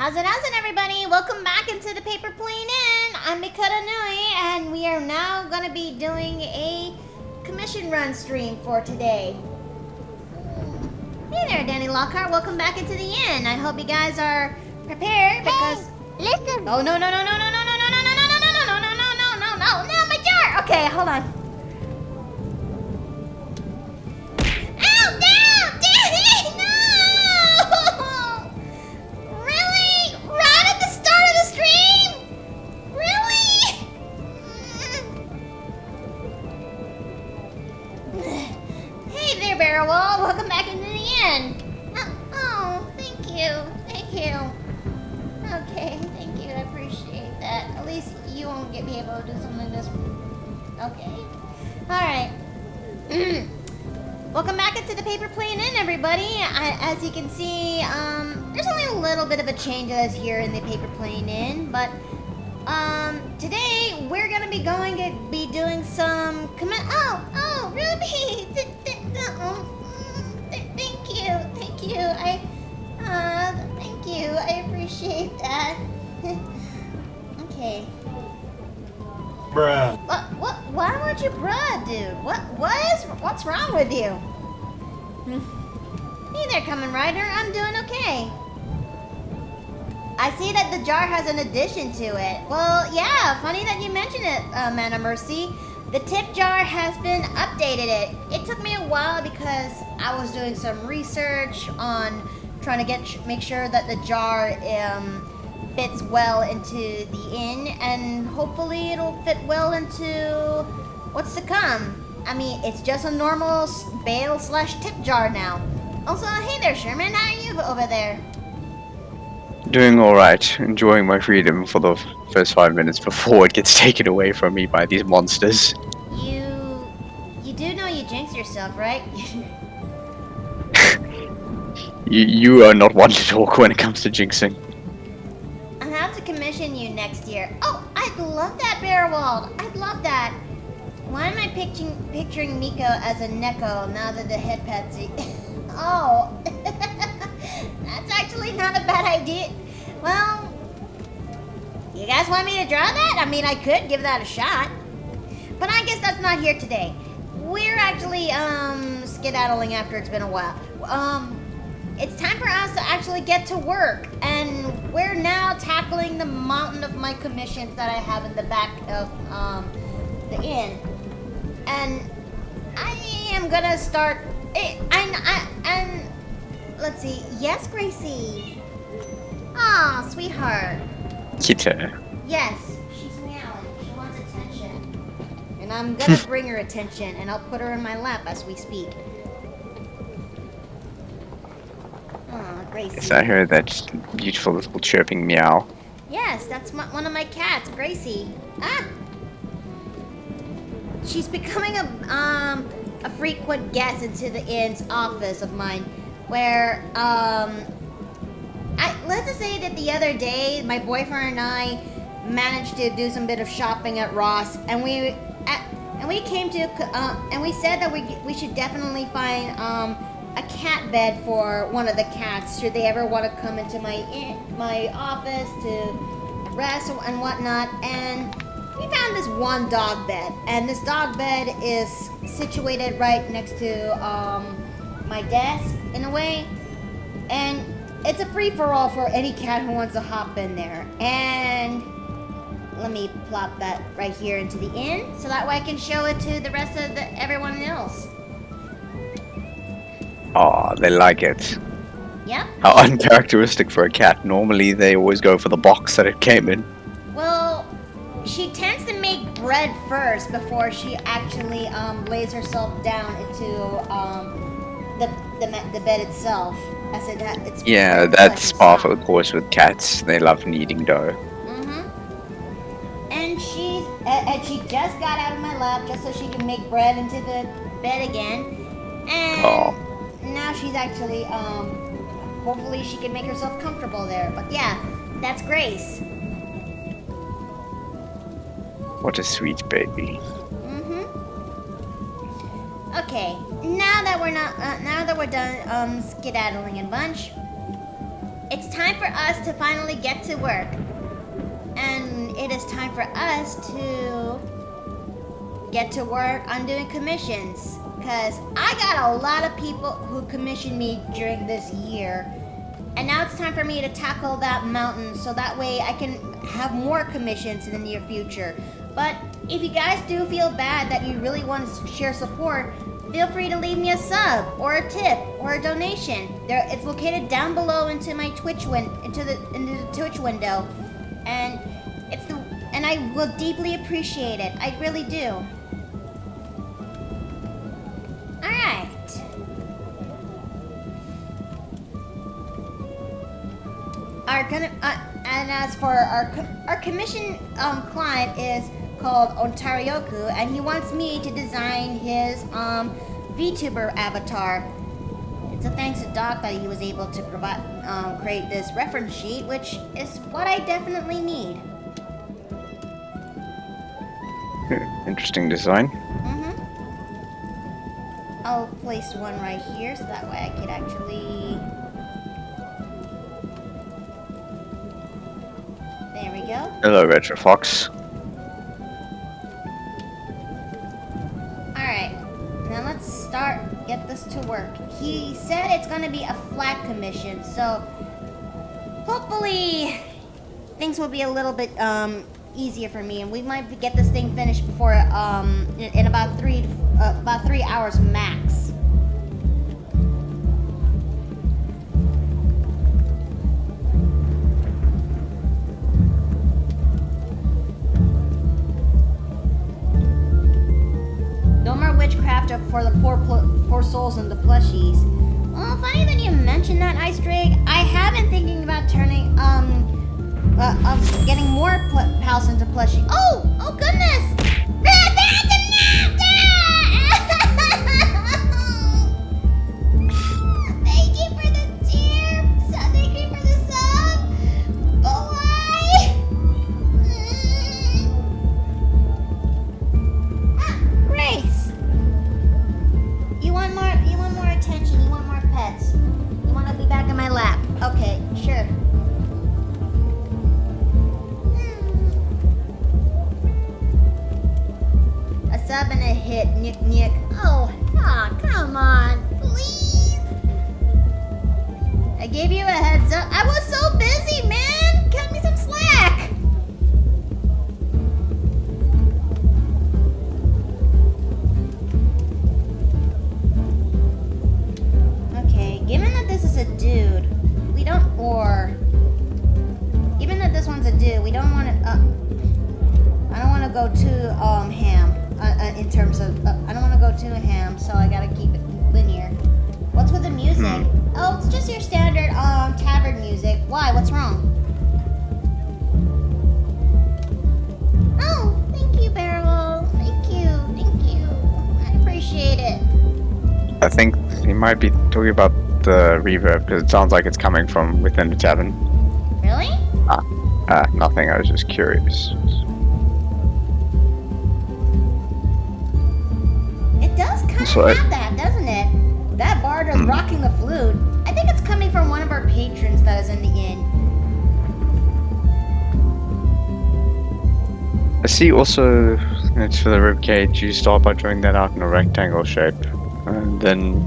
How's it, everybody? Welcome back into the Paper Plane Inn. I'm Mikata Nui, and we are now going to be doing a commission run stream for today. Hey there, Danny Lockhart. Welcome back into the inn. I hope you guys are prepared because... Hey, listen. Oh, no, my jar! Okay, hold on. Ow, no! Danny, no! Really? Right at the start of the stream? Really? Hey there, Barrelwall. Welcome back into the inn. Oh, thank you. Thank you. Okay, thank you. I appreciate that. At least you won't be able to do something this... Okay. Alright. Welcome back into the Paper Plane Inn, everybody. As you can see, there's only a little bit of a change that's here in the Paper Plane Inn, but today we're gonna be doing some Oh, Ruby! Thank you. Thank you. I appreciate that. Okay. Bruh. What? Why would you bruh, dude? What's wrong with you? Hey there, Kamen Rider. I'm doing okay. I see that the jar has an addition to it. Well, yeah, funny that you mentioned it, Man of Mercy. The tip jar has been updated. It took me a while because I was doing some research on trying to make sure that the jar fits well into the inn, and hopefully it'll fit well into what's to come. I mean, it's just a normal bale/tip jar now. Also, hey there, Sherman. How are you over there? Doing alright. Enjoying my freedom for the first 5 minutes before it gets taken away from me by these monsters. You do know you jinx yourself, right? You are not one to talk when it comes to jinxing. I'll have to commission you next year. Oh, I'd love that, Bearwald. I'd love that. Why am I picturing Miko as a Neko now that the head pet's... Oh, that's actually not a bad idea. Well, you guys want me to draw that? I mean, I could give that a shot. But I guess that's not here today. We're actually, skedaddling after it's been a while. It's time for us to actually get to work. And we're now tackling the mountain of my commissions that I have in the back of, the inn. And I am gonna start... And let's see. Yes, Gracie. Aw, sweetheart. Kita. Yes, she's meowing. She wants attention. And I'm gonna bring her attention, and I'll put her in my lap as we speak. Aw, Gracie. Yes, I heard that beautiful little chirping meow. Yes, that's one of my cats, Gracie. Ah! She's becoming a frequent guest into the inn's office of mine, where, let's just say that the other day, my boyfriend and I managed to do some bit of shopping at Ross, and we came to, and we said that we should definitely find, a cat bed for one of the cats, should they ever want to come into my office to rest and whatnot, and we found this one dog bed, and this dog bed is situated right next to my desk in a way, and it's a free-for-all for any cat who wants to hop in there. And let me plop that right here into the inn so that way I can show it to the rest of everyone else. Aw, they like it. Yep. How uncharacteristic for a cat. Normally they always go for the box that it came in. Well, she tends to make bread first before she actually lays herself down into the bed itself. It's Yeah, that's par for the course with cats. They love kneading dough. And she just got out of my lap just so she can make bread into the bed again. And now she's actually hopefully she can make herself comfortable there. But yeah, that's Grace. What a sweet baby. Okay, now that we're done skedaddling in bunch, it's time for us to finally get to work. And it is time for us to get to work on doing commissions. Because I got a lot of people who commissioned me during this year. And now it's time for me to tackle that mountain so that way I can have more commissions in the near future. But if you guys do feel bad that you really want to share support, feel free to leave me a sub or a tip or a donation. It's located down below into my Twitch into the Twitch window, and I will deeply appreciate it. I really do. All right. And as for our commission client is called Ontarioku, and he wants me to design his VTuber avatar. It's a thanks to Doc that he was able to create this reference sheet, which is what I definitely need. Interesting design. I'll place one right here so that way I could actually. There we go. Hello, Retro Fox. Alright, now let's get this to work. He said it's gonna be a flat commission, so hopefully things will be a little bit easier for me, and we might get this thing finished before in about 3 hours max. No more witchcraft for the poor souls and the plushies. Well, funny that you mentioned that, Ice Drake. I have been thinking about turning of getting more pals into plushie. Oh goodness! Thank you for the cheer. Thank you for the sub. Boy. Grace. You want more attention. You want more pets. You want to be back in my lap. Okay, sure. Sub and a hit, Nick. Oh, come on, please. I gave you a heads up. I was so busy, man. Cut me some slack. Okay, given that this is a dude, given that this one's a dude, we don't want to, I don't want to go too, ham. In terms of, I don't want to go too ham, so I gotta keep it linear. What's with the music? Oh, it's just your standard tavern music. Why? What's wrong? Oh, thank you, Barrel. Thank you. I appreciate it. I think he might be talking about the reverb because it sounds like it's coming from within the tavern. Really? Nothing. I was just curious. It does kind of have that, doesn't it? That bard is rocking the flute. I think it's coming from one of our patrons that is in the inn. I see also, it's for the ribcage, you start by drawing that out in a rectangle shape. And then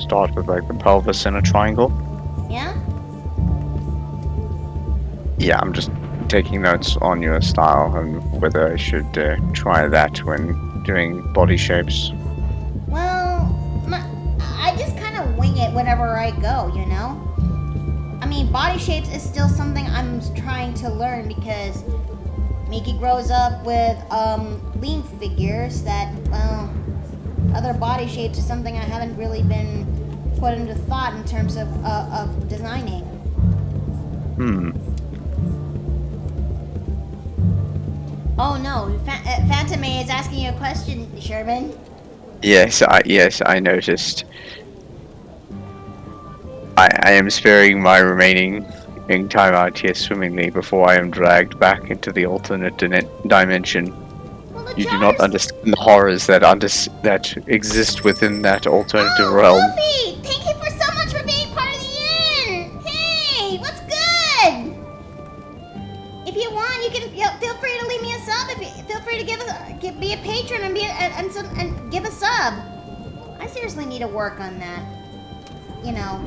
start with like the pelvis in a triangle. Yeah? Yeah, I'm just taking notes on your style and whether I should try that when doing body shapes. Well, I just kind of wing it whenever I go, you know? I mean, body shapes is still something I'm trying to learn because Miki grows up with lean figures that, well, other body shapes is something I haven't really been put into thought in terms of designing. Oh no, Phantom is asking you a question, Sherman. Yes, I noticed. I am sparing my remaining time out here swimmingly before I am dragged back into the alternate dimension. Well, You do not understand the horrors that exist within that alternative realm. Luffy! Thank you so much for being part of the inn! Hey, what's good? and give a sub. I seriously need to work on that. You know,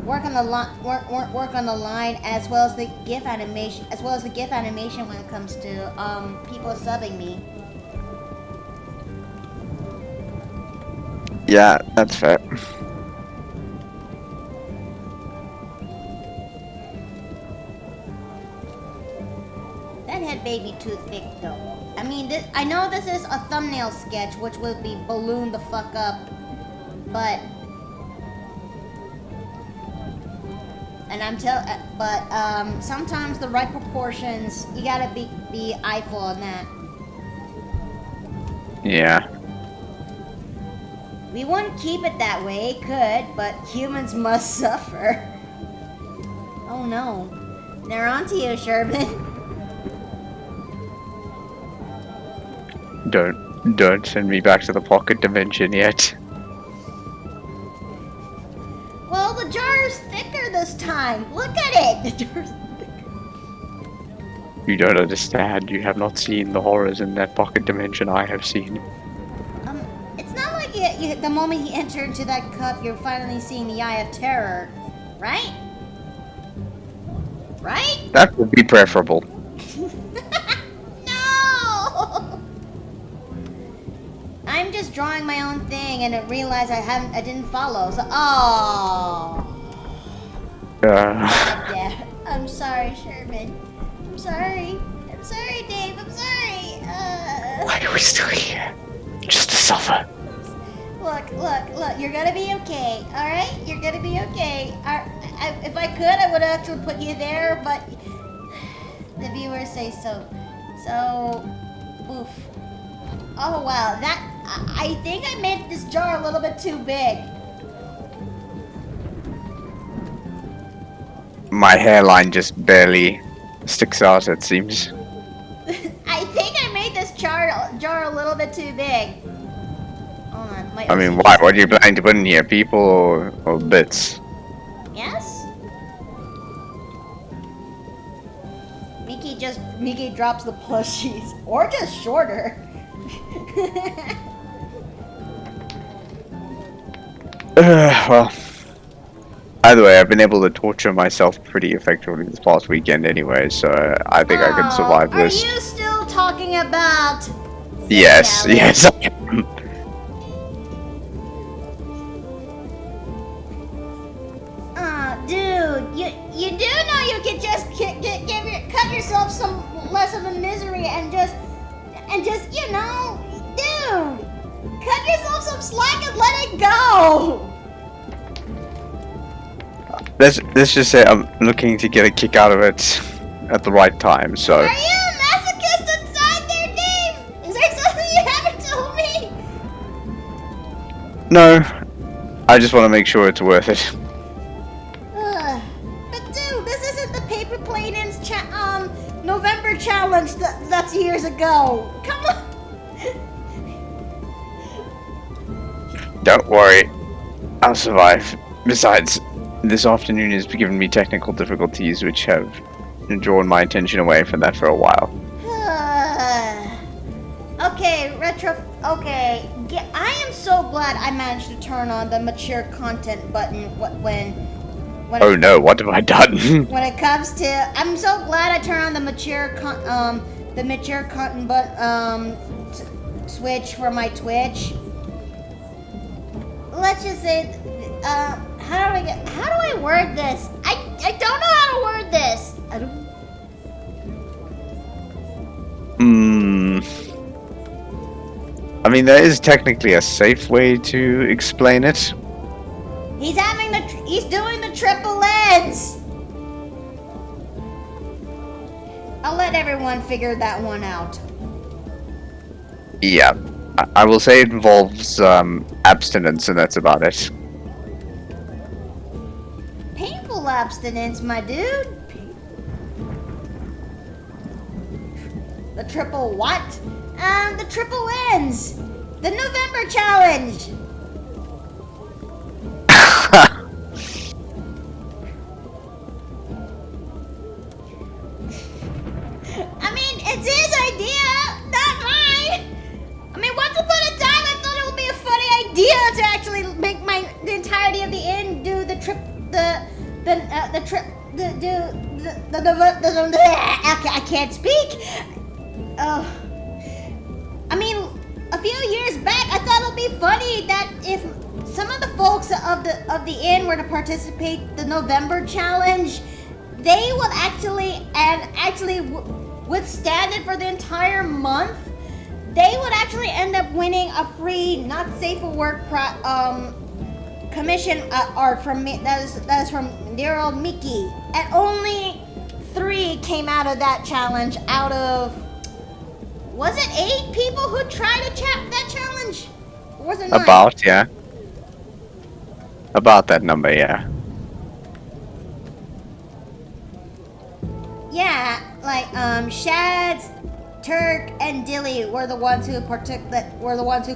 work on the work on the line as well as the GIF animation, when it comes to people subbing me. Yeah, that's fair. That head may be too thick though. I mean, I know this is a thumbnail sketch, which will be ballooned the fuck up, but sometimes the right proportions, you gotta be eyeful on that. Yeah. We wouldn't keep it that way, could, but humans must suffer. Oh no. They're onto you, Sherman. Don't send me back to the pocket dimension yet. Well, the jar is thicker this time. Look at it. The jar's thicker. You don't understand. You have not seen the horrors in that pocket dimension I have seen. It's not like the moment you enter into that cup, you're finally seeing the Eye of Terror, right? Right? That would be preferable. No! I'm just drawing my own thing, and I realized I didn't follow. So, I'm sorry, Sherman. I'm sorry. I'm sorry, Dave. I'm sorry. Why are we still here? Just to suffer. Look. You're gonna be okay. All right? You're gonna be okay. If I could, I would actually put you there, but the viewers say so. So, oof. Oh wow, I think I made this jar a little bit too big. My hairline just barely sticks out, it seems. I think I made this jar a little bit too big. Hold on. I mean, why? What are you planning to put in here? People or bits? Yes? Mickey drops the plushies. Or just shorter. Well, either way, I've been able to torture myself pretty effectively this past weekend anyway, so I think I can survive this. Are you still talking about... Yes, yes. Dude, you do know you could just cut yourself some less of a misery and just, you know, dude, cut yourself some slack and let it go. Let's just say I'm looking to get a kick out of it at the right time, so... Are you a masochist inside there, Dave? Is there something you haven't told me? No, I just want to make sure it's worth it. But dude, this isn't the Paper Plane-In's November challenge that's years ago. Come on. Don't worry, I'll survive. Besides, this afternoon has given me technical difficulties which have drawn my attention away from that for a while. Okay, okay, I am so glad I managed to turn on the mature content button when oh no, what have I done? When it comes to, I'm so glad I turned on the mature content switch for my Twitch. Let's just say, how do I word this? I don't know how to word this. I mean, there is technically a safe way to explain it. He's doing the triple ends. I'll let everyone figure that one out. Yeah, I will say it involves abstinence, and that's about it. Painful abstinence, my dude. The triple what? The triple ends. The November challenge. I mean, it's his idea, not mine. I mean, once upon a idea to actually make the entirety of the inn do the trip, I can't speak. I mean, a few years back, I thought it would be funny that if some of the folks of the inn were to participate the November challenge, they would actually withstand it for the entire month. They would actually end up winning a free not safe for work commission art from me. That is from dear old Mickey. And only 3 came out of that challenge out of, was it 8 people who tried that challenge? Or was it 9? About that number, yeah. Yeah, like Shads, Turk, and Dilly were the ones who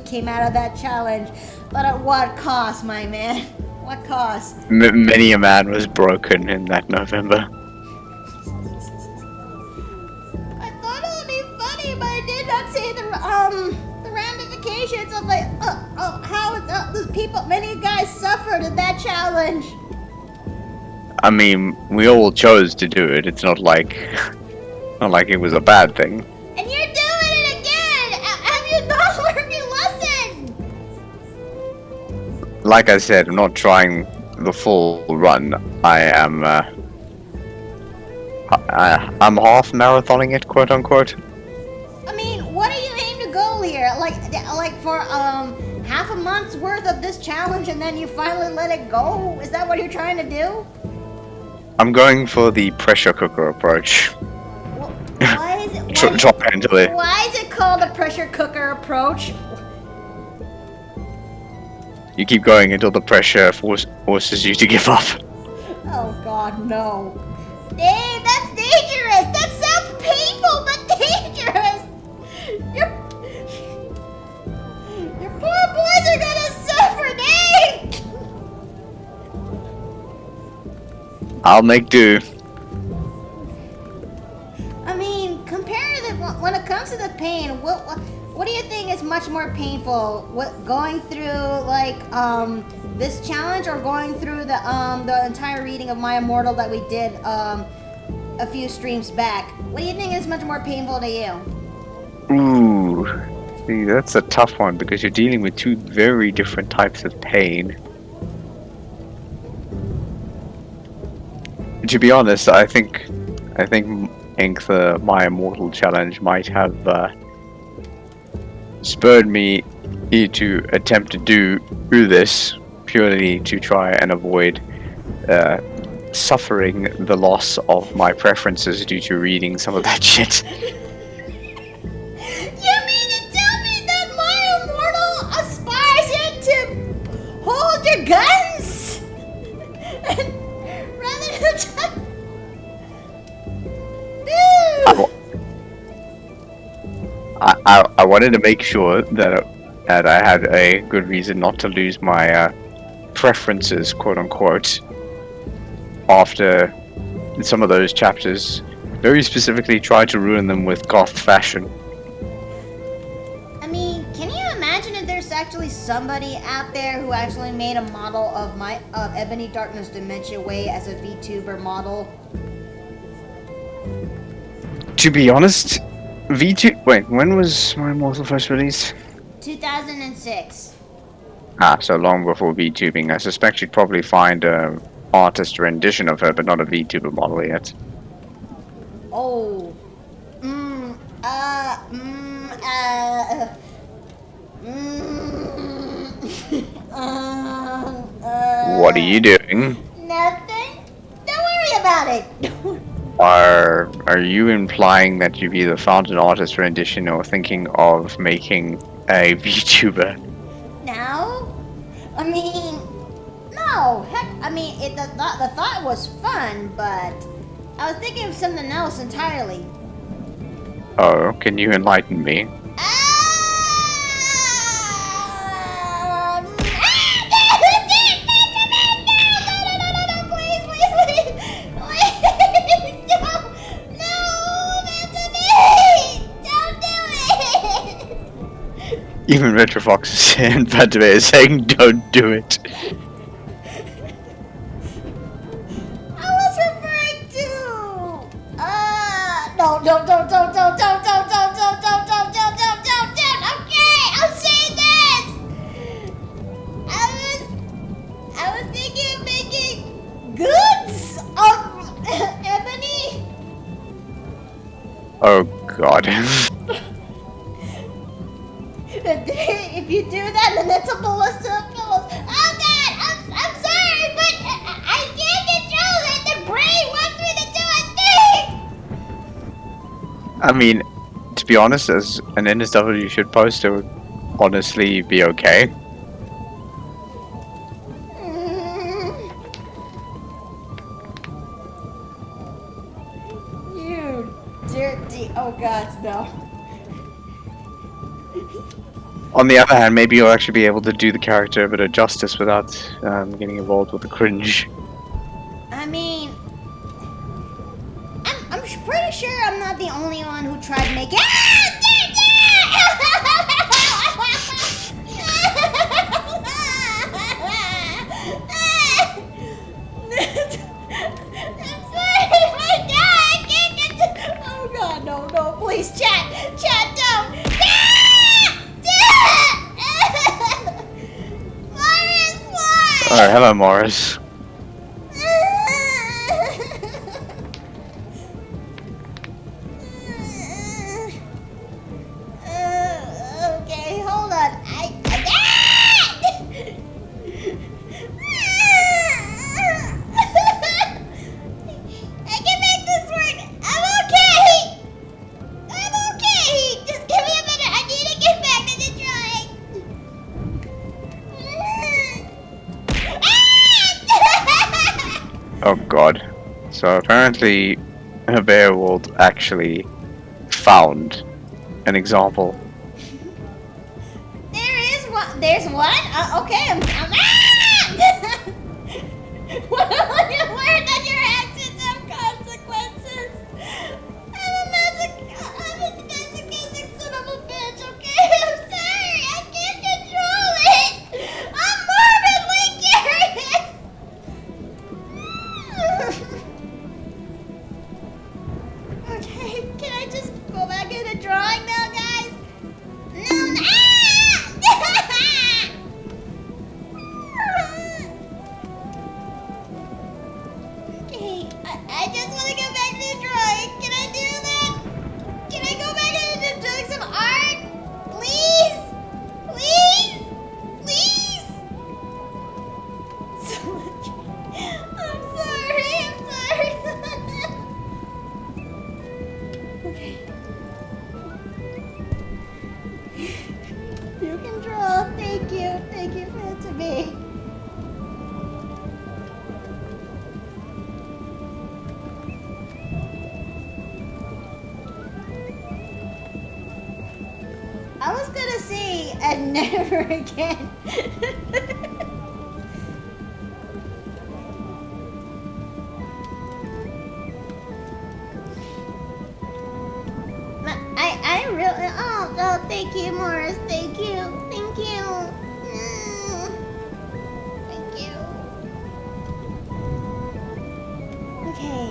came out of that challenge. But at what cost, my man? What cost? Many a man was broken in that November. I thought it would be funny, but I did not see the ramifications of how those people, many guys suffered in that challenge. I mean, we all chose to do it. It's not like it was a bad thing. And you're doing it again! Have you not learned your lesson? Like I said, I'm not trying the full run. I'm half marathoning it, quote unquote. I mean, what are you aiming to go here? Like for half a month's worth of this challenge, and then you finally let it go? Is that what you're trying to do? I'm going for the pressure cooker approach. Well, why is it? Why is it called the pressure cooker approach? You keep going until the pressure forces you to give up. Oh God, no! Dave, that's dangerous. That sounds painful, but dangerous. Your poor boys are gonna suffer, Dave. I'll make do. I mean, when it comes to the pain, what do you think is much more painful? Going through this challenge, or going through the entire reading of My Immortal that we did a few streams back? What do you think is much more painful to you? Ooh, see, that's a tough one because you're dealing with 2 very different types of pain. To be honest, I think the My Immortal challenge might have spurred me to attempt to do this purely to try and avoid suffering the loss of my preferences due to reading some of that shit. You mean to tell me that My Immortal aspires you to hold your guns? Rather than just... Dude! I wanted to make sure that I had a good reason not to lose my preferences, quote unquote, after some of those chapters very specifically tried to ruin them with goth fashion. I mean, can you imagine if there's actually somebody out there who actually made a model of Ebony Darkness Dementia Way as a VTuber model? To be honest, wait, when was My Immortal first released? 2006. So long before VTubing. I suspect you'd probably find an artist rendition of her, but not a VTuber model yet. Oh. What are you doing? Nothing. Don't worry about it. Are you implying that you've either found an artist rendition or thinking of making a VTuber? No. I mean, no. Heck, I mean, the thought was fun, but I was thinking of something else entirely. Oh, can you enlighten me? Even Retrofox and Phantom is saying don't do it. I was referring to. No, don't. Okay, I'll say this. I was thinking of making goods of ebony. Oh god. If you do that, then it's a ballista of pillows. Oh god, I'm sorry, but I can't control it. The brain wants me to do a thing. I mean, to be honest, as an NSW should post, it would honestly be okay. You dirty. Oh god, no. On the other hand, maybe you'll actually be able to do the character a bit of justice without getting involved with the cringe. I mean, I'm pretty sure I'm not the only one who tried to make it. I'm sorry, my God, I can't get to. Oh God, no, please, chat, don't. Morris, why? Alright, hello Morris. Okay, hold on. I can make this work. I'm okay. Just give me a minute. I need to get back to the drawing. Oh god. So apparently, Bearwald actually found an example. There's one? Okay, I'm what you learn that your actions have consequences. I'm a masochistic son of a bitch, okay? I'm sorry, I can't control it. I'm morbidly curious. Okay, can I just go back into drawing now, guys? No. Okay, I just want to go back to the drawing. Can I do that? Can I go back into doing some art? Please? I'm sorry. Okay. You can draw. Thank you for it to me. I was gonna say, and never again. I really. Oh, thank you, Morris. Thank you. Thank you. Okay.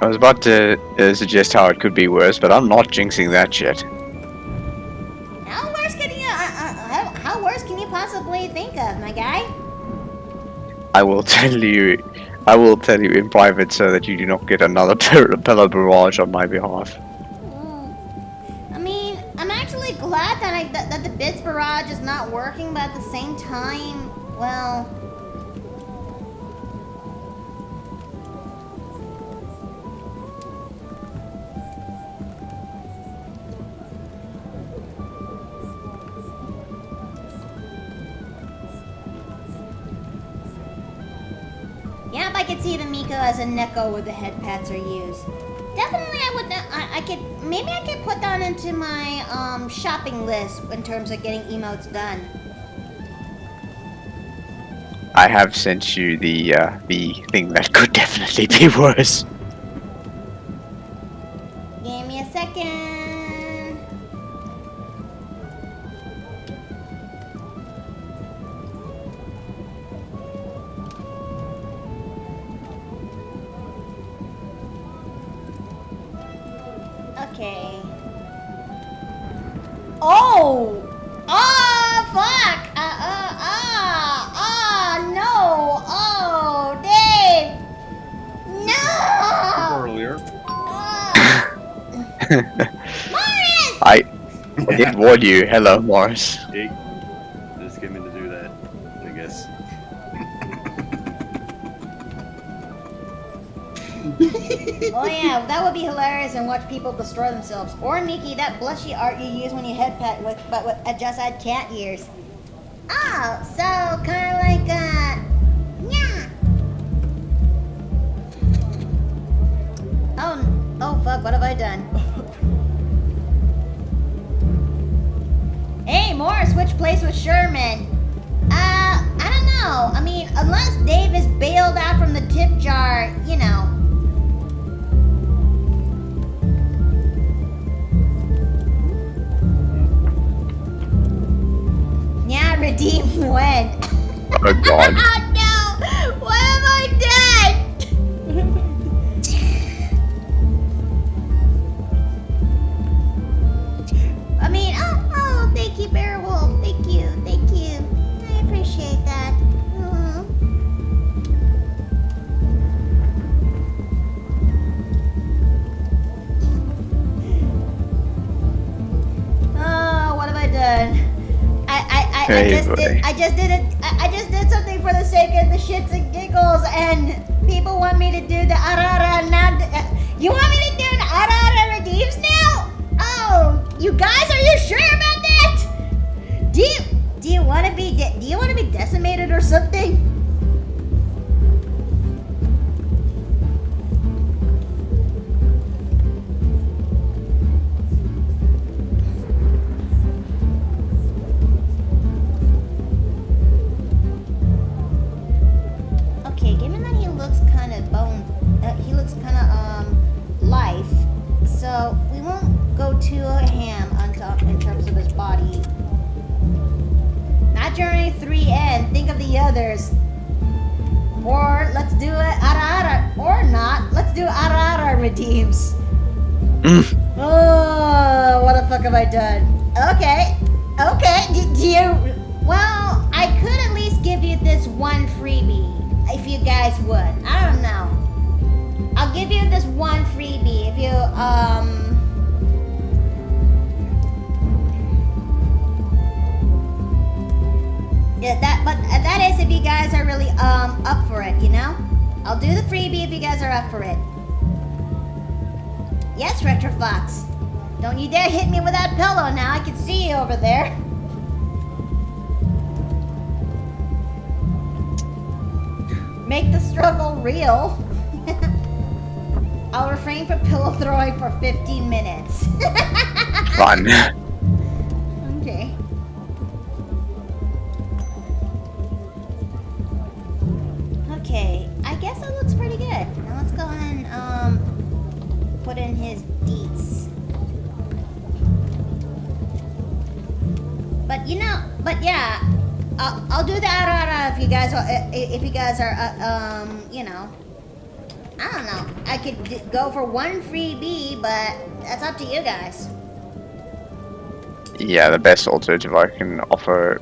I was about to suggest how it could be worse, but I'm not jinxing that shit. How worse can you possibly think of, my guy? I will tell you in private so that you do not get another pillar barrage on my behalf. I mean, I'm actually glad that the bits barrage is not working, but at the same time, well. Yep, I could see the Miko as a Neko where the head pats are used. Definitely, maybe I could put that into my shopping list in terms of getting emotes done. I have sent you the thing that could definitely be worse. Give me a second. Okay. Oh! Oh, fuck! No! Oh, Dave! No! Earlier. Morris! I did warn you. Hello, Morris. Jake just came in to do that, I guess. Oh yeah, that would be hilarious and watch people destroy themselves. Or Nikki, that blushy art you use when you head pet with, but with just add cat ears. Oh, so kind of like yeah. Oh fuck, what have I done? Hey, Morris, switch place with Sherman. I don't know. I mean, unless Dave is bailed out from the tip jar, you know. Yeah, redeem when? Oh God. Oh no! What have I done? I mean, oh, thank you, Bearwolf. Thank you. I appreciate that. Oh. Oh, what have I done? Hey, buddy. I just did something for the sake of the shits and giggles, and people want me to do the arara now. You want me to do an arara redeems now? Oh, you guys, are you sure about that? Do you want to be decimated or something? Okay, given that he looks kind of life, so we won't go too ham on top in terms of his body. Not Journey 3N, think of the others. Or let's do it Arara, or not, let's do Arara redeems. Oh, what the fuck have I done? Okay, do you, well, I could at least give you this one freebie. If you guys would. I don't know. I'll give you this one freebie if you, yeah, but that is if you guys are really, up for it, you know? I'll do the freebie if you guys are up for it. Yes, Retrofox. Don't you dare hit me with that pillow now. I can see you over there. Make the struggle real. I'll refrain from pillow throwing for 15 minutes. Fun. Okay. Okay, I guess that looks pretty good. Now let's go ahead and put in his deets. But yeah, I'll do the arara if you guys are you know, I don't know. I could go for one freebie, but that's up to you guys. Yeah, the best alternative I can offer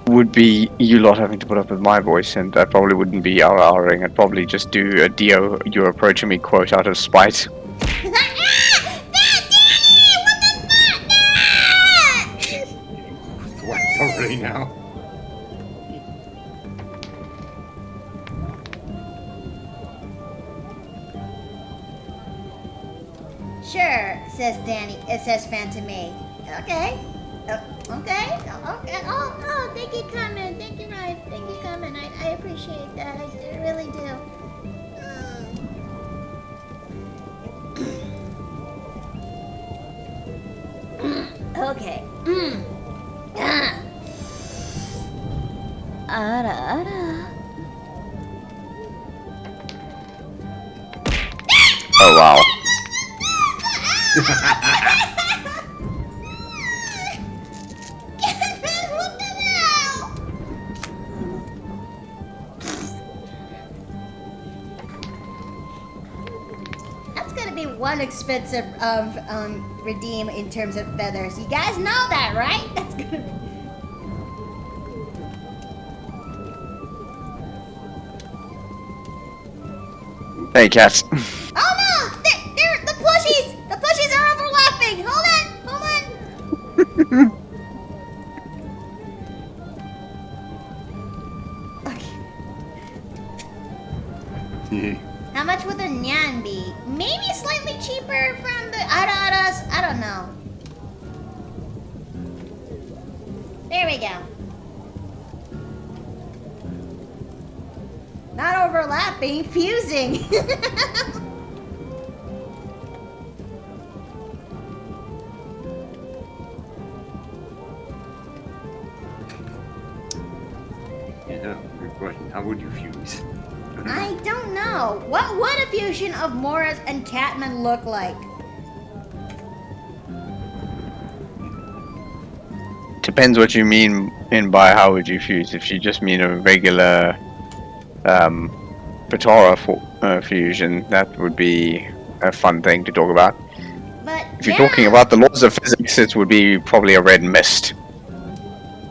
would be you lot having to put up with my voice, and I probably wouldn't be RRing. I'd probably just do a Dio, you're approaching me quote out of spite. What already now? Sure, says Danny. It says Phantom May. Okay. Okay. Oh, thank you, Carmen. Thank you, Ryan. Thank you, Carmen. I appreciate that. I really do. Okay. Ara. Oh wow. What the hell? That's gonna be one expensive redeem in terms of feathers. You guys know that, right? That's good. Hey, cats. Oh no! They're the plushies! The plushies are overlapping! Hold on! Okay. How much would the nyan be? Maybe slightly cheaper from the Araras? I don't know. There we go. Not overlapping, fusing. Yeah, good question. How would you fuse? I don't know. What would a fusion of Morris and Catman look like? Depends what you mean by how would you fuse. If you just mean a regular Patara fusion, that would be a fun thing to talk about. But If you're talking about the laws of physics, it would be probably a red mist.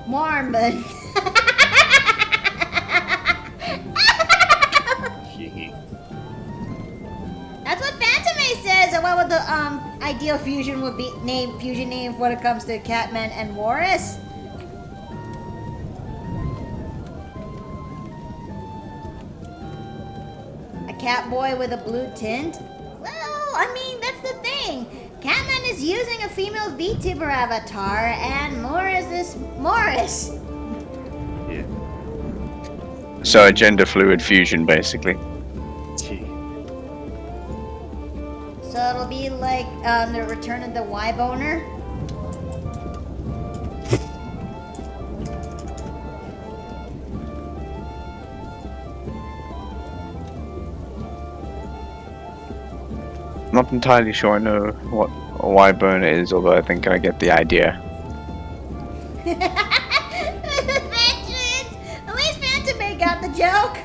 Mormon. That's what Phantom says. And what would the ideal fusion would be fusion name when it comes to Catman and Morris? A cat boy with a blue tint? Well, I mean, that's the thing. Catman is using a female VTuber avatar, and Morris is Morris. Yeah. So a gender fluid fusion, basically. So it'll be like the return of the Y-boner. Not entirely sure I know what a Y-bone is, although I think I get the idea. At least Phantom Bay got the joke.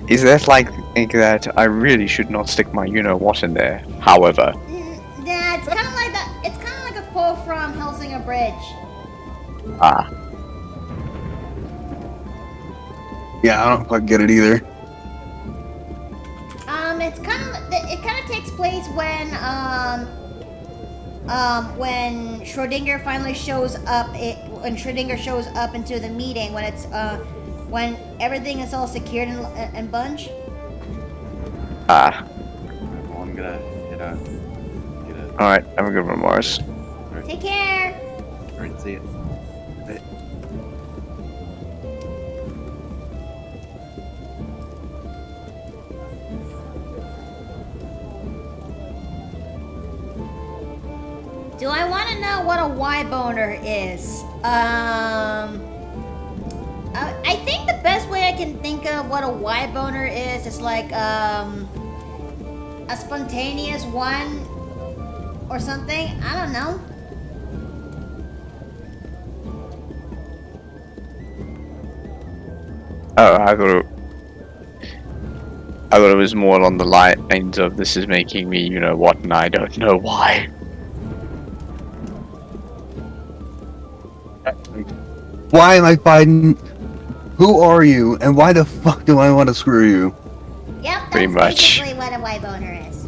Is that like that? I really should not stick my you-know-what in there. However, Yeah, it's kind of like that. It's kind of like a quote from Helsinger Bridge. ah, Yeah, I don't quite get it either. It's kind of it kind of takes place when Schrodinger finally shows up. When Schrodinger shows up into the meeting when it's when everything is all secured and bunch. ah. Well, I'm gonna head out. All right, have a good one, Morris. Take care. Alright, see ya. Do I want to know what a Y-boner is? I think the best way I can think of what a Y-boner is like a spontaneous one or something. I don't know. Oh, I thought it was more along the lines of this is making me you-know-what, and I don't know why. Why am I fighting? Who are you? And why the fuck do I want to screw you? Yep, that's Pretty much. basically what a Y-boner is.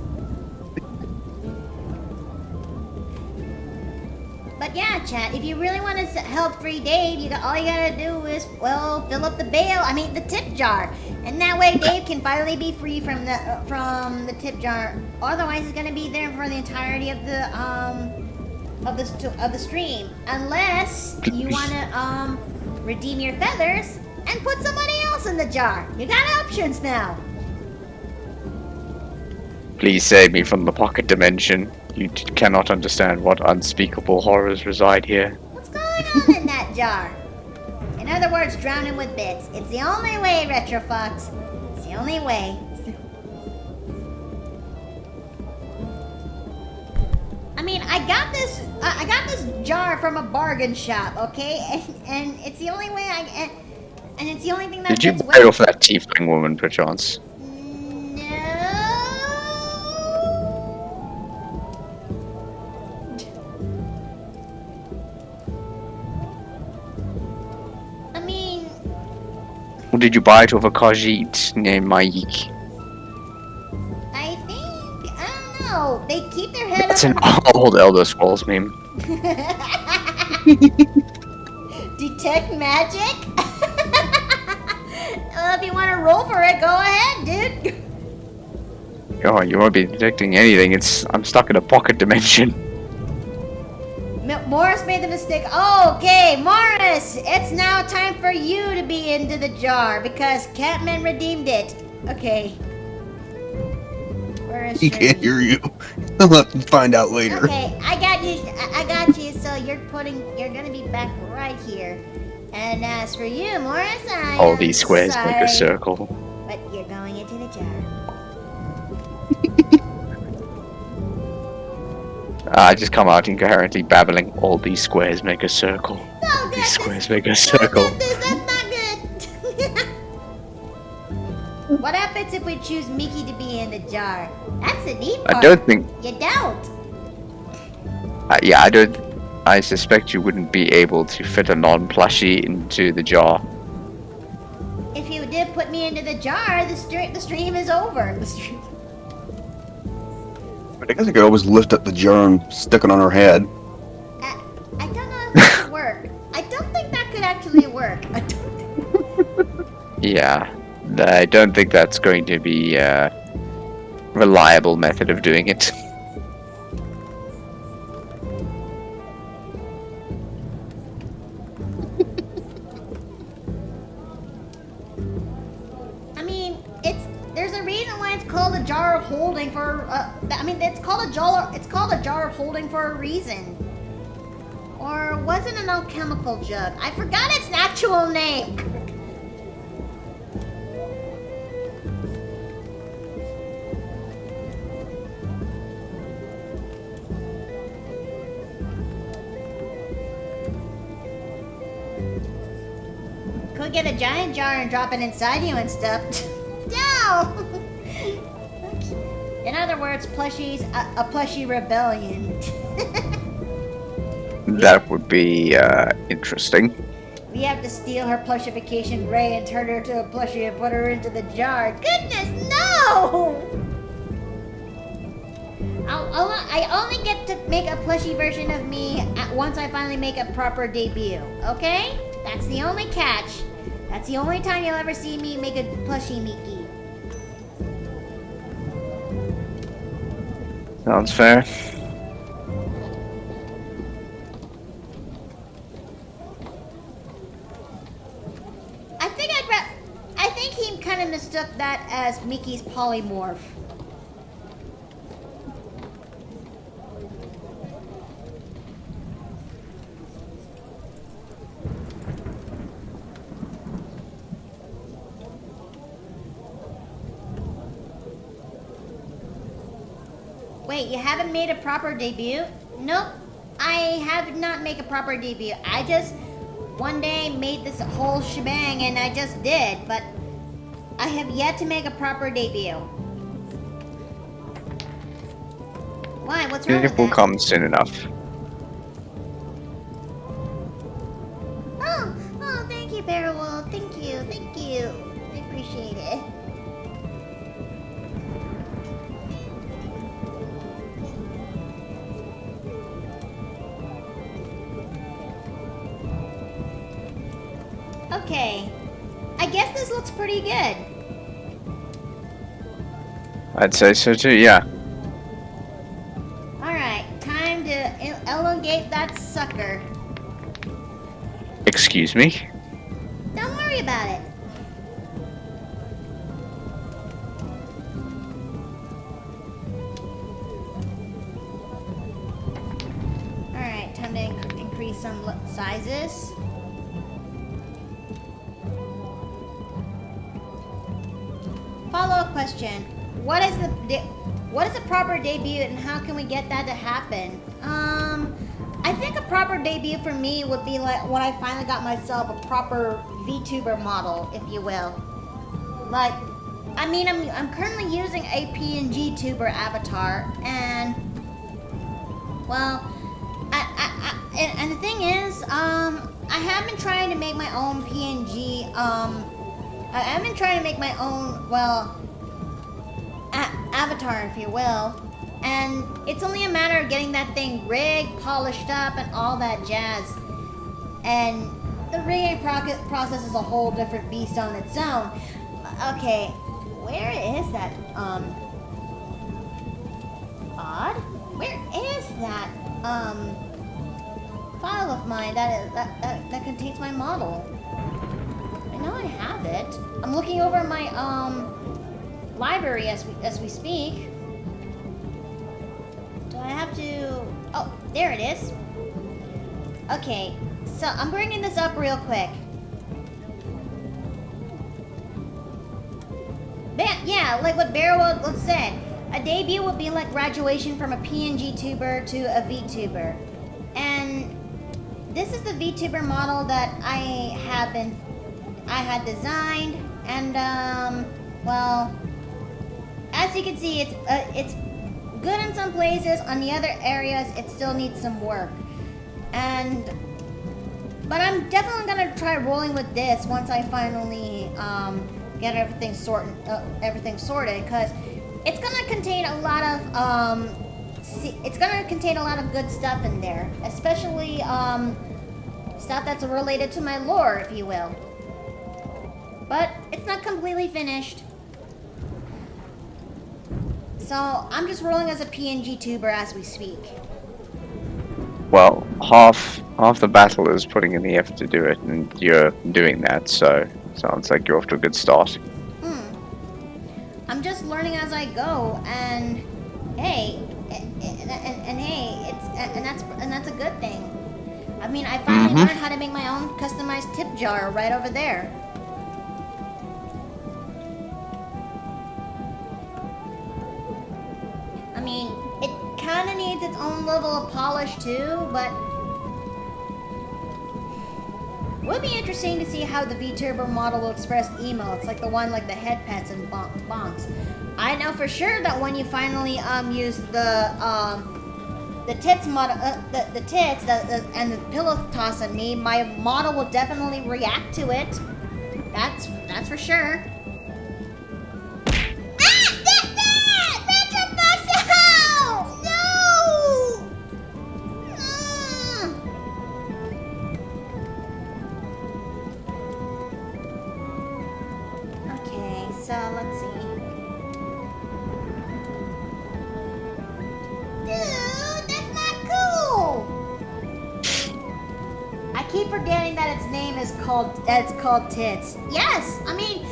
But yeah, chat, if you really want to help free Dave, all you gotta do is, well, fill up the the tip jar. And that way Dave can finally be free from the tip jar. Otherwise, he's gonna be there for the entirety of the stream. Unless you wanna redeem your feathers and put somebody else in the jar. You got options now. Please save me from the pocket dimension. You cannot understand what unspeakable horrors reside here. What's going on in that jar? In other words, drown him with bits. It's the only way, Retrofox. It's the only way. I mean, I got this jar from a bargain shop, okay? And it's the only way And it's the only thing that Did you fits buy it well. off that tiefling woman, perchance? No. I mean, Or did you buy it off a Khajiit named Maik? I think I don't know. They keep their head That's up. an old Elder Scrolls meme. Detect magic? Well, if you want to roll for it, go ahead, dude. Oh, you won't be detecting anything. I'm stuck in a pocket dimension. Morris made the mistake. Oh, okay, Morris, it's now time for you to be into the jar because Catman redeemed it. Okay. Where is He can't Shirley? hear you. I'll have to find out later. Okay, I got you. I got you. So you're gonna be back right here. And as for you, Morris, I All am these squares make a sorry, circle. but you're going into the jar. I just come out incoherently babbling. All these squares make a circle. No, All these that's squares make a no, circle. that's not good. What happens if we choose Mickey to be in the jar? That's the neat part. I don't think. You don't. Yeah, I don't. I suspect you wouldn't be able to fit a non-plushie into the jar. If you did put me into the jar, the stream is over. The stream. But I guess I could always lift up the jar and stick it on her head. I don't know if that would work. I don't think that could actually work. I don't. Yeah, I don't think that's going to be a reliable method of doing it. I mean, there's a reason why it's called a jar of holding for. I mean, it's called a jar. It's called a jar of holding for a reason. Or was it an alchemical jug? I forgot its actual name. Could get a giant jar and drop it inside you and stuff. No! In other words, plushies, a plushie rebellion. That would be interesting. We have to steal her plushification gray and turn her to a plushie and put her into the jar. Goodness, no! I only get to make a plushie version of me once I finally make a proper debut, okay? That's the only catch. That's the only time you'll ever see me make a plushie Mickey. Sounds fair. I think he kind of mistook that as Mickey's polymorph. Wait, you haven't made a proper debut? Nope, I have not made a proper debut. I just one day made this whole shebang and I just did, but I have yet to make a proper debut. Why? What's wrong with It will that? come soon enough. Oh, thank you, Bearwolf. Thank you. I appreciate it. Okay. I guess this looks pretty good. I'd say so too, yeah. Alright, time to elongate that sucker. Excuse me? Don't worry about it. Alright, time to increase some sizes. Follow-up question. What is the proper debut and how can we get that to happen? I think a proper debut for me would be like when I finally got myself a proper VTuber model, if you will. Like, I mean, I'm currently using a PNG tuber avatar, and well, and the thing is, I have been trying to make my own PNG. I have been trying to make my own, well, avatar, if you will. And it's only a matter of getting that thing rigged, polished up, and all that jazz. And the rigging process is a whole different beast on its own. Okay, where is that, odd? Where is that, file of mine that contains my model? I know I have it. I'm looking over my, library as we speak. Do I have to... Oh, there it is. Okay, so I'm bringing this up real quick. Yeah, like what Barrel said, a debut would be like graduation from a PNG tuber to a VTuber. And this is the VTuber model that I had designed, and well, as you can see, it's good in some places. On the other areas, it still needs some work. But I'm definitely gonna try rolling with this once I finally get everything sorted, because it's gonna contain a lot of good stuff in there, especially stuff that's related to my lore, if you will. But it's not completely finished. So I'm just rolling as a PNG tuber as we speak. Well, half the battle is putting in the effort to do it, and you're doing that, so sounds like you're off to a good start. I'm just learning as I go, and hey, and that's a good thing. I mean, I finally learned how to make my own customized tip jar right over there. I mean, it kind of needs its own level of polish too, but it would be interesting to see how the VTuber model will express emotes, like the one like the head pets and bonks. I know for sure that when you finally use the tits model, the tits, and the pillow toss at me, my model will definitely react to it. That's for sure. So let's see. Dude, that's not cool. I keep forgetting that its name is called Tits. Yes, I mean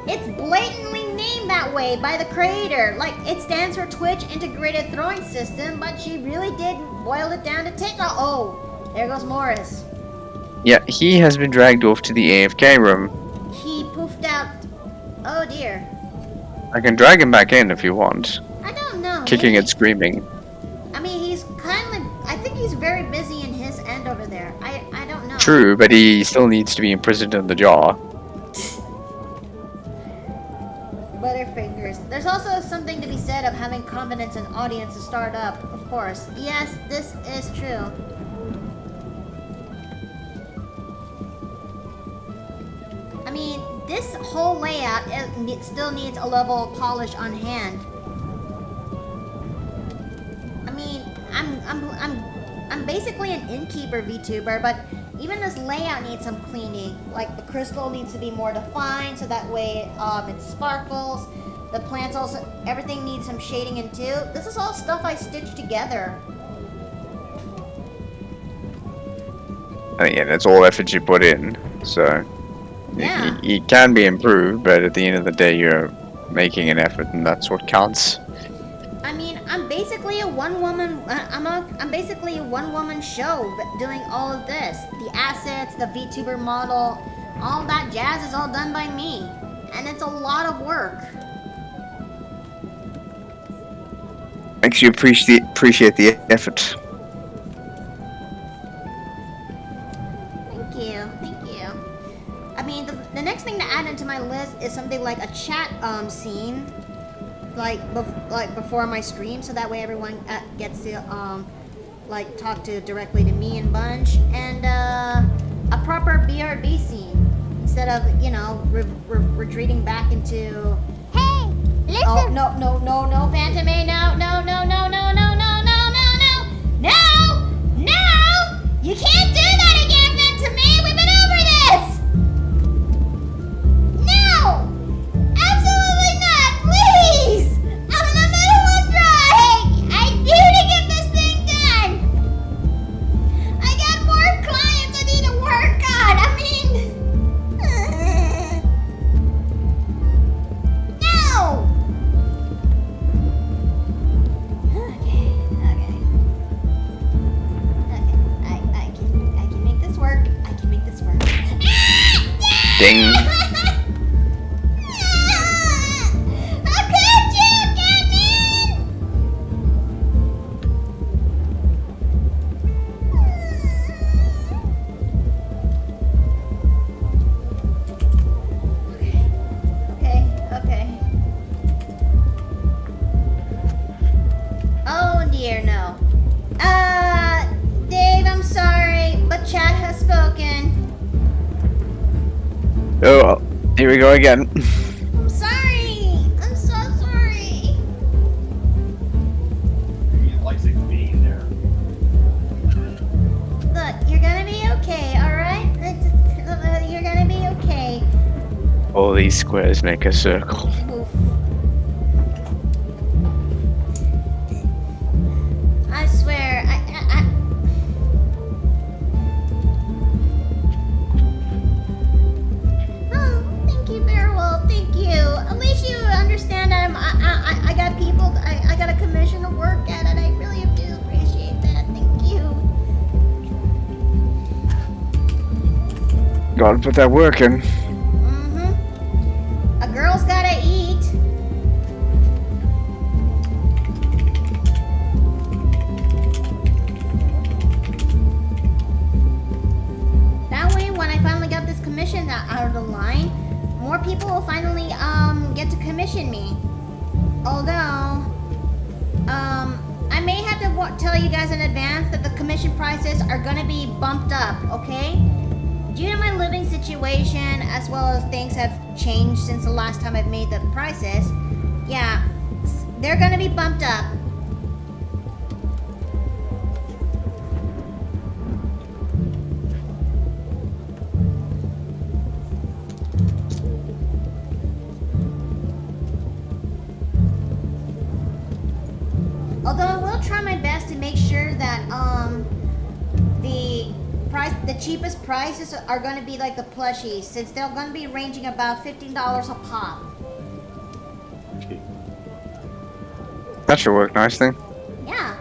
it's blatantly named that way by the creator. Like it stands for Twitch Integrated Throwing System, but she really did boil it down to tits. Oh, there goes Morris. Yeah, he has been dragged off to the AFK room. He poofed out. Oh dear. I can drag him back in if you want. I don't know. Kicking Maybe. and screaming. I mean, he's kind of... I think he's very busy in his end over there. I don't know. True, but he still needs to be imprisoned in the jar. Butterfingers. There's also something to be said of having confidence in audience to start up, of course. Yes, this is true. I mean, this whole layout it still needs a level of polish on hand. I mean, I'm basically an innkeeper VTuber, but even this layout needs some cleaning. Like the crystal needs to be more defined, so that way it sparkles. The plants also, everything needs some shading in too. This is all stuff I stitched together. And yeah, that's all effort you put in, so... Yeah. It can be improved, but at the end of the day, you're making an effort, and that's what counts. I mean, I'm basically a one-woman. I'm basically a one-woman show doing all of this. The assets, the VTuber model, all that jazz is all done by me, and it's a lot of work. Makes you appreciate the effort. scene, like before my stream, so that way everyone gets to like talk to directly to me and Bunch, and a proper BRB scene instead of retreating back into. Hey, listen. Oh no, Phantom A, no, you can't do that again, Phantom A. We've been over this. No, absolutely not, please. I'm in the middle of drawing. I need to get this thing done. I got more clients I need to work on. I mean, no. Okay. I can make this work. Ding. How could you, Catman? Okay. Oh dear, no. Dave, I'm sorry, but chat has spoken. Oh, here we go again. I'm sorry. I'm so sorry. He likes it being there. Look, you're gonna be okay, alright? You're gonna be okay. All these squares make a circle. Oof. I swear, Oh, thank you, Bearwolf. Thank you. At least you understand that I got people. I got a commission to work at, and I really do appreciate that. Thank you. Gotta put that work in. A girl's gotta eat. That way, when I finally got this commission out of the line, more people will finally get to commission me. Although, I may have to tell you guys in advance that the commission prices are gonna be bumped up. Okay? Due to my living situation, as well as things have changed since the last time I've made the prices, yeah, they're gonna be bumped up. Although I will try my best to make sure that the cheapest prices are going to be like the plushies, since they're going to be ranging about $15 a pop. That should work nicely. Yeah.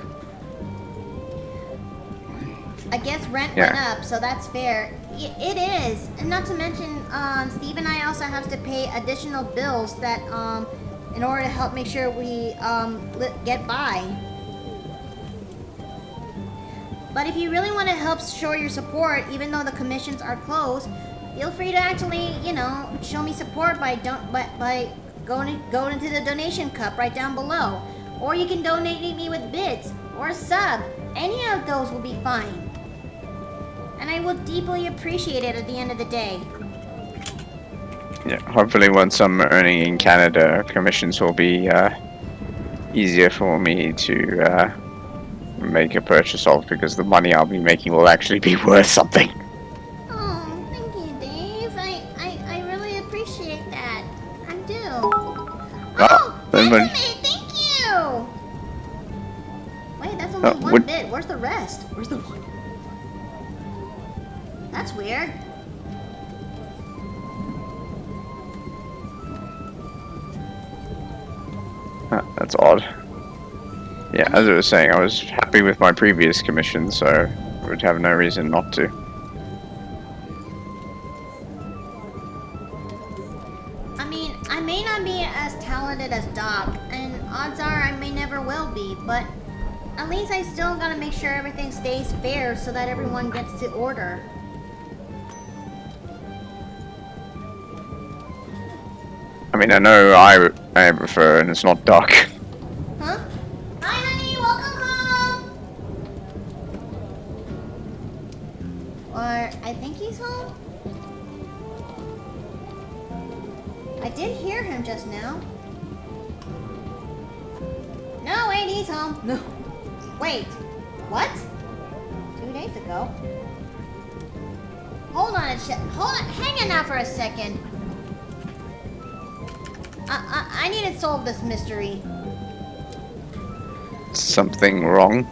I guess rent Yeah. went up, so that's fair. It is, and not to mention, Steve and I also have to pay additional bills that in order to help make sure we get by. But if you really want to help show your support, even though the commissions are closed, feel free to actually, show me support by going into the donation cup right down below. Or you can donate me with bits or a sub. Any of those will be fine. And I will deeply appreciate it at the end of the day. Yeah, hopefully once I'm earning in Canada, commissions will be easier for me to make a purchase of, because the money I'll be making will actually be worth something. Oh, thank you, Dave. I really appreciate that. I do. Oh, then when- thank you! Wait, that's only one would- bit. Where's the rest? Where's the one? That's weird. That's odd. Yeah, as I was saying, I was happy with my previous commission, so I would have no reason not to. I mean, I may not be as talented as Doc, and odds are I may never will be, but at least I still gotta make sure everything stays fair so that everyone gets to order. I mean, I know I prefer, and it's not dark. Huh? Hi, honey. Welcome home. Or I think he's home. I did hear him just now. No, wait, he's home. No. Wait. What? 2 days ago. Hold on hold on. Hang on now for a second. I need to solve this mystery. Something wrong?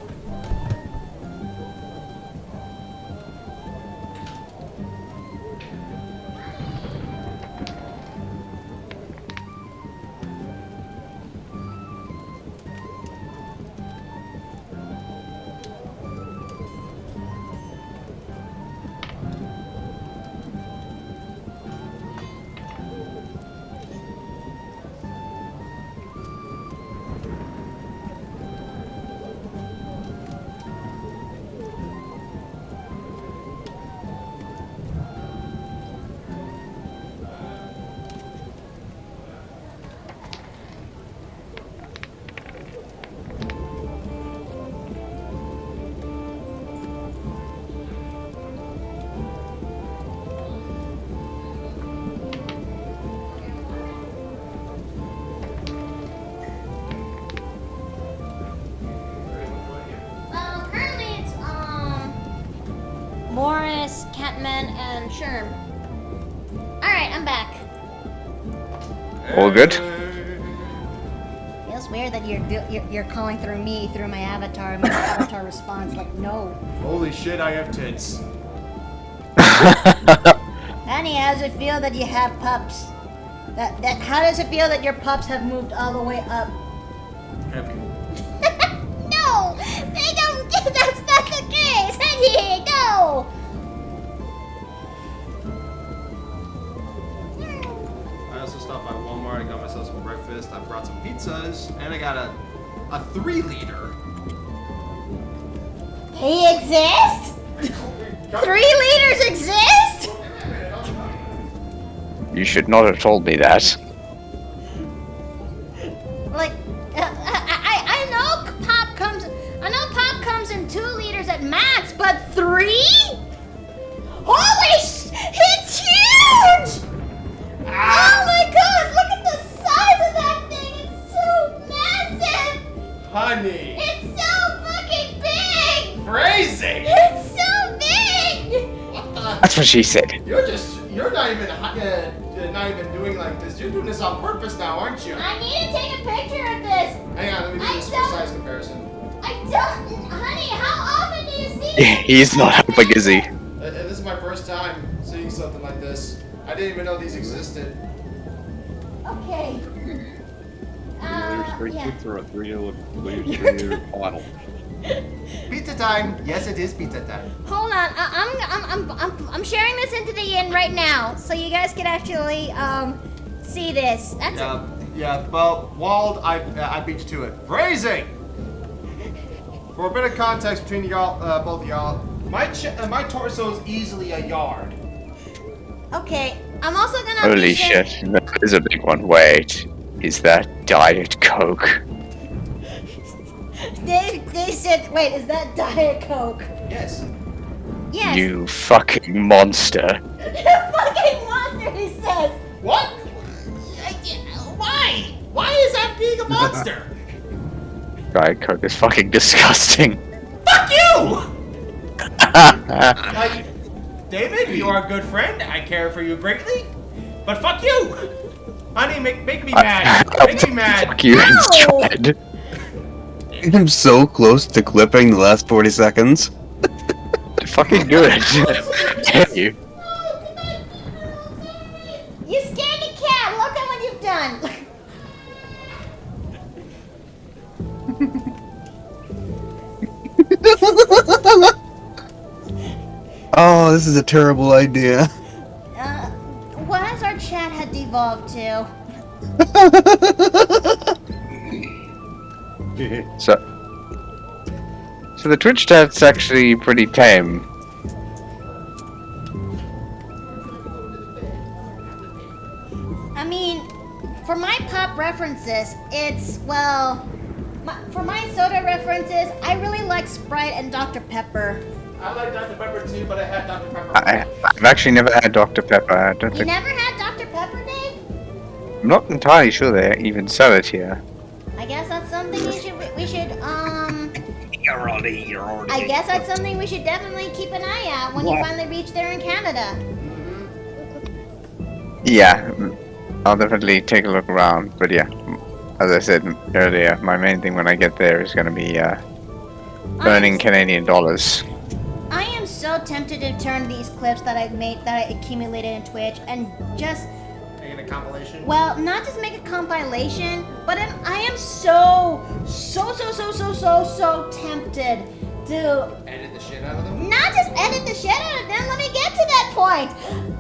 Currently it's Morris, Catman, and Sherm. Alright, I'm back. All good? Feels weird that you're calling through me through my avatar, and my avatar responds like no. Holy shit, I have tits. Honey, how does it feel that you have pups? How does it feel that your pups have moved all the way up? Happy. No! They don't that's not the case! Honey, no! I also stopped by Walmart. I got myself some breakfast. I brought some pizzas, and I got a 3-liter. He exists? 3 liters exist? You should not have told me that. Like, I know pop comes in 2 liters at max, but 3? Holy it's huge! Oh my gosh, look at the size of that thing! It's so massive! Honey! It's so fucking big! Phrasing! It's so big! What the? That's what she said. You're not even doing like this. You're doing this on purpose now, aren't you? I need to take a picture of this! Hang on, let me do this for size comparison. I don't... Honey, how often do you see He's not helping, is he? This is my first time seeing something like this. I didn't even know these existed. Okay. There's 3 yeah. pizza or a 3-liter bottle. Pizza time! Yes, it is pizza time. Hold on, I'm sharing this into the inn right now, so you guys can actually see this. That's Yeah. Well, Wald, I beat you to it. Phrasing. For a bit of context between y'all, both of y'all, my torso is easily a yard. okay. I'm also gonna. Holy shit, that is a big one. Wait, is that Diet Coke? They said, wait, is that Diet Coke? Yes. Yes. You fucking monster. You fucking monster, he says. What? Why? Why is that being a monster? Diet Coke is fucking disgusting. Fuck you! David, you are a good friend. I care for you greatly. But fuck you! Honey, make me mad. Make me mad. Fuck you No! instead. I'm so close to clipping the last 40 seconds. Fucking do it. Damn you. You scaredy cat, look at what you've done. Oh, this is a terrible idea. What has our chat had devolved to? So the Twitch chat's actually pretty tame. I mean, for my pop reference references, it's, well, for my soda references, I really like Sprite and Dr. Pepper. I like Dr. Pepper too, but I had Dr. Pepper. I've actually never had Dr. Pepper. I don't You think. never had Dr. Pepper, Dave? I'm not entirely sure they even sell it here. I guess that's something we should I guess that's something we should definitely keep an eye out when you finally reach there in Canada. Yeah, I'll definitely take a look around. But yeah, as I said earlier, my main thing when I get there is going to be earning Canadian dollars. I am so tempted to turn these clips that I've made, that I accumulated in Twitch, and just, Making a compilation. well, not just make a compilation, but I am so tempted to Edit the shit out of them. not just edit the shit out of them. Let me get to that point.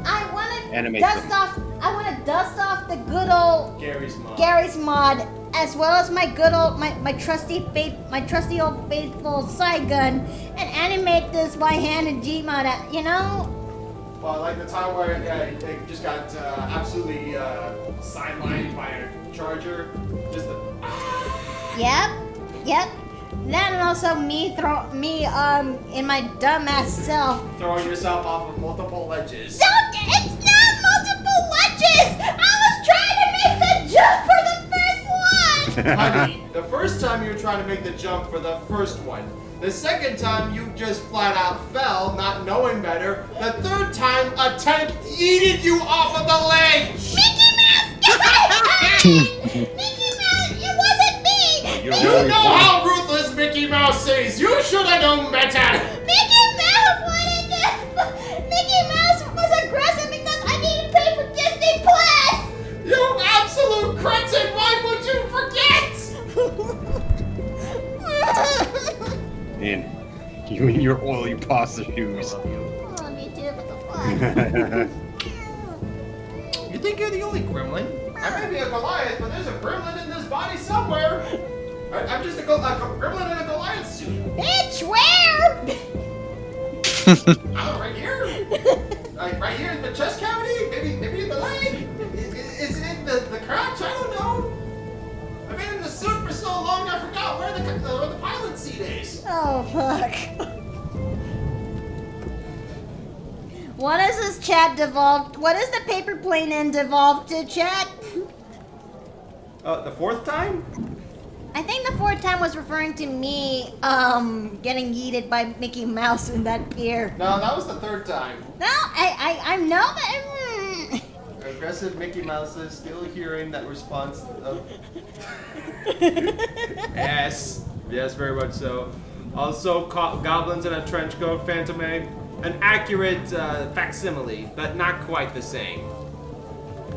I want to Animate dust them. off. I want to dust off the good old Gary's mod. as well as my good old my trusty old faithful Saigon, and animate this by hand in Gmod. You know. Well, like the time where it just got absolutely sidelined by a charger. Just the. Yep. That and also me in my dumbass self. Throwing yourself off of multiple ledges. It's not multiple ledges! I was trying to make the jump for the first one! Honey, the first time you were trying to make the jump for the first one. The second time you just flat out fell, not knowing better. The third time a tank yeeted you off of the ledge! Mickey Mouse! Mickey Mouse! It wasn't me! You know how ruthless Mickey Mouse is! You should have known better! Mickey Mouse was aggressive because I need to pay for Disney Plus! You absolute cretin! Why would you forget? Man, you and your oily pasta shoes. Oh, me too, but the fuck? You think you're the only gremlin? I may be a Goliath, but there's a gremlin in this body somewhere. I'm just a gremlin in a Goliath suit. Bitch, where? Right here. Like right here in the chest cavity? Maybe in the leg? Is it in the crotch? I don't know. I've been in the suit for so long I forgot where the pilot seat is. Oh, fuck. What has this chat devolved? What is the paper plane end devolved to, chat? The fourth time? I think the fourth time was referring to me, getting yeeted by Mickey Mouse in that pier. No, that was the third time. No, I know that. Aggressive Mickey Mouse is still hearing that response of... Yes, very much so. Also, goblins in a trench coat, Phantome. An accurate facsimile, but not quite the same.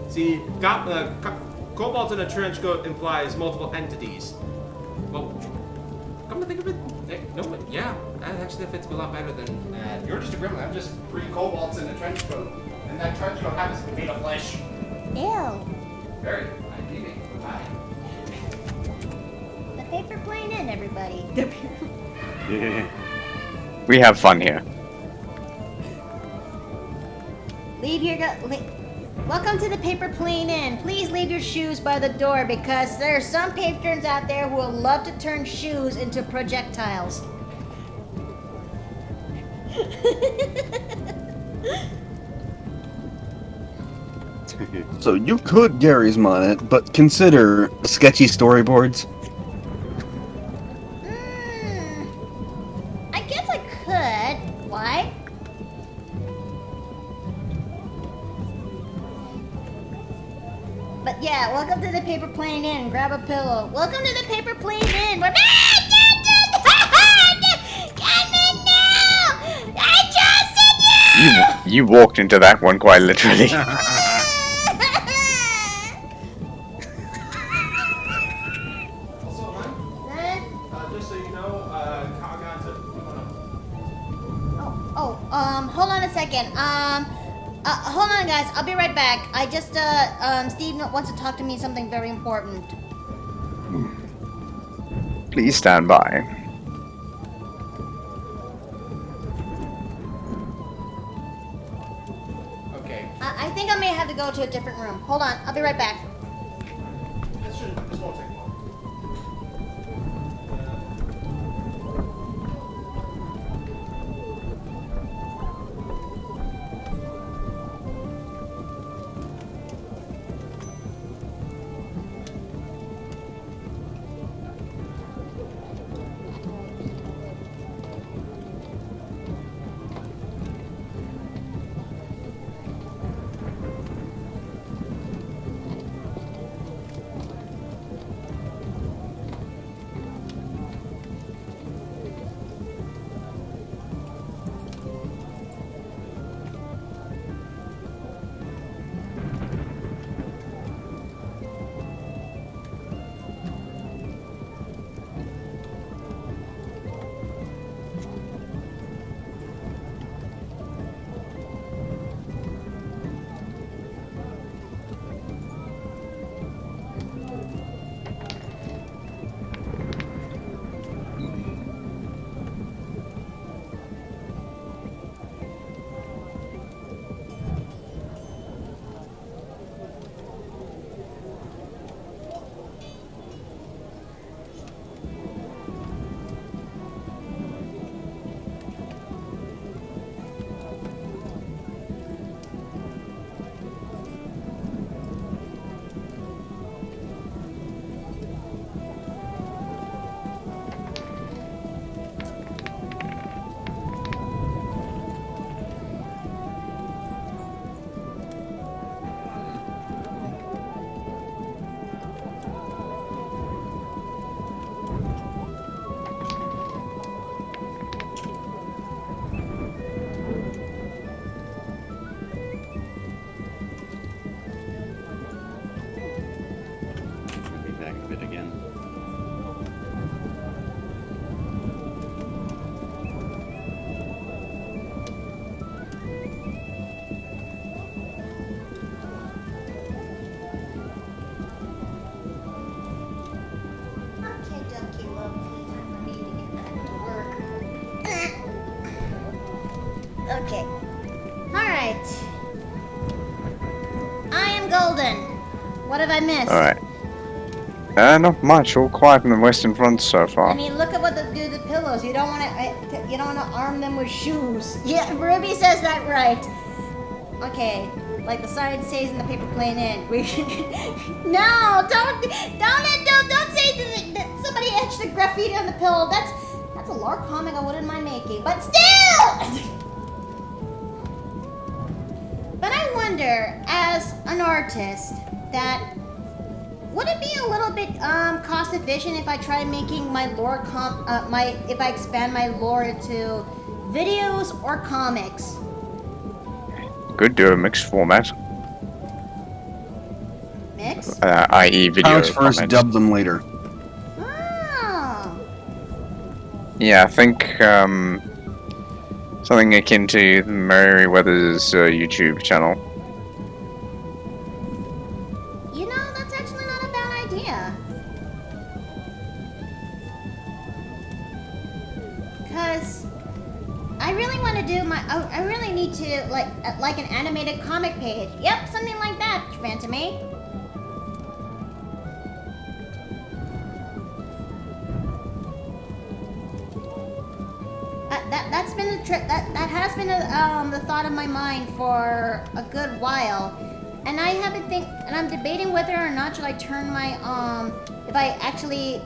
See, kobolds in a trench coat implies multiple entities. Well, come to think of it, that fits a lot better than that. You're just a gremlin. I'm just 3 kobolds in a trench coat, and that trench coat happens to be made of flesh. Ew. Very ideally. The paper plane in, everybody. Yeah. We have fun here. Welcome to the paper plane inn. Please leave your shoes by the door because there are some patrons out there who will love to turn shoes into projectiles. So you could Gary's mod it, but consider sketchy storyboards. I guess I could. Why? But yeah, welcome to the paper plane inn. Grab a pillow. Welcome to the paper plane inn. We're I trusted you. You walked into that one quite literally. Also, hon, just so you know, Kaga's hold on a second. Hold on, guys. I'll be right back. I just, Steve wants to talk to me something very important. Please stand by. Okay. I think I may have to go to a different room. Hold on. I'll be right back. This won't take long. I'll be back a bit again. Okay, Ducky, lovely. Time for me to get back to work. Okay. Alright. I am golden. What have I missed? Alright. Not much. All quiet in the Western Front so far. I mean, look at what they do to the pillows. You don't want to. You don't want to arm them with shoes. Yeah, Ruby says that right. Okay, like the sign says in the paper plane in. We no, don't say that somebody etched the graffiti on the pillow. That's a lore comic I wouldn't mind making, but still. But I wonder, as an artist, that would it be a little bit cost efficient if I try making my lore if I expand my lore into videos or comics? Could do a mixed format, Mix? i.e. video Comics first, comments. dub them later. Oh. Yeah, I think something akin to Merryweather's YouTube channel. You know, that's actually not a bad idea. Because I really want to do I really need to like an animated comic page. Yep, something like that, Phantomy. That's been that has been the thought of my mind for a good while, and I'm debating whether or not should I turn my if I actually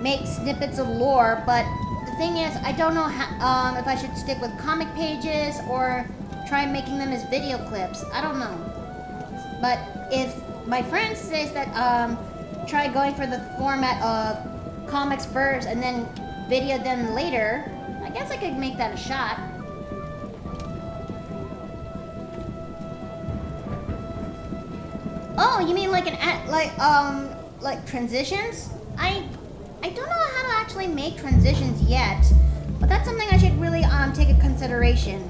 make snippets of lore. But the thing is, I don't know how, if I should stick with comic pages or try making them as video clips. I don't know. But if my friend says that try going for the format of comics first and then video them later, I guess I could make that a shot. Oh, you mean like like transitions? I don't know how to actually make transitions yet, but that's something I should really take into consideration.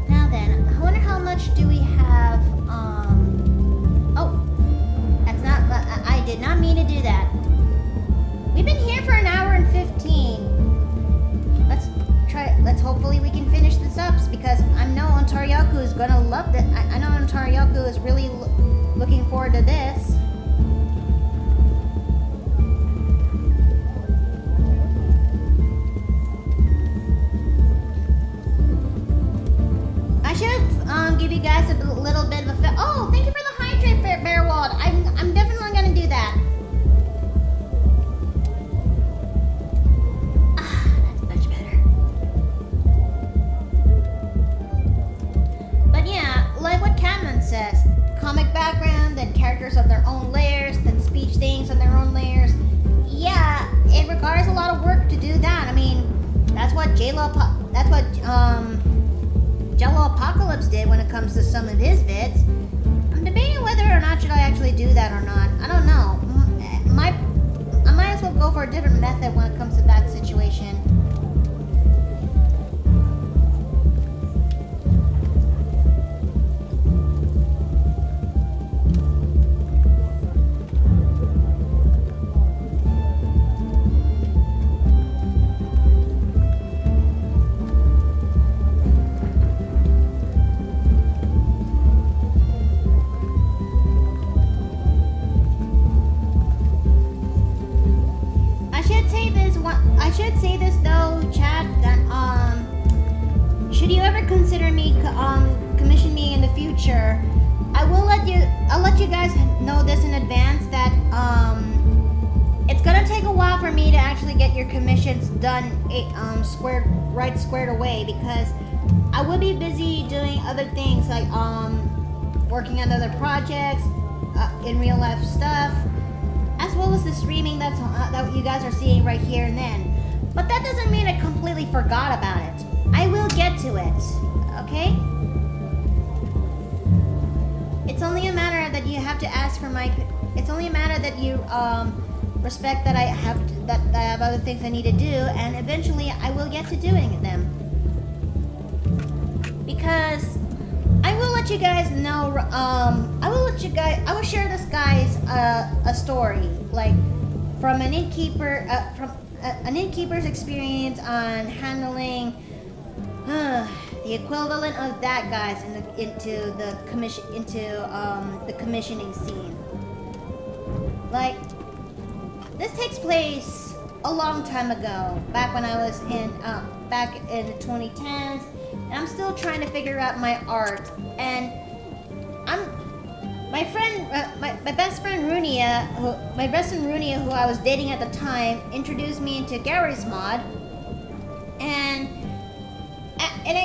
Now then, I wonder how much do we have That's what Jello Apocalypse did when it comes to some of his vids. I'm debating whether or not should I actually do that or not. I don't know. I might as well go for a different method when it comes to that situation. I should say this though, Chad, that should you ever consider me commission me in the future, I'll let you guys know this in advance that it's gonna take a while for me to actually get your commissions done squared away, because I will be busy doing other things like working on other projects, in real life stuff, as well as the streaming that you guys are seeing right here and then. But that doesn't mean I completely forgot about it. I will get to it, okay? It's only a matter that you have to ask for my. It's only a matter that you respect that I have other things I need to do, and eventually I will get to doing them. Because I will let you guys know. I will share this guy's a story, like from an innkeeper, from an innkeeper's experience on handling the equivalent of that guy's into the commissioning scene. Like, this takes place a long time ago, back when I was back in the 2010s, and I'm still trying to figure out my art. And my best friend Runia, who I was dating at the time, introduced me into Gary's mod, and it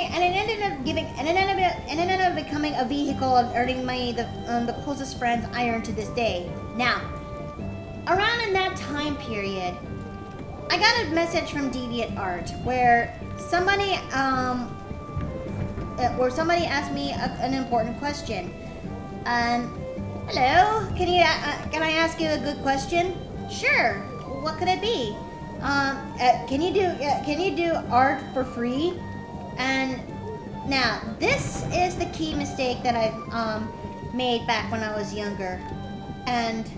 ended up becoming a vehicle of earning money. The closest friends I earn to this day. Now, around in that time period, I got a message from DeviantArt where somebody asked me an important question. Hello, can I ask you a good question? Sure. What could it be? Can you do art for free? And now this is the key mistake that I've made back when I was younger, and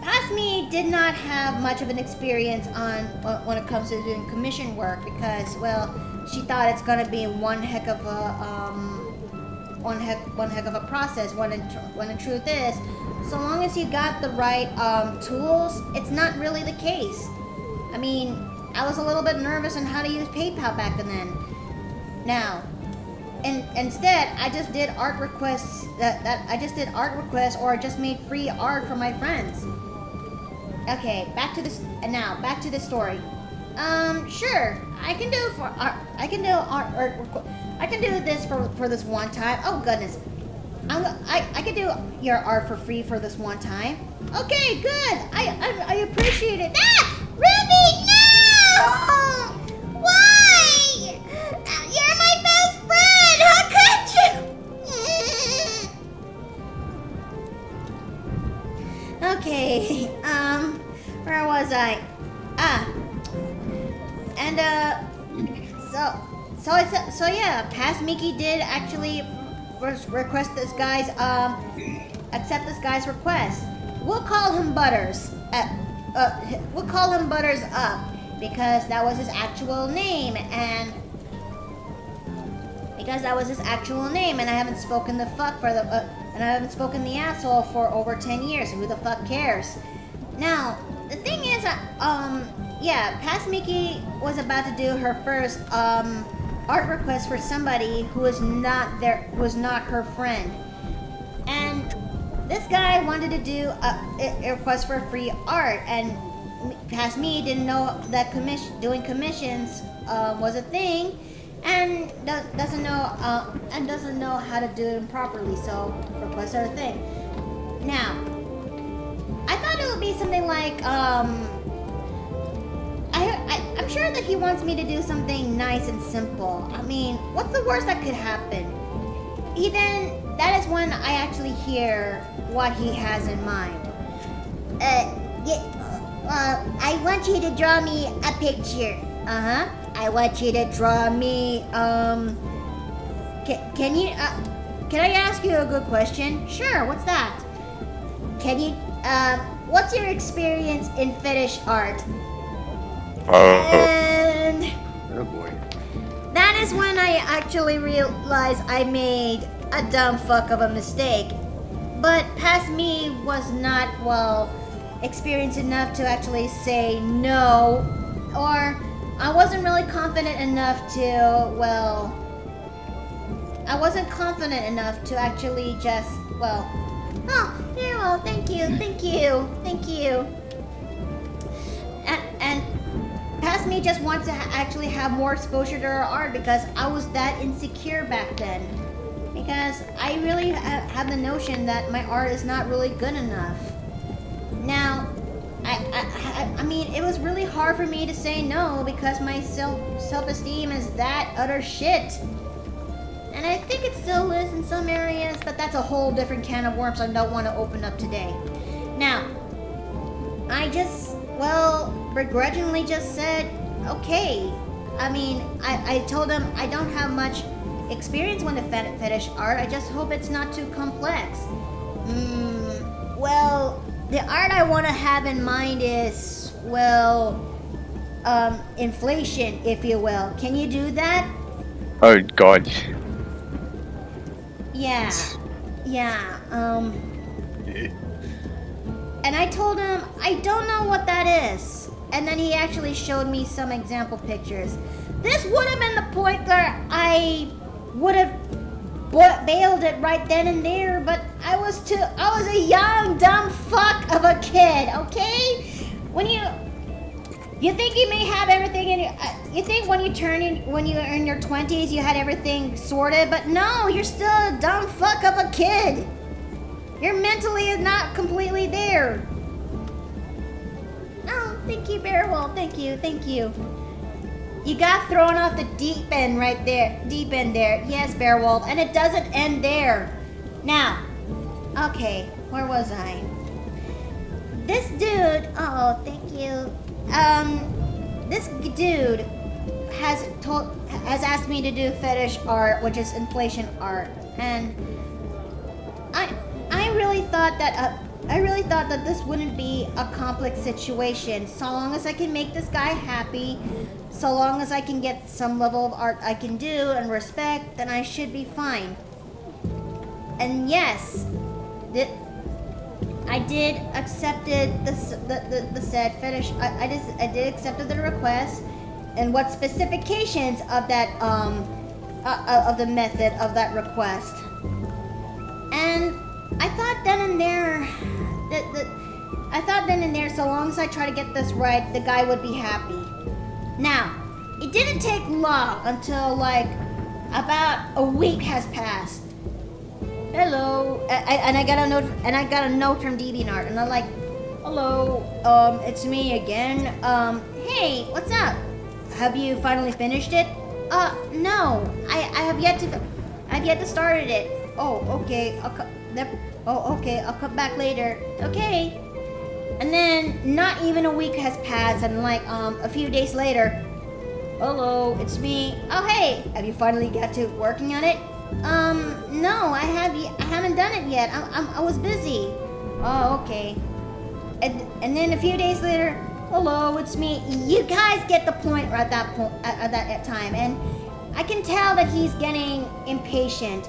past me did not have much of an experience on when it comes to doing commission work, because, well, she thought it's gonna be one heck of a process. When the truth is, so long as you got the right tools, it's not really the case. I mean, I was a little bit nervous on how to use PayPal back then. Now, and instead, I just did art requests. Or I just made free art for my friends. Okay, back to this. And now, back to the story. Sure, I can do this for this one time. Oh goodness, I can do your art for free for this one time. Okay, good. I appreciate it. Ah, Ruby, no! Why? You're my best friend. How could you? Okay. Where was I? So yeah, past Mickey did actually request this guy's accept this guy's request. We'll call him Butters. We'll call him Butters Up, because that was his actual name, and I haven't spoken the fuck for the and I haven't spoken the asshole for over 10 years. Who the fuck cares? Now, the thing is, past Mickey was about to do her first art request for somebody who was not her friend, and this guy wanted to do a request for free art, and past me didn't know that doing commissions was a thing, and doesn't know how to do them properly. So requests are a thing. Now, I thought it would be something like I'm I'm sure that he wants me to do something nice and simple. I mean, what's the worst that could happen? That is when I actually hear what he has in mind. I want you to draw me a picture. I want you to draw me, can I ask you a good question? Sure, what's that? What's your experience in fetish art? And Oh boy. that is when I actually realized I made a dumb fuck of a mistake. But past me was not, experienced enough to actually say no, or I wasn't really confident enough to, I wasn't confident enough to actually just, very well, thank you. And past me just wants to actually have more exposure to her art because I was that insecure back then. Because I really have the notion that my art is not really good enough. Now, I mean, it was really hard for me to say no because my self-esteem is that utter shit. And I think it still is in some areas, but that's a whole different can of worms I don't want to open up today. Now, I just, begrudgingly just said, okay. I mean, I told him I don't have much experience with the fetish art. I just hope it's not too complex. The art I want to have in mind is, inflation, if you will. Can you do that? Oh God. Yeah. And I told him, I don't know what that is. And then he actually showed me some example pictures. This would have been the point where I would have bailed it right then and there, but I was a young, dumb fuck of a kid, okay? When you think you may have everything in your, you think when you're in your 20s, you had everything sorted, but no, you're still a dumb fuck of a kid. You're mentally not completely there. Oh, thank you, Bearwolf. Thank you. You got thrown off the deep end right there. Deep end there. Yes, Bearwolf. And it doesn't end there. Now, okay, where was I? This dude, thank you. This dude has asked me to do fetish art, which is inflation art. And I really thought that this wouldn't be a complex situation. So long as I can make this guy happy, so long as I can get some level of art I can do and respect, then I should be fine. And yes, I did accepted the said fetish. I did accepted the request and what specifications of that of the method of that request. And I thought then and there, so long as I try to get this right, the guy would be happy. Now, it didn't take long until about a week has passed. Hello, and I got a note from DeviantArt, and I'm like, hello, it's me again. Hey, what's up? Have you finally finished it? No, I have yet to start it. Oh, okay. I'll come back later. Okay. And then not even a week has passed, and a few days later, hello, it's me. Oh, hey, have you finally got to working on it? No, I haven't done it yet. I was busy. Oh, okay. And then a few days later, hello, it's me. You guys get the point at that time, and I can tell that he's getting impatient.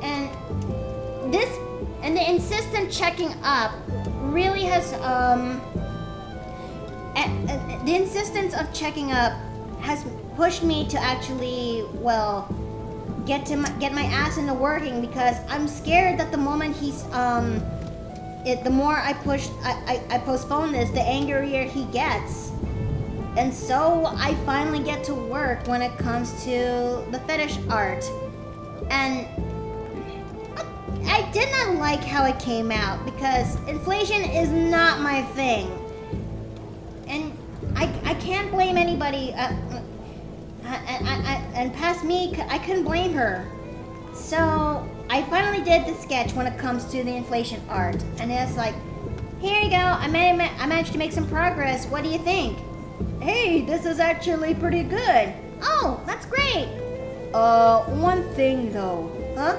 And the insistent checking up really has the insistence of checking up has pushed me to actually get my ass into working, because I'm scared that the moment he's the more I postpone this, the angrier he gets. And so I finally get to work when it comes to the fetish art. And I did not like how it came out, because inflation is not my thing. And I can't blame anybody. And past me, I couldn't blame her. So I finally did the sketch when it comes to the inflation art, and it's like, here you go. I managed to make some progress. What do you think? Hey, this is actually pretty good. Oh, that's great. One thing though, huh?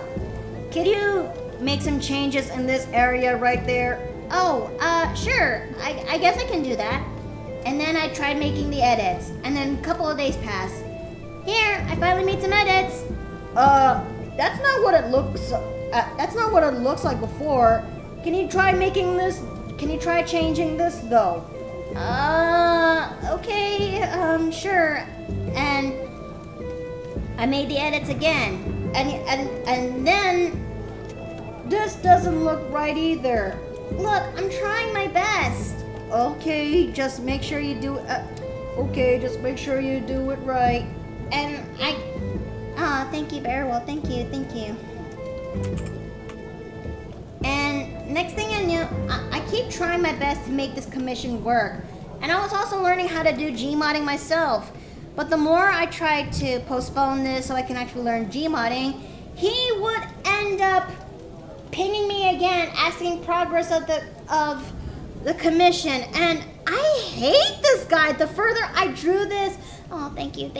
Could you make some changes in this area right there? Oh, sure. I guess I can do that. And then I tried making the edits, and then a couple of days passed. Here, I finally made some edits. That's not what it looks. That's not what it looks like before. Can you try making this? Can you try changing this though? Okay. Sure. And I made the edits again, and then this doesn't look right either. Look, I'm trying my best. Okay, just make sure you do. Okay, just make sure you do it right. And thank you, Bearwell. Thank you. And next thing I knew, I keep trying my best to make this commission work. And I was also learning how to do Gmodding myself. But the more I tried to postpone this so I can actually learn Gmodding, he would end up pinging me again, asking progress of the commission. And I hate this guy. The further I drew this, oh, thank you.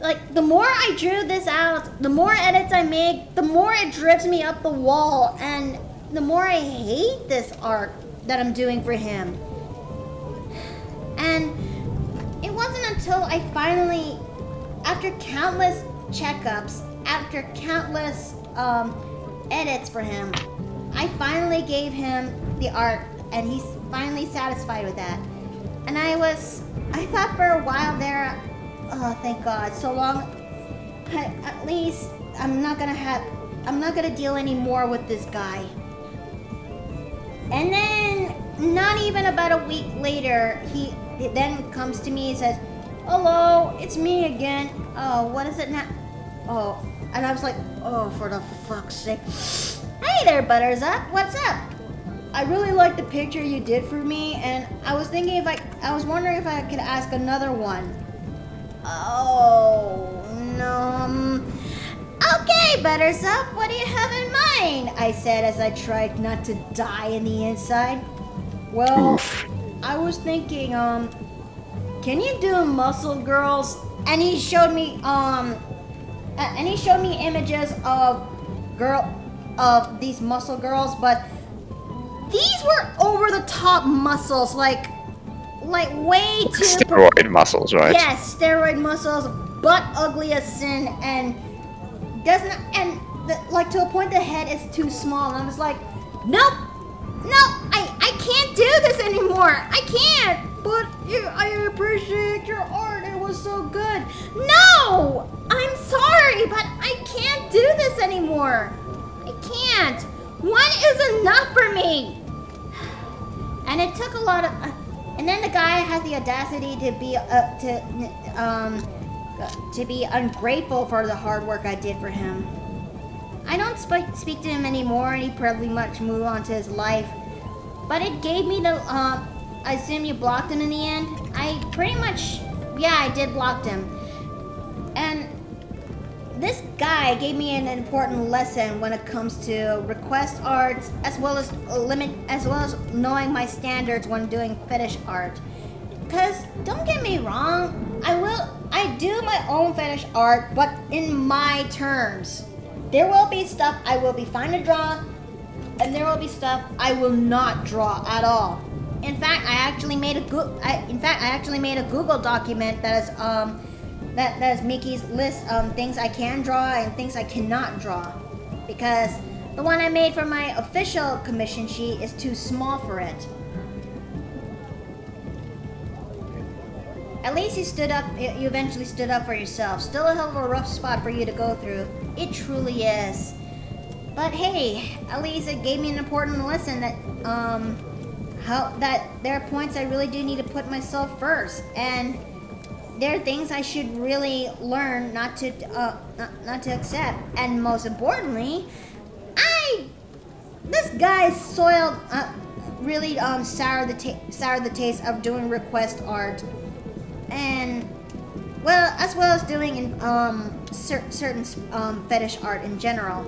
Like, the more I drew this out, the more edits I make, the more it drives me up the wall, and the more I hate this art that I'm doing for him. And it wasn't until I finally, after countless checkups, after countless edits for him, I finally gave him the art, and he's finally satisfied with that. And I thought for a while there, oh, thank God, so long, at least I'm not gonna deal anymore with this guy. And then, not even about a week later, he then comes to me and says, hello, it's me again. Oh, what is it now? Oh, and I was like, oh, for the fuck's sake. Hey there, Buttersup, what's up? I really like the picture you did for me, and I was wondering if I could ask another one. Oh, no. Okay, Buttersup, what do you have in mind? I said as I tried not to die in the inside. Well, Oof. I was thinking, can you do muscle girls? And he showed me, images of these muscle girls, but these were over the top muscles, like way too Steroid muscles, right? Yes, steroid muscles, butt ugly as sin, and like to a point the head is too small. And I was like, nope, I can't do this anymore. I can't. But I appreciate your art. It was so good. No, I'm sorry, but I can't do this anymore. I can't. One is enough for me. And it took a lot of. And then the guy has the audacity to be ungrateful for the hard work I did for him. I don't speak to him anymore, and he probably much moved on to his life. But it gave me the. I assume you blocked him in the end. I did block him. And this guy gave me an important lesson when it comes to request arts, as well as knowing my standards when doing fetish art. Cause don't get me wrong, I do my own fetish art, but in my terms. There will be stuff I will be fine to draw, and there will be stuff I will not draw at all. In fact, I actually made a Google document that is that is Mickey's list of things I can draw and things I cannot draw, because the one I made for my official commission sheet is too small for it. At least you eventually stood up for yourself. Still a hell of a rough spot for you to go through. It truly is. But hey, at least it gave me an important lesson that that there are points I really do need to put myself first, and there are things I should really learn not to accept. And most importantly, this guy soiled really soured the taste of doing request art. and well, as well as doing certain fetish art in general.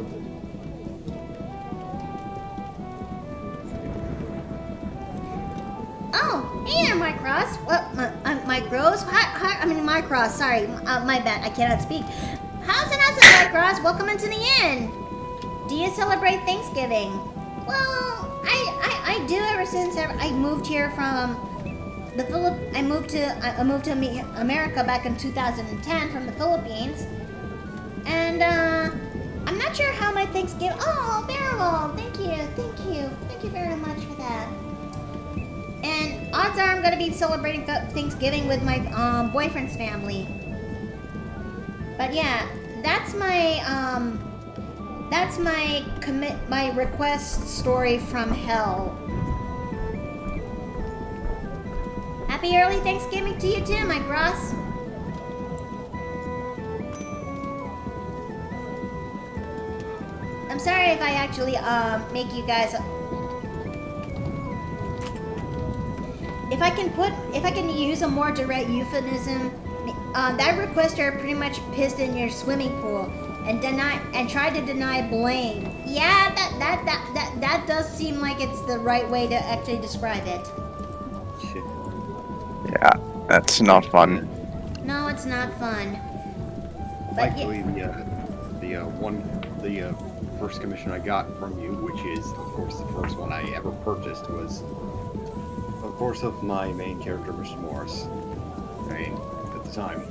Oh, hey there, Mycross. Well, Mycross? Mycross. Sorry, my bad. I cannot speak. How's it, Mycross? Welcome into the inn. Do you celebrate Thanksgiving? Well, I do ever since I moved here from the I moved to America back in 2010 from the Philippines, and I'm not sure how my Thanksgiving. Oh, Barrel, thank you very much for that. And odds are I'm gonna be celebrating Thanksgiving with my boyfriend's family. But yeah, that's my request story from hell. Happy early Thanksgiving to you too, my Gross. I'm sorry if I actually make you guys. If I can use a more direct euphemism, that requester pretty much pissed in your swimming pool and tried to deny blame. Yeah, that does seem like it's the right way to actually describe it. Shit. Yeah, that's not fun. No, it's not fun. But Thankfully, the first commission I got from you, which is of course the first one I ever purchased, was of course of my main character, Mr. Morris. I mean, at the time,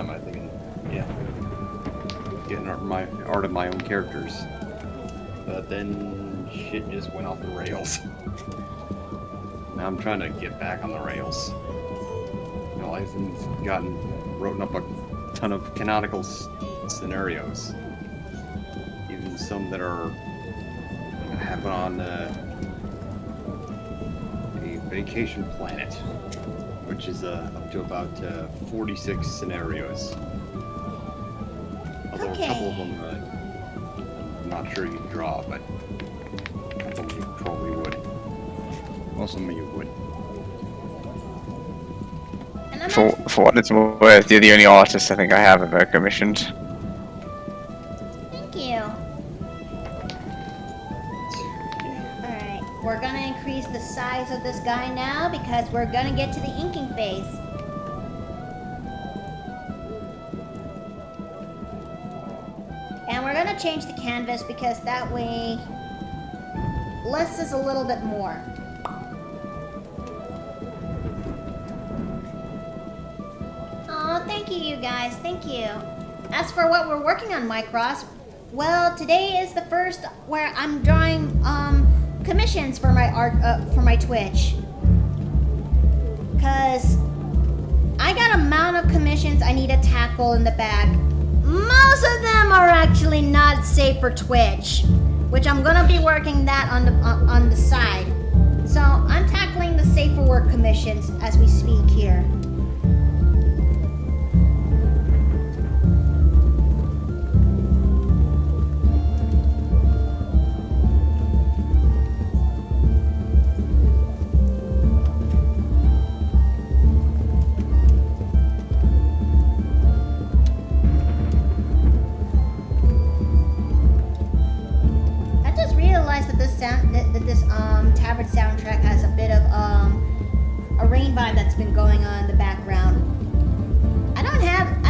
I think, yeah, getting my art of my own characters. But then shit just went off the rails. Now I'm trying to get back on the rails. You know, I've written up a ton of canonical scenarios, even some that are happen on a vacation planet, which is up to about 46 scenarios. Although Okay. a couple of them I'm not sure you draw, but a couple of you probably would. Most of them you would. and I'm For what it's worth, you're the only artist I think I have ever commissioned. Thank you. Alright, we're gonna increase the size of this guy now because we're gonna get to the inking phase. And we're gonna change the canvas because that way less is a little bit more. Oh, thank you, you guys. Thank you. As for what we're working on, Mycross, well, today is the first where I'm drawing commissions for my art for my Twitch. Cause I got a amount of commissions I need to tackle in the back. Most of them are actually not safe for Twitch, which I'm gonna be working that on the side. So I'm tackling the safe for work commissions as we speak here. Tavern soundtrack has a bit of a rain vibe that's been going on in the background. I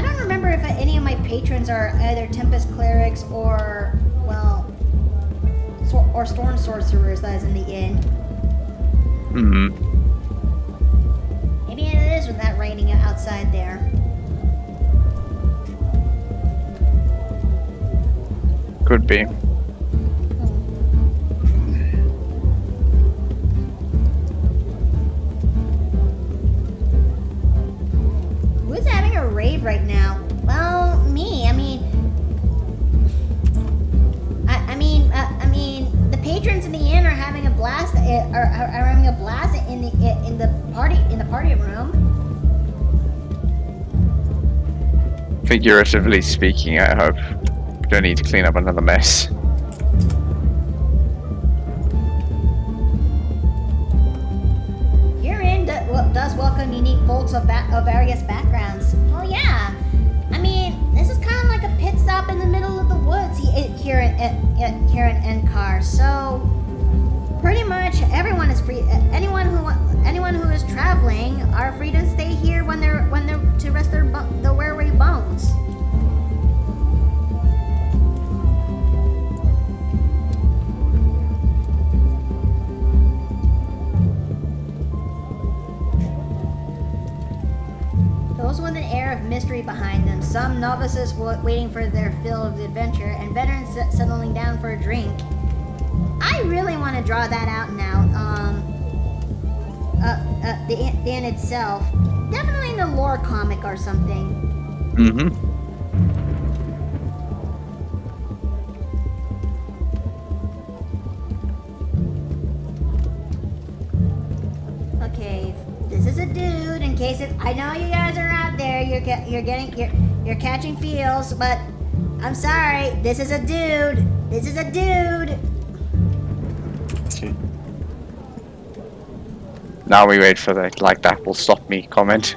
don't remember if any of my patrons are either Tempest clerics or or storm sorcerers that is in the inn. Maybe it is with that raining outside there. Could be. Who's having a rave right now? Well, me. I mean, the patrons in the inn are having a blast. Are having a blast in the party room. Figuratively speaking, I hope. Don't need to clean up another mess. Your inn does welcome folks of various backgrounds. Oh yeah. I mean, this is kind of like a pit stop in the middle of the woods here in Enkar. So pretty much everyone is free. Anyone who is traveling are free to stay here when they're to rest their weary bones. Those with an air of mystery behind them, some novices waiting for their fill of the adventure, and veterans settling down for a drink. I really want to draw that out now. The inn itself, definitely in a lore comic or something. Mm-hmm. Okay, this is a dude. In case I know you guys are out there, you're catching feels, but I'm sorry. This is a dude. This is a dude. Okay. Now we wait for the like that will stop me comment.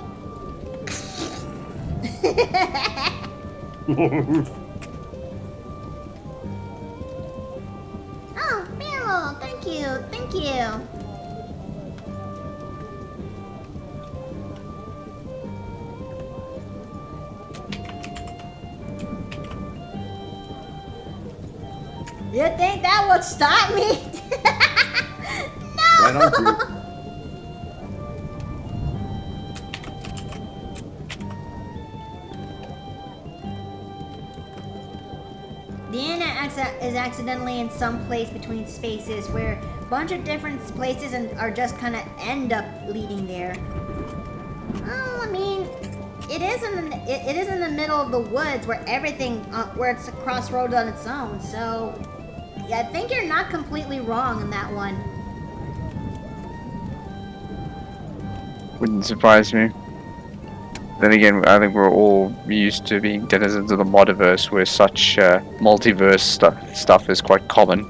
Oh, Milo, thank you. You think that would stop me? No! Right on through. The inn is accidentally in some place between spaces where a bunch of different places are just kind of end up leading there. Oh, I mean, it is in the middle of the woods where where it's a crossroad on its own. So, yeah, I think you're not completely wrong in that one. Wouldn't surprise me. Then again, I think we're all used to being denizens of the Modiverse, where such multiverse stuff is quite common.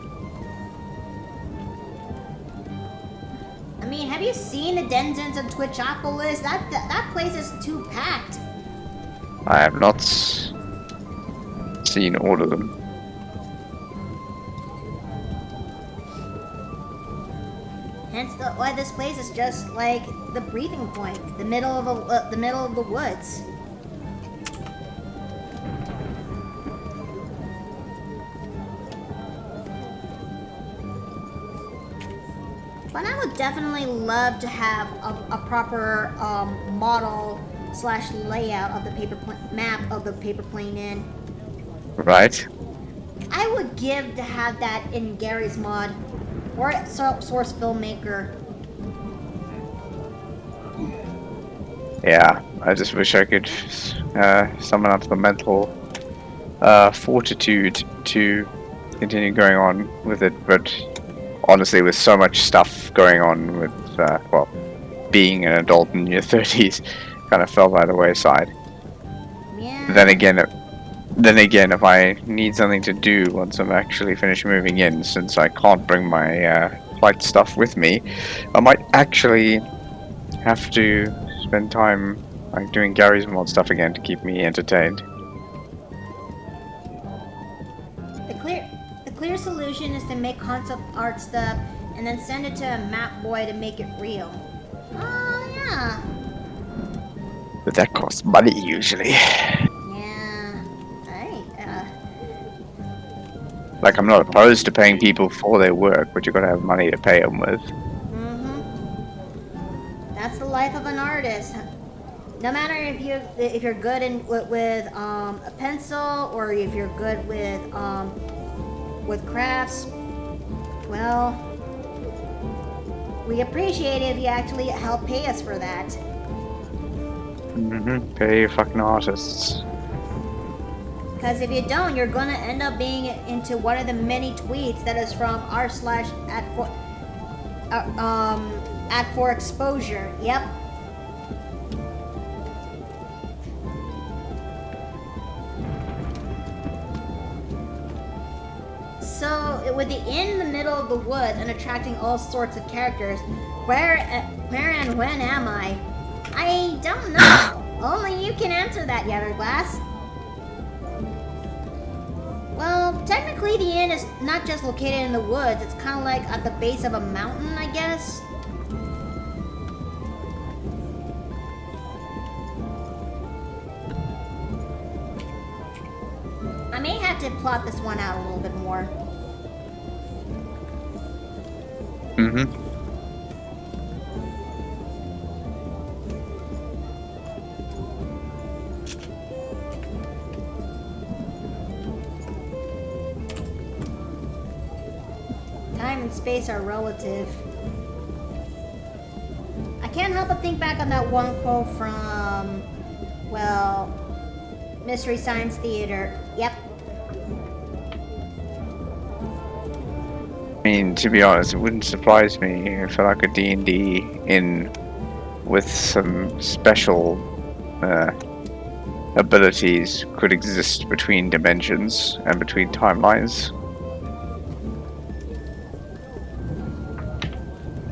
I mean, have you seen the denizens of Twitchopolis? That place is too packed. I have not seen all of them. Hence why this place is just like the breathing point, the middle of the woods. But I would definitely love to have a proper model / layout of the map of the paper plane inn. Right? I would give to have that in Gary's mod or Source Filmmaker. Yeah, I just wish I could summon up the mental fortitude to continue going on with it, but honestly, with so much stuff going on with, well, being an adult in your 30s, kind of fell by the wayside. Yeah. Then again, if I need something to do once I'm actually finished moving in, since I can't bring my flight stuff with me, I might actually have to spend time like doing Gary's mod stuff again to keep me entertained. The clear solution is to make concept art stuff and then send it to a map boy to make it real. Oh yeah. But that costs money usually. Yeah. Alright. Like, I'm not opposed to paying people for their work, but you gotta have money to pay them with. That's the life of an artist. No matter if you're good with a pencil or if you're good with crafts, well, we appreciate it if you actually help pay us for that. Pay fucking artists. Because if you don't, you're gonna end up being into one of the many tweets that is from r/@for exposure. Yep. So with the inn in the middle of the woods and attracting all sorts of characters, where and when am I? I don't know. Only you can answer that, Yetterglass. Well, technically the inn is not just located in the woods. It's kind of like at the base of a mountain, I guess. I may have to plot this one out a little bit more. Mm-hmm. Time and space are relative. I can't help but think back on that one quote from, well, Mystery Science Theater. Yep. I mean, to be honest, it wouldn't surprise me if like a D&D in with some special abilities could exist between dimensions and between timelines.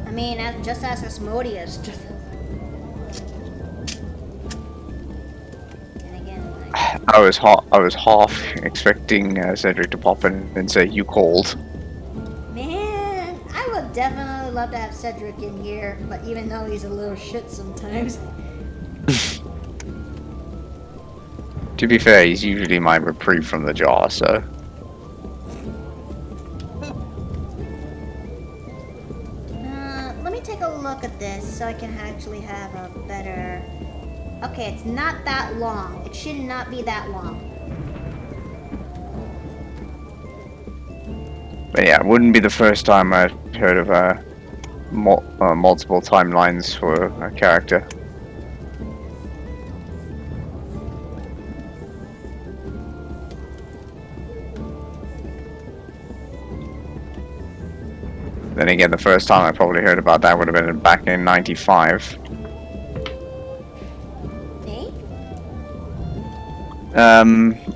I mean, just as Asmodeus. And again, like, I was half expecting Cedric to pop in and say, "You called." man, I would definitely love to have Cedric in here, but even though he's a little shit sometimes. To be fair, he's usually my reprieve from the jar, so. Let me take a look at this so I can actually have a better... Okay, it's not that long. It should not be that long. But yeah, it wouldn't be the first time I've heard of multiple timelines for a character. Then again, the first time I probably heard about that would have been back in '95. Eh?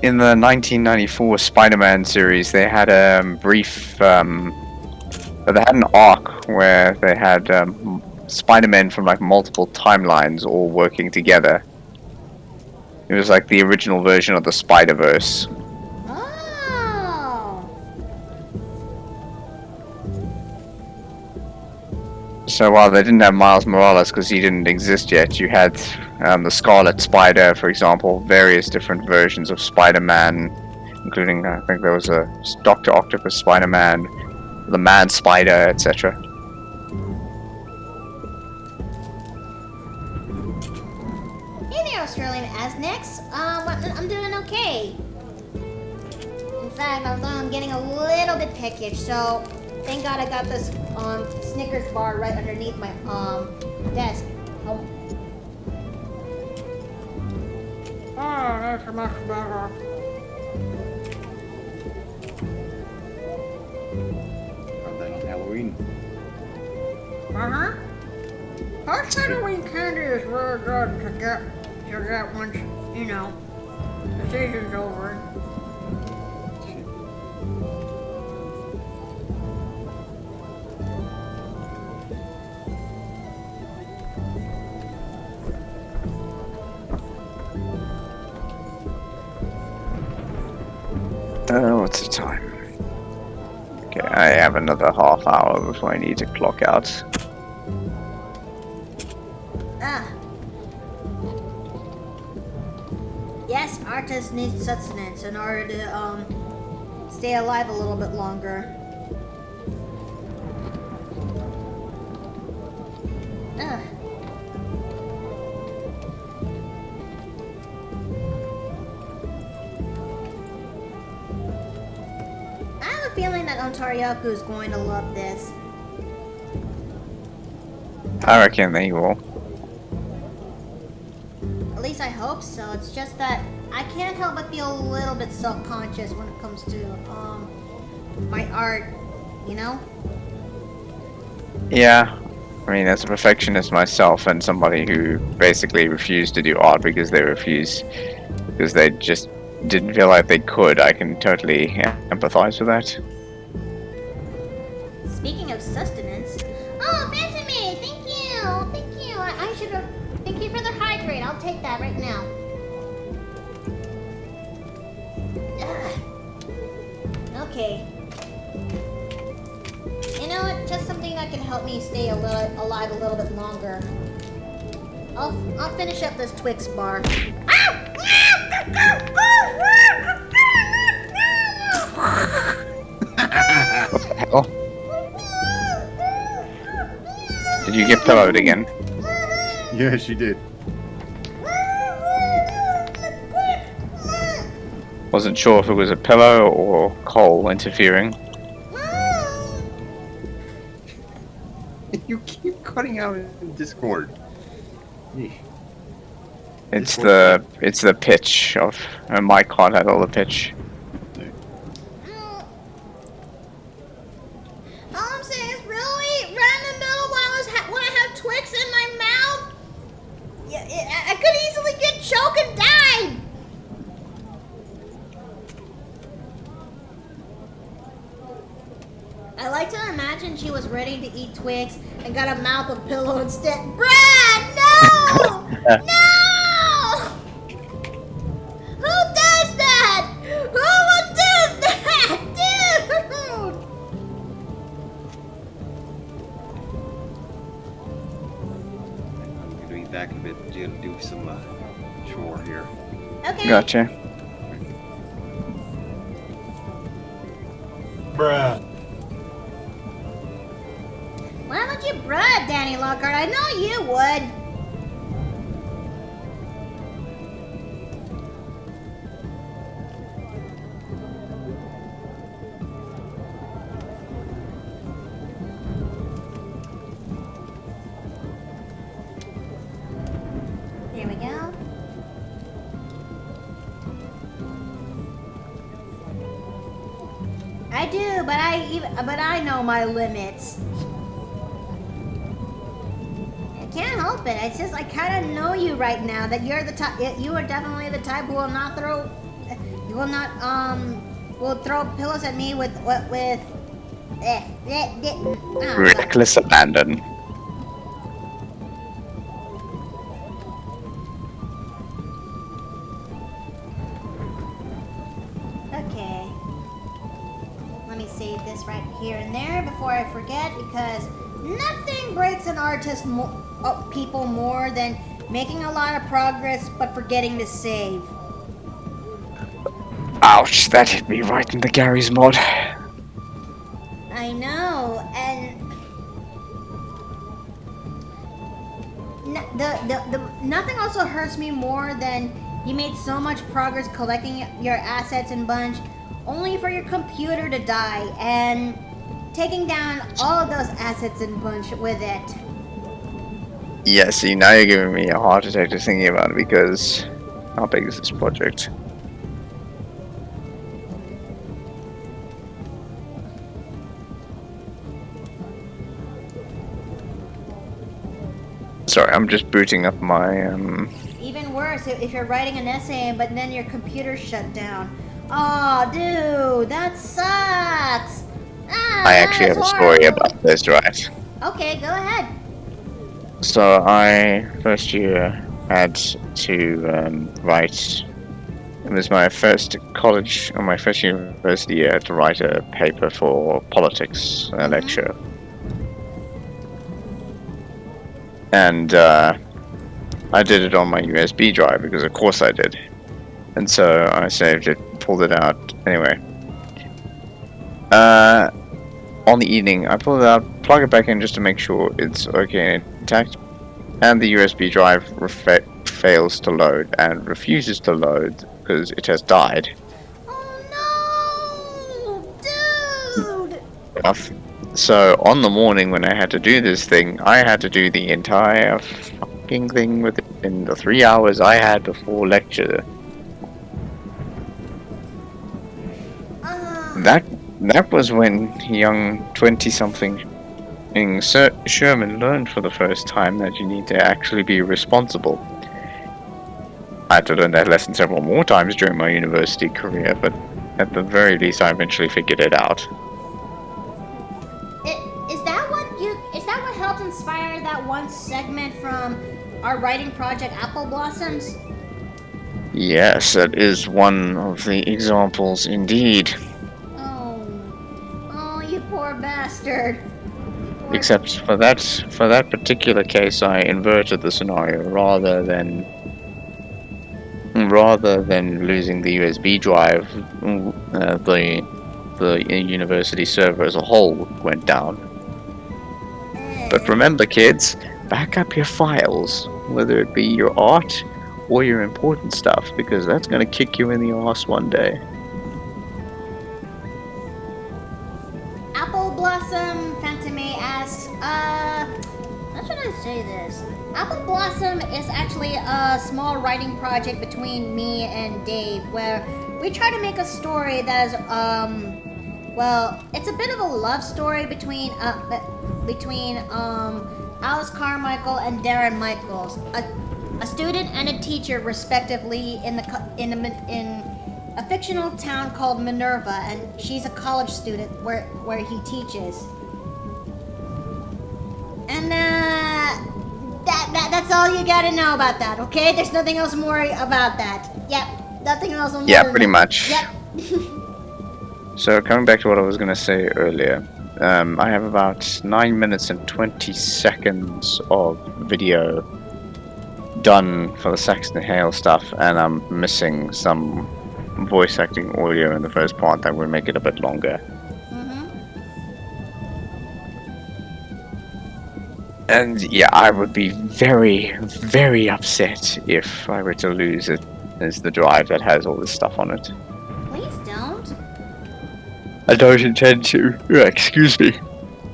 In the 1994 Spider-Man series, they had a brief, they had an arc where they had Spider-Man from like multiple timelines all working together. It was like the original version of the Spider-Verse. Oh! So while they didn't have Miles Morales because he didn't exist yet, you had the Scarlet Spider, for example, various different versions of Spider-Man, including I think there was a Dr. Octopus Spider-Man, the Mad Spider, etc. Hey there, Australian Asnex. I'm doing okay. In fact, I'm getting a little bit peckish, so thank God I got this Snickers bar right underneath my desk. Oh, that's much better. Are they on Halloween? Uh-huh. First Halloween candy is really good to get once, you know, the season's over. What's the time? Okay, I have another half hour before I need to clock out. Ah. Yes, artists need sustenance in order to stay alive a little bit longer. Ugh. I have a feeling that Ontarioku is going to love this. I reckon they will. At least I hope so. It's just that I can't help but feel a little bit self-conscious when it comes to my art, you know? Yeah, I mean, as a perfectionist myself and somebody who basically refused to do art because they just didn't feel like they could, I can totally empathize with that. Speaking of sustenance, oh, Phantom, thank you, I should have. Thank you for take that right now. Ugh. Okay. You know what? Just something that can help me stay alive a little bit longer. I'll finish up this Twix bar. What the hell? Did you get pillowed again? Yeah, she did. Wasn't sure if it was a pillow or Cole interfering. You keep cutting out in Discord. Yeesh. It's the pitch of my can't handle the pitch. All I'm saying is, really, right in the middle when I have Twix in my mouth, I could easily get choked and die. I like to imagine she was ready to eat Twix and got a mouth of pillow instead. Brad, no! No! Who does that? Who would do that, dude? I'm gonna be back a bit to do some chore here. Okay. Gotcha. Bruh. Why would you bruh, Danny Lockhart? I know you would. Here we go. I do, but I know my limits. I can't help it. It's just I kind of know you right now. That you're the type. You are definitely the type who will not throw. You will not will throw pillows at me with. Oh, Reckless abandon. Okay. Let me save this right here and there before I forget, because nothing breaks an artist people more than making a lot of progress but forgetting to save. Ouch, that hit me right in the Gary's mod. I know, and nothing also hurts me more than you made so much progress collecting your assets in bunch, only for your computer to die and taking down all of those assets in bunch with it. Yeah, see, now you're giving me a heart attack just thinking about it, because how big is this project? Sorry, I'm just booting up my Even worse, if you're writing an essay but then your computer's shut down. Oh, dude, that sucks. I actually have a story about this, right? Okay, go ahead. So I first year had to write. It was my first college or my first university year to write a paper for politics, a lecture, and I did it on my USB drive because of course I did, and so I saved it, pulled it out. Anyway, on the evening I pull it out, plug it back in just to make sure it's okay and intact, and the USB drive fails to load and refuses to load because it has died. Oh no, dude! So on the morning when I had to do this thing, I had to do the entire fucking thing within the 3 hours I had before lecture. That was when young 20-something Sherman learned for the first time that you need to actually be responsible. I had to learn that lesson several more times during my university career, but at the very least I eventually figured it out. Is that what helped inspired that one segment from our writing project, Apple Blossoms? Yes, that is one of the examples indeed. Oh, oh, you poor bastard. You poor- Except for that particular case, I inverted the scenario rather than losing the USB drive, the university server as a whole went down. But remember, kids, back up your files, whether it be your art or your important stuff, because that's gonna kick you in the ass one day. Apple Blossom Fantame asks, how should I say this? Apple Blossom is actually a small writing project between me and Dave where we try to make a story that is, well, it's a bit of a love story between Alice Carmichael and Darren Michaels, a student and a teacher respectively in a fictional town called Minerva, and she's a college student where he teaches. And that's all you gotta know about that, okay? There's nothing else more about that. Yep, nothing else more. Yeah, than pretty that. much. Yep. So coming back to what I was gonna say earlier, I have about 9 minutes and 20 seconds of video done for the Saxon Hale stuff, and I'm missing some voice acting audio in the first part that would make it a bit longer. And yeah, I would be very, very upset if I were to lose it as the drive that has all this stuff on it. Please don't. I don't intend to. Excuse me.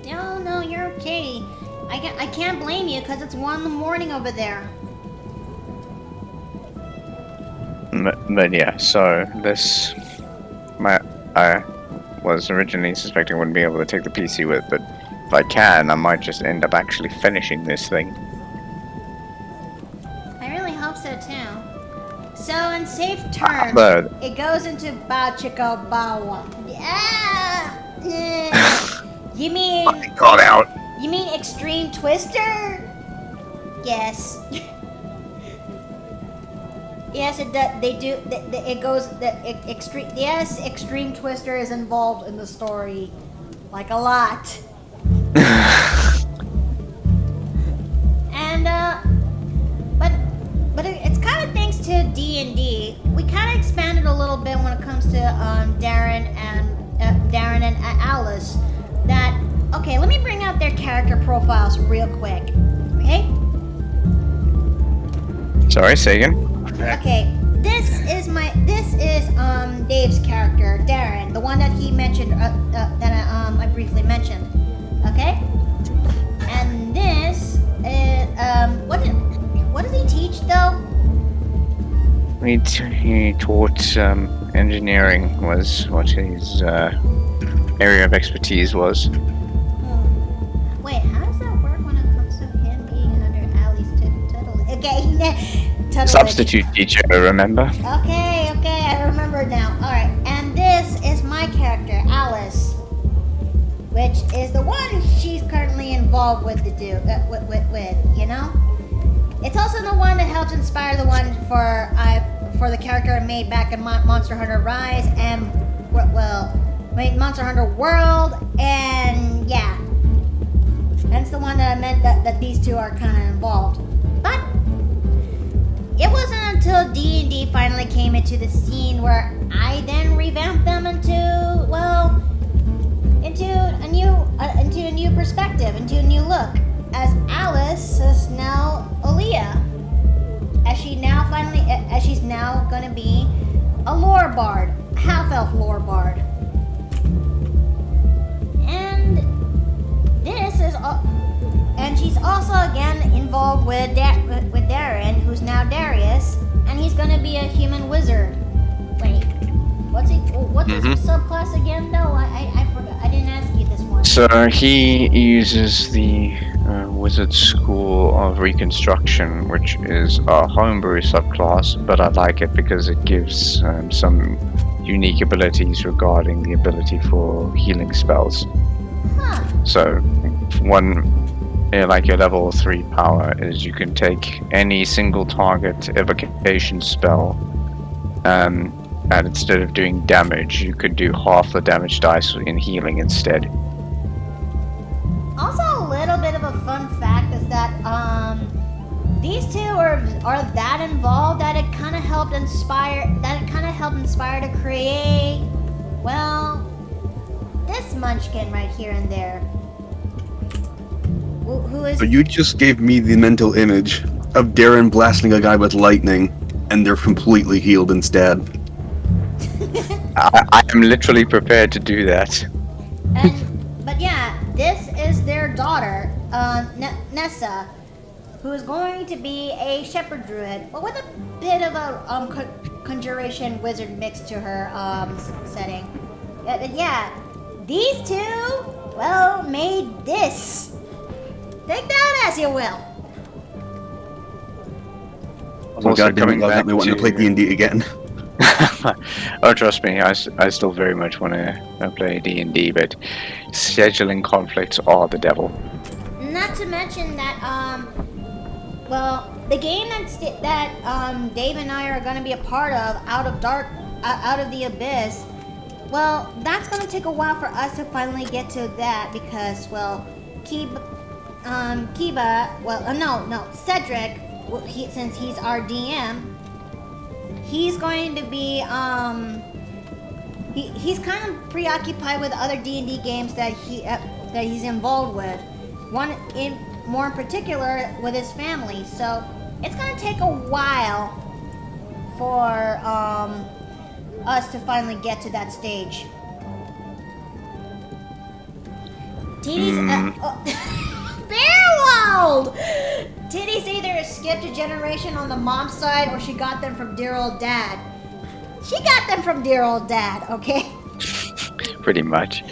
No, you're okay. I can't blame you because it's 1 in the morning over there. But yeah, so this, I was originally suspecting I wouldn't be able to take the PC with, but if I can, I might just end up actually finishing this thing. I really hope so too. So in safe terms, But it goes into Bao Chico Bawa. You mean got out. you mean Extreme Twister? Yes. Yes, it does. They do. It goes. Extreme. Yes, Extreme Twister is involved in the story, like a lot. And but it's kind of thanks to D&D. We kind of expanded a little bit when it comes to Darren and Alice. That okay? Let me bring out their character profiles real quick. Okay. Sorry, say again. Okay, this is Dave's character, Darren, the one that he mentioned, I briefly mentioned. Okay, and this is what does he teach though? He taught engineering was what his area of expertise was. Wait, how does that work when it comes to him being under Ali's tutelage? Okay. Substitute teacher, remember? Okay, I remember now. Alright, and this is my character, Alice, which is the one she's currently involved with you know? It's also the one that helped inspire the one for the character I made back in Monster Hunter Rise and, Monster Hunter World, and yeah. That's the one that I meant that these two are kind of involved. But it wasn't until D&D finally came into the scene where I then revamped them into a new perspective, into a new look. As Alice is now Aaliyah, as she's now gonna be a lore bard, half-elf lore bard, and she's also again involved with Darren, who's now Darius, and he's gonna be a human wizard. Wait, what's his subclass again though? I forgot. I didn't ask you this one. So he uses the Wizard School of Reconstruction, which is a homebrew subclass, but I like it because it gives some unique abilities regarding the ability for healing spells. Huh. So one Yeah, like your level 3 power is you can take any single target evocation spell, and instead of doing damage, you could do half the damage dice in healing instead. Also, a little bit of a fun fact is that these two are that involved that it kind of helped inspire to create, well, this munchkin right here and there. Who is? So you just gave me the mental image of Darren blasting a guy with lightning, and they're completely healed instead. I am literally prepared to do that. But yeah, this is their daughter, Nessa, who is going to be a shepherd druid, but with a bit of a conjuration wizard mix to her setting. Yeah, these two, well, made this. Take that as you will. Oh god damn it, got me wanting to play D&D again. Oh, trust me, I still very much want to play D&D, but scheduling conflicts are the devil. Not to mention that, well, the game that Dave and I are going to be a part of, Out of the Abyss, well, that's going to take a while for us to finally get to that because, well, Cedric, since he's our DM, he's going to be, he's kind of preoccupied with other D&D games that he's involved with. More in particular with his family. So it's going to take a while for us to finally get to that stage. Bearwald! Titty's either skipped a generation on the mom's side or she got them from dear old dad. She got them from dear old dad, okay? Pretty much.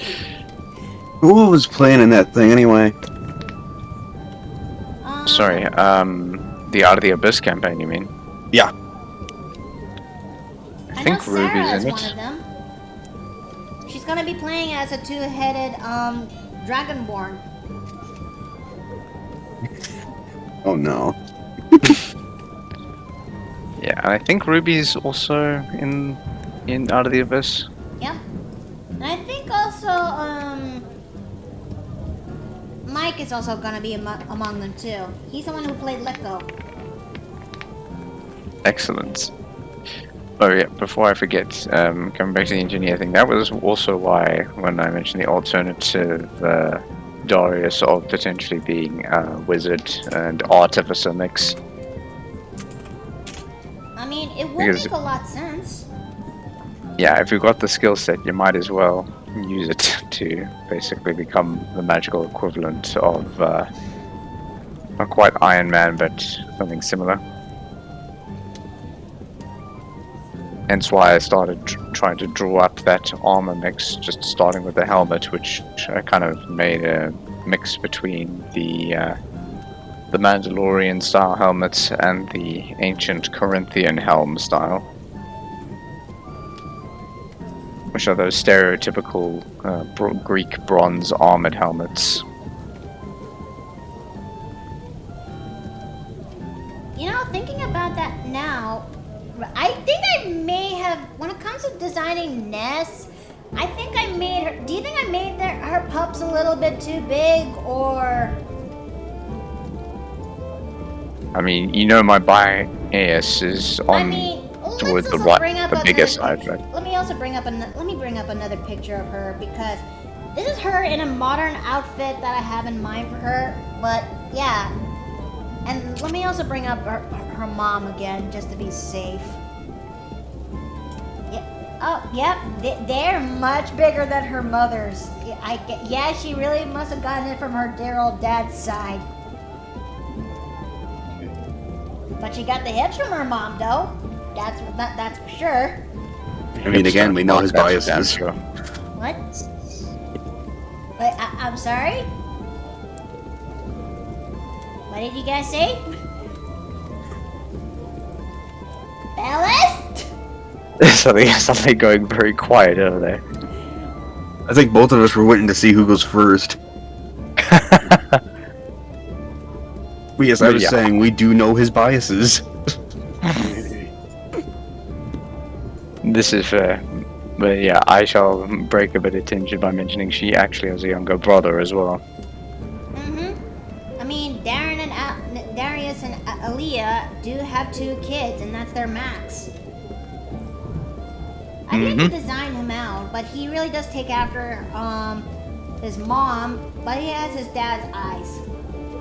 Who was playing in that thing anyway? Sorry, the Out of the Abyss campaign, you mean? Yeah. I think know Sarah Ruby's is in one it. of them. She's gonna be playing as a two-headed dragonborn. Oh no. Yeah, and I think Ruby's also in Out of the Abyss. Yep. And I think also Mike is also gonna be among them too. He's the one who played Let Go. Excellent. Oh yeah, before I forget, coming back to the engineer thing, that was also why when I mentioned the alternative Darius of potentially being a wizard and artificer mix. I mean, it would Because- make a lot of sense. Yeah, if you've got the skill set, you might as well use it to basically become the magical equivalent of, not quite Iron Man, but something similar. Hence why I started trying to draw up that armor mix, just starting with the helmet, which I kind of made a mix between the Mandalorian style helmets and the ancient Corinthian helm style, which are those stereotypical Greek bronze armored helmets. You know, thinking about that now, I think I may have, when it comes to designing Ness, I think I made her, do you think I made her pups a little bit too big, or? I mean, you know my bias is on I mean, towards the let's also bring up the bigger side, right? Let me bring up another picture of her, because this is her in a modern outfit that I have in mind for her, but yeah. And let me also bring up her mom again, just to be safe. Yeah. Oh, yep. They're much bigger than her mother's. Yeah, she really must have gotten it from her dear old dad's side. But she got the hips from her mom, though. That's for sure. I mean, again, we know his That's biases. sure. What? Wait, I'm sorry? What did you guys say? Ballast? Something going very quiet over there. I think both of us were waiting to see who goes first. Yes, I But was yeah. saying we do know his biases. This is fair. But yeah, I shall break a bit of tension by mentioning she actually has a younger brother as well. I mean, Darius and Aaliyah do have 2 kids, and that's their max. I've yet to design him out, but he really does take after his mom, but he has his dad's eyes,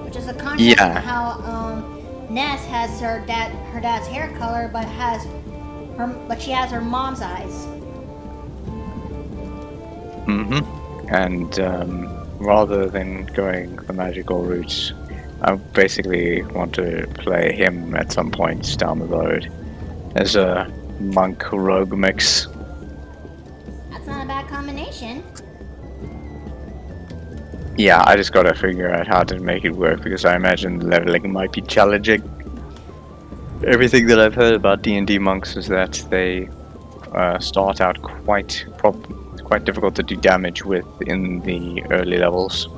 which is a contrast Yeah. to how Ness has her dad's hair color, but she has her mom's eyes. And rather than going the magical route, I basically want to play him at some point down the road as a monk rogue mix. That's not a bad combination. Yeah, I just gotta figure out how to make it work because I imagine the leveling might be challenging. Everything that I've heard about D&D monks is that they start out quite difficult to do damage with in the early levels.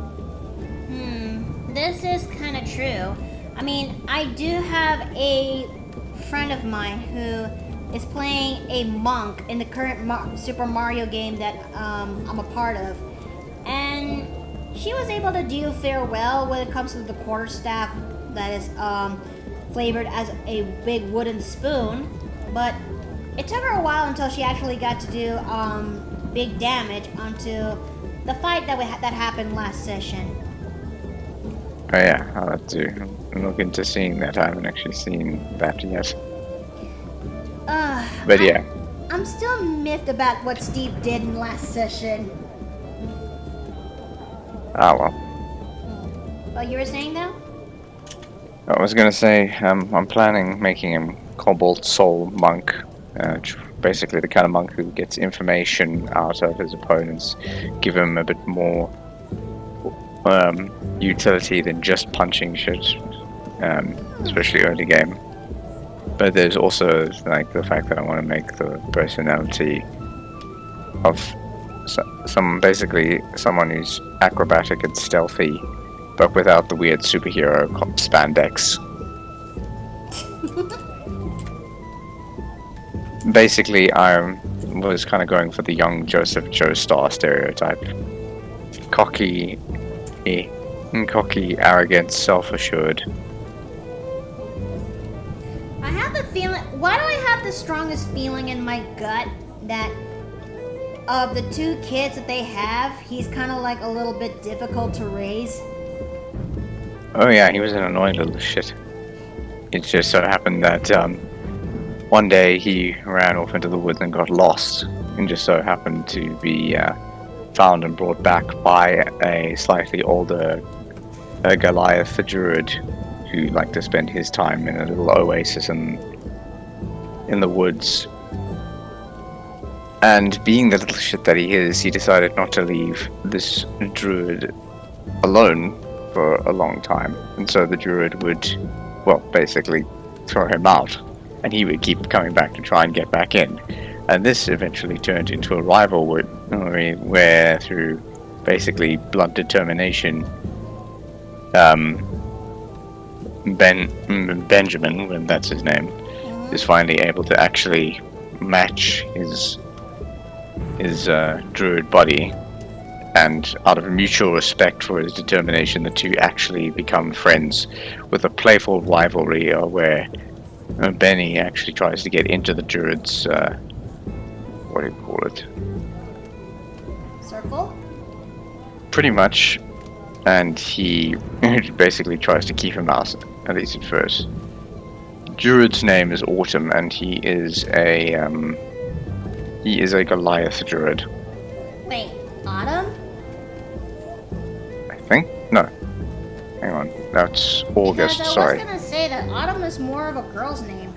This is kind of true. I mean, I do have a friend of mine who is playing a monk in the current Super Mario game that I'm a part of. And she was able to do fair well when it comes to the quarterstaff that is flavored as a big wooden spoon. But it took her a while until she actually got to do big damage onto the fight that happened last session. Oh yeah, I'll have to look into seeing that. I haven't actually seen that yet. But yeah. I'm still miffed about what Steve did in last session. Ah well. Well, you were saying though? I was gonna say, I'm planning making him Cobalt Soul Monk. Basically the kind of monk who gets information out of his opponents, give him a bit more utility than just punching shit, especially early game. But there's also like the fact that I want to make the personality of someone who's acrobatic and stealthy, but without the weird superhero spandex. Basically, I was kind of going for the young Joseph Joestar stereotype. Cocky, arrogant, self-assured. I have the feeling. Why do I have the strongest feeling in my gut that of the 2 kids that they have, he's kind of like a little bit difficult to raise? Oh yeah, he was an annoying little shit. It just so happened that one day he ran off into the woods and got lost, and just so happened to be found and brought back by a slightly older Goliath the Druid, who liked to spend his time in a little oasis in the woods. And being the little shit that he is, he decided not to leave this Druid alone for a long time. And so the Druid would, well, basically throw him out. And he would keep coming back to try and get back in. And this eventually turned into a rivalry where, through basically blunt determination, Benjamin, when that's his name, is finally able to actually match his druid body, and out of mutual respect for his determination, the two actually become friends, with a playful rivalry where Benny actually tries to get into the druid's what do you call it? Circle? Pretty much, and he basically tries to keep him out, at least at first. Druid's name is Autumn, and he is a Goliath druid. Wait, Autumn? I think? No. Hang on. That's August, Because I sorry. was gonna say that Autumn is more of a girl's name.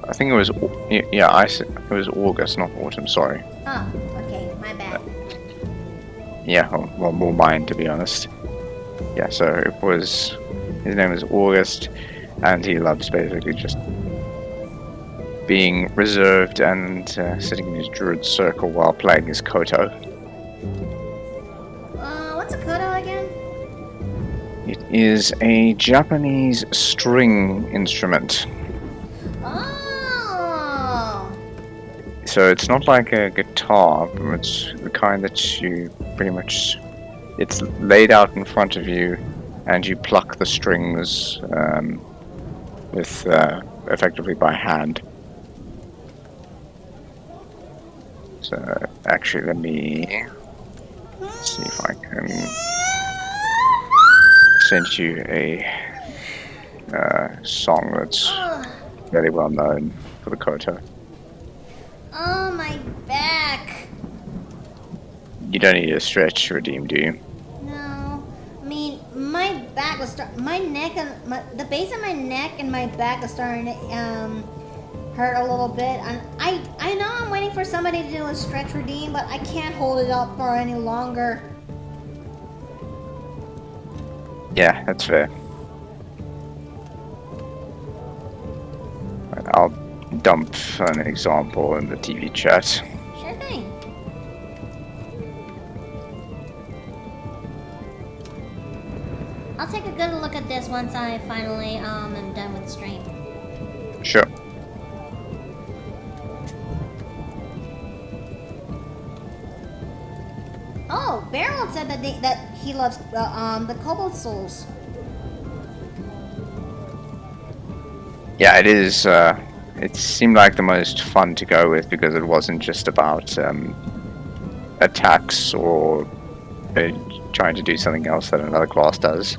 I think it was, yeah, it was August, not Autumn, sorry. Oh, okay, my bad. Yeah, well, more mine, to be honest. Yeah, so it was, his name is August, and he loves basically just being reserved and sitting in his druid circle while playing his koto. What's a koto again? It is a Japanese string instrument. Oh. So it's not like a guitar, but it's the kind that you pretty much... It's laid out in front of you, and you pluck the strings with effectively by hand. So actually, let me see if I can send you a song that's very well known for the koto. Oh, my back. You don't need a stretch redeem, do you? No. I mean, my back was my neck and the base of my neck and my back is starting to hurt a little bit. And I know I'm waiting for somebody to do a stretch redeem, but I can't hold it up for any longer. Yeah, that's fair. Right, I'll dump an example in the TV chat. Sure thing. I'll take a good look at this once I finally am done with the stream. Sure. Oh, Beryl said that he loves the Kobold Souls. Yeah, it is. It seemed like the most fun to go with because it wasn't just about attacks or trying to do something else that another class does.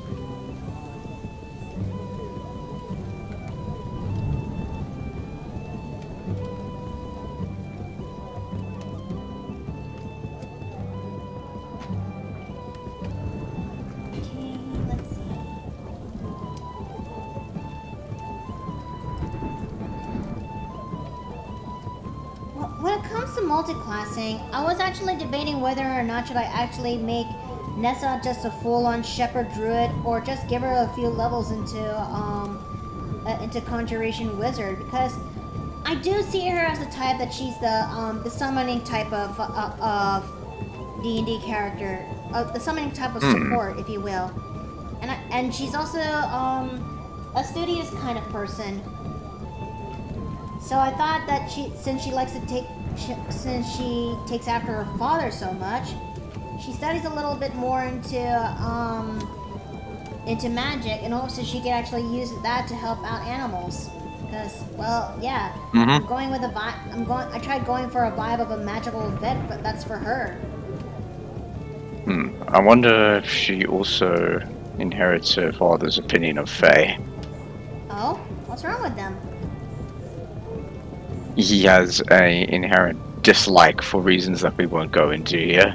Okay, let's see. Well, when it comes to multiclassing, I was actually debating whether or not should I actually make Nessa just a full-on shepherd druid, or just give her a few levels into conjuration wizard, because I do see her as a type that she's the summoning type of D&D character, the summoning type of support, if you will, and she's also a studious kind of person. So I thought that since she takes after her father so much, she studies a little bit more into magic, and also she can actually use that to help out animals. Because, well, yeah, I'm going with a vibe. I tried going for a vibe of a magical vet, but that's for her. I wonder if she also inherits her father's opinion of Fae. Oh, what's wrong with them? He has a inherent dislike for reasons that we won't go into here.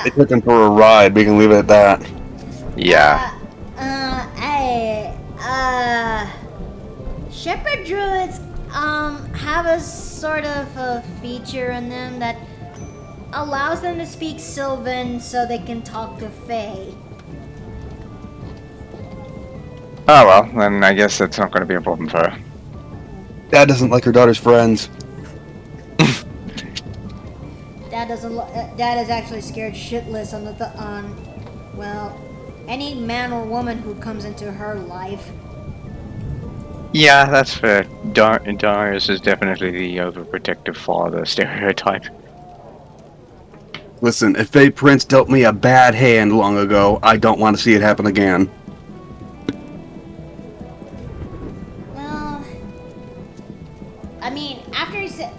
They took him for a ride. We can leave it at that. Yeah. Shepherd druids have a sort of a feature in them that allows them to speak Sylvan so they can talk to Fae. Oh well, then I guess that's not going to be a problem for her. Dad doesn't like her daughter's friends. Dad is actually scared shitless on any man or woman who comes into her life. Yeah, that's fair. Darius is definitely the overprotective father stereotype. Listen, if Faye Prince dealt me a bad hand long ago, I don't want to see it happen again. Well, I mean, after he said,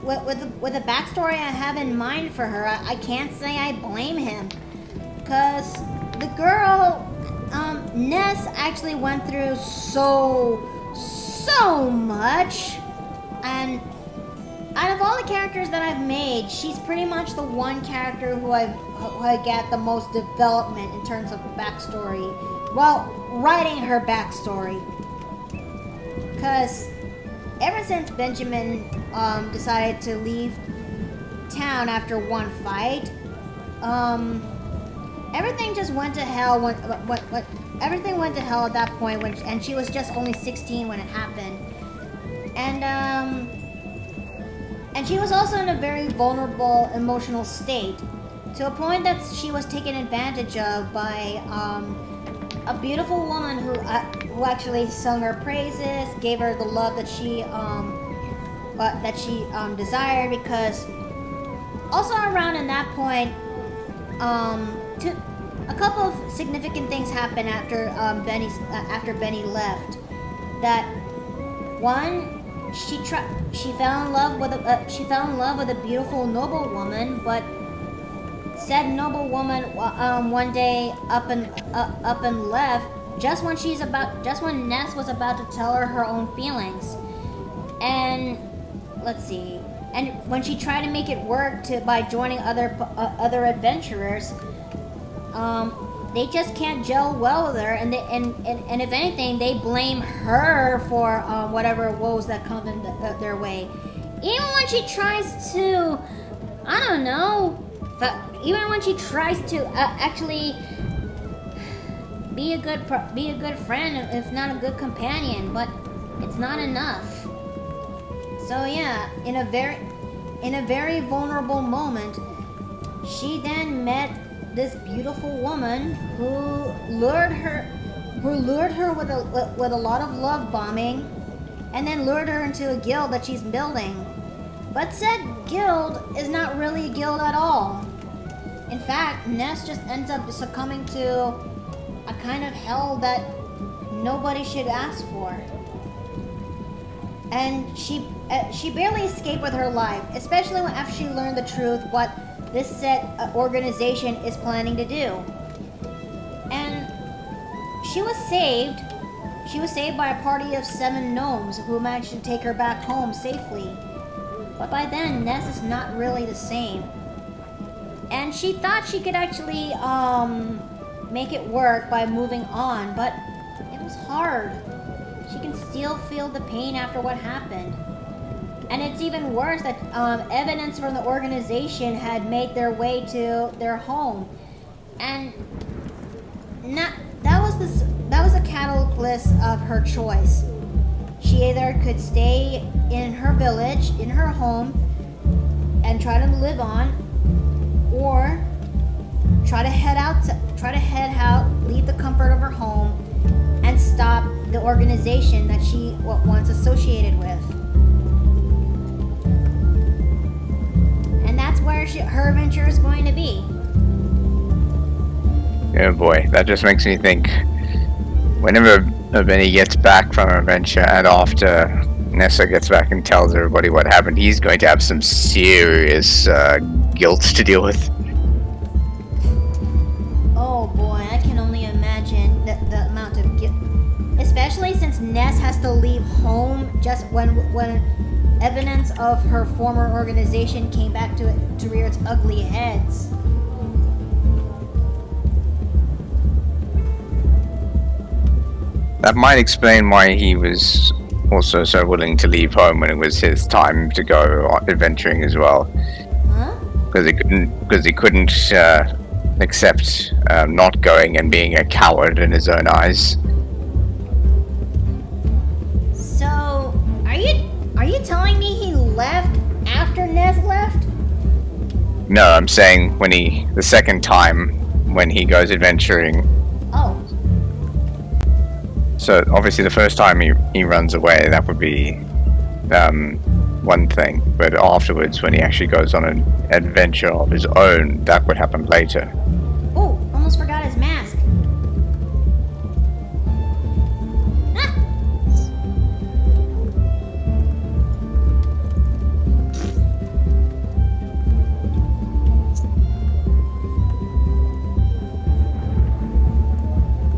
with the backstory I have in mind for her, I can't say I blame him, because the girl, Ness, actually went through so much, and out of all the characters that I've made, she's pretty much the one character who I get the most development in terms of backstory. Well, writing her backstory, because ever since Benjamin decided to leave town after one fight, everything just went to hell. Everything went to hell at that point, and she was just only 16 when it happened, and she was also in a very vulnerable emotional state. to a point that she was taken advantage of by a beautiful woman who actually sung her praises, gave her the love that she desired. Because also around in that point, a couple of significant things happened after Benny left. That one, she fell in love with a beautiful noble woman, but said noble woman one day up and left just when Ness was about to tell her own feelings. And let's see. And when she tried to make it work by joining other adventurers, they just can't gel well with her, and if anything, they blame her for whatever woes that come in their way. Even when she tries to, I don't know, even when she tries to actually be a good friend, if not a good companion, but it's not enough. So yeah, in a very vulnerable moment, she then met this beautiful woman who lured her with a lot of love bombing, and then lured her into a guild that she's building. But said guild is not really a guild at all. In fact, Ness just ends up succumbing to a kind of hell that nobody should ask for. And she barely escaped with her life, especially after she learned the truth what this said organization is planning to do. And she was saved. She was saved by a party of 7 gnomes who managed to take her back home safely. But by then, Ness is not really the same. And she thought she could actually make it work by moving on, but it was hard. She can still feel the pain after what happened. And it's even worse that evidence from the organization had made their way to their home. And that was a catalyst of her choice. She either could stay in her village, in her home, and try to live on, or try to head out, leave the comfort of her home, and stop the organization that she once associated with. And that's where her adventure is going to be. Oh boy, that just makes me think. Whenever Benny gets back from an adventure, and after Nessa gets back and tells everybody what happened, he's going to have some serious guilt to deal with. Oh boy, I can only imagine the amount of guilt. Especially since Ness has to leave home just when evidence of her former organization came back to rear its ugly heads. That might explain why he was also so willing to leave home when it was his time to go adventuring as well. Huh? Because he couldn't accept not going and being a coward in his own eyes. So, are you telling me he left after Ness left? No, I'm saying the second time when he goes adventuring. Oh. So obviously the first time he runs away, that would be one thing. But afterwards, when he actually goes on an adventure of his own, that would happen later. Oh, almost forgot his mask. Ah.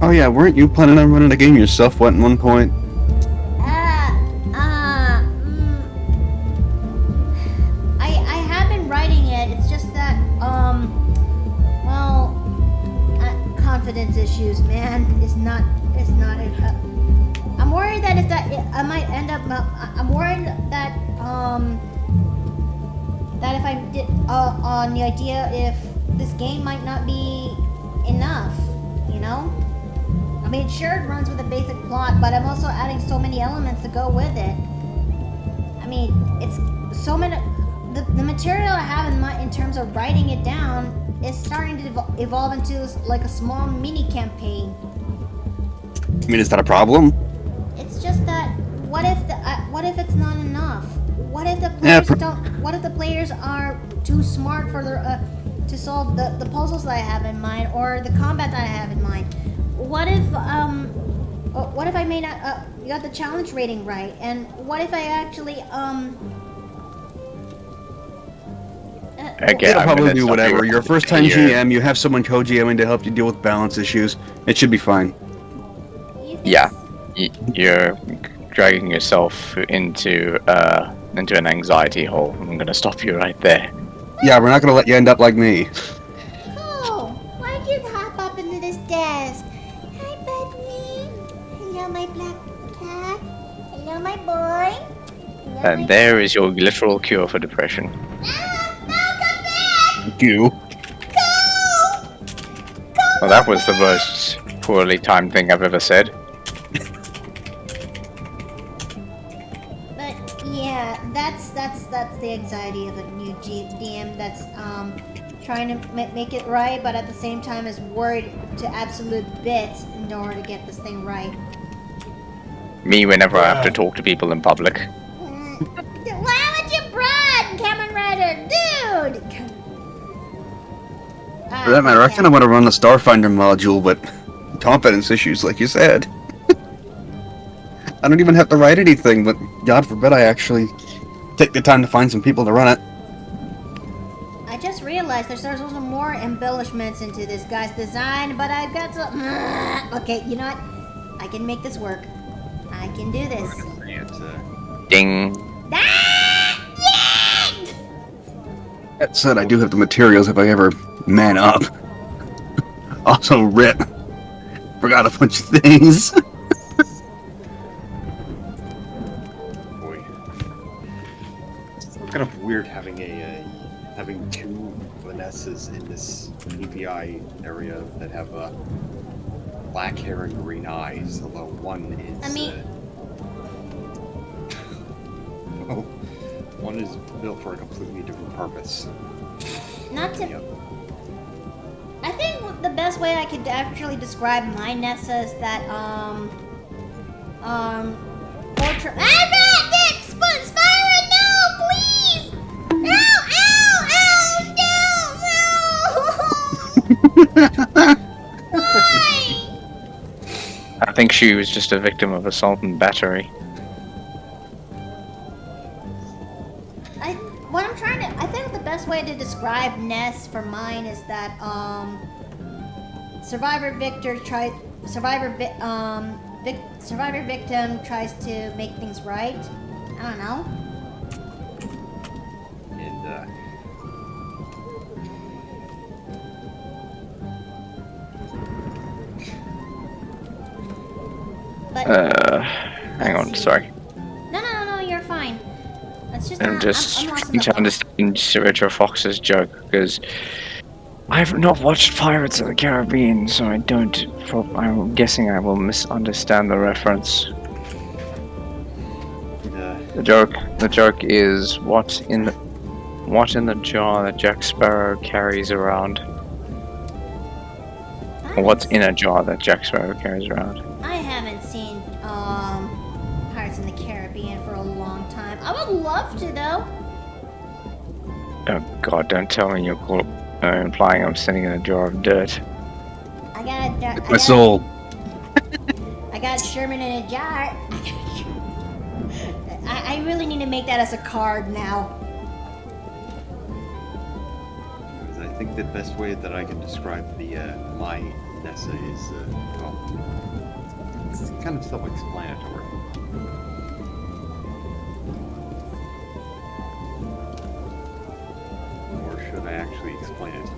Oh yeah, weren't you planning on running a game yourself at one point? I have been writing it. It's just that, confidence issues, man. It's not. I'm worried that I might end up. I'm worried that if I did on the idea if this game might not be enough, you know. I mean, sure, it runs with a basic plot, but I'm also adding so many elements to go with it. I mean, it's so many. The material I have in terms of writing it down is starting to evolve into like a small mini campaign. I mean, is that a problem? It's just that what if it's not enough? What if the Yeah, players don't? What if the players are too smart for their to solve the puzzles that I have in mind or the combat that I have in mind? What if I may not got the challenge rating right? And what if I actually Again, It'll I'm probably gonna do stop whatever. you Your first time here. GM, you have someone co-GMing to help you deal with balance issues. It should be fine. you think Yeah. You're dragging yourself into an anxiety hole. I'm gonna stop you right there. Yeah, we're not gonna let you end up like me. Oh, why'd you hop up into this desk? Hi, Buddy. Hello, my black cat. Hello, my boy. Hello, my And there is your literal cure for depression. Ah, no, come back! You. Go! Well, that was the most poorly timed thing I've ever said. But yeah, that's the anxiety of a new DM that's trying to make it right, but at the same time is worried to absolute bits in order to get this thing right. Me, whenever I have to talk to people in public. Why would you run, Kamen Rider, dude? For that matter, I kind of want to run the Starfinder module, but confidence issues, like you said. I don't even have to write anything, but God forbid I actually take the time to find some people to run it. I just realized there's also more embellishments into this guy's design, but I've got some. Okay, you know what? I can make this work. I can do this. Ding. Ah! Yeah! That said, I do have the materials if I ever man up. Also, rip. Forgot a bunch of things. Boy, it's kind of weird having having two Vanessas in this API area that have black hair and green eyes, although one is. I mean- well, one is built for a completely different purpose. Not to. Yep. I think the best way I could actually describe my Nessa is that portrait. Spyro, no, please! No! Ow! Why? I think she was just a victim of assault and battery. I think the best way to describe Ness for mine is that survivor victim tries to make things right. I don't know. And But Hang on, sorry. no, you're fine. It's just I'm not, just I'm lost in trying the to understand Sir Richard Fox's joke because I've not watched Pirates of the Caribbean, so I don't. I'm guessing I will misunderstand the reference. The joke is what's in the jar that Jack Sparrow carries around. Or what's in a jar that Jack Sparrow carries around. I haven't seen Pirates in the Caribbean for a long time. I would love to though. Oh God! Don't tell me you're implying I'm sitting in a jar of dirt. I got My soul. I got Sherman in a jar. I really need to make that as a card now. I think the best way that I can describe the my Nessa is well, it's kind of self-explanatory. Or should I actually explain it?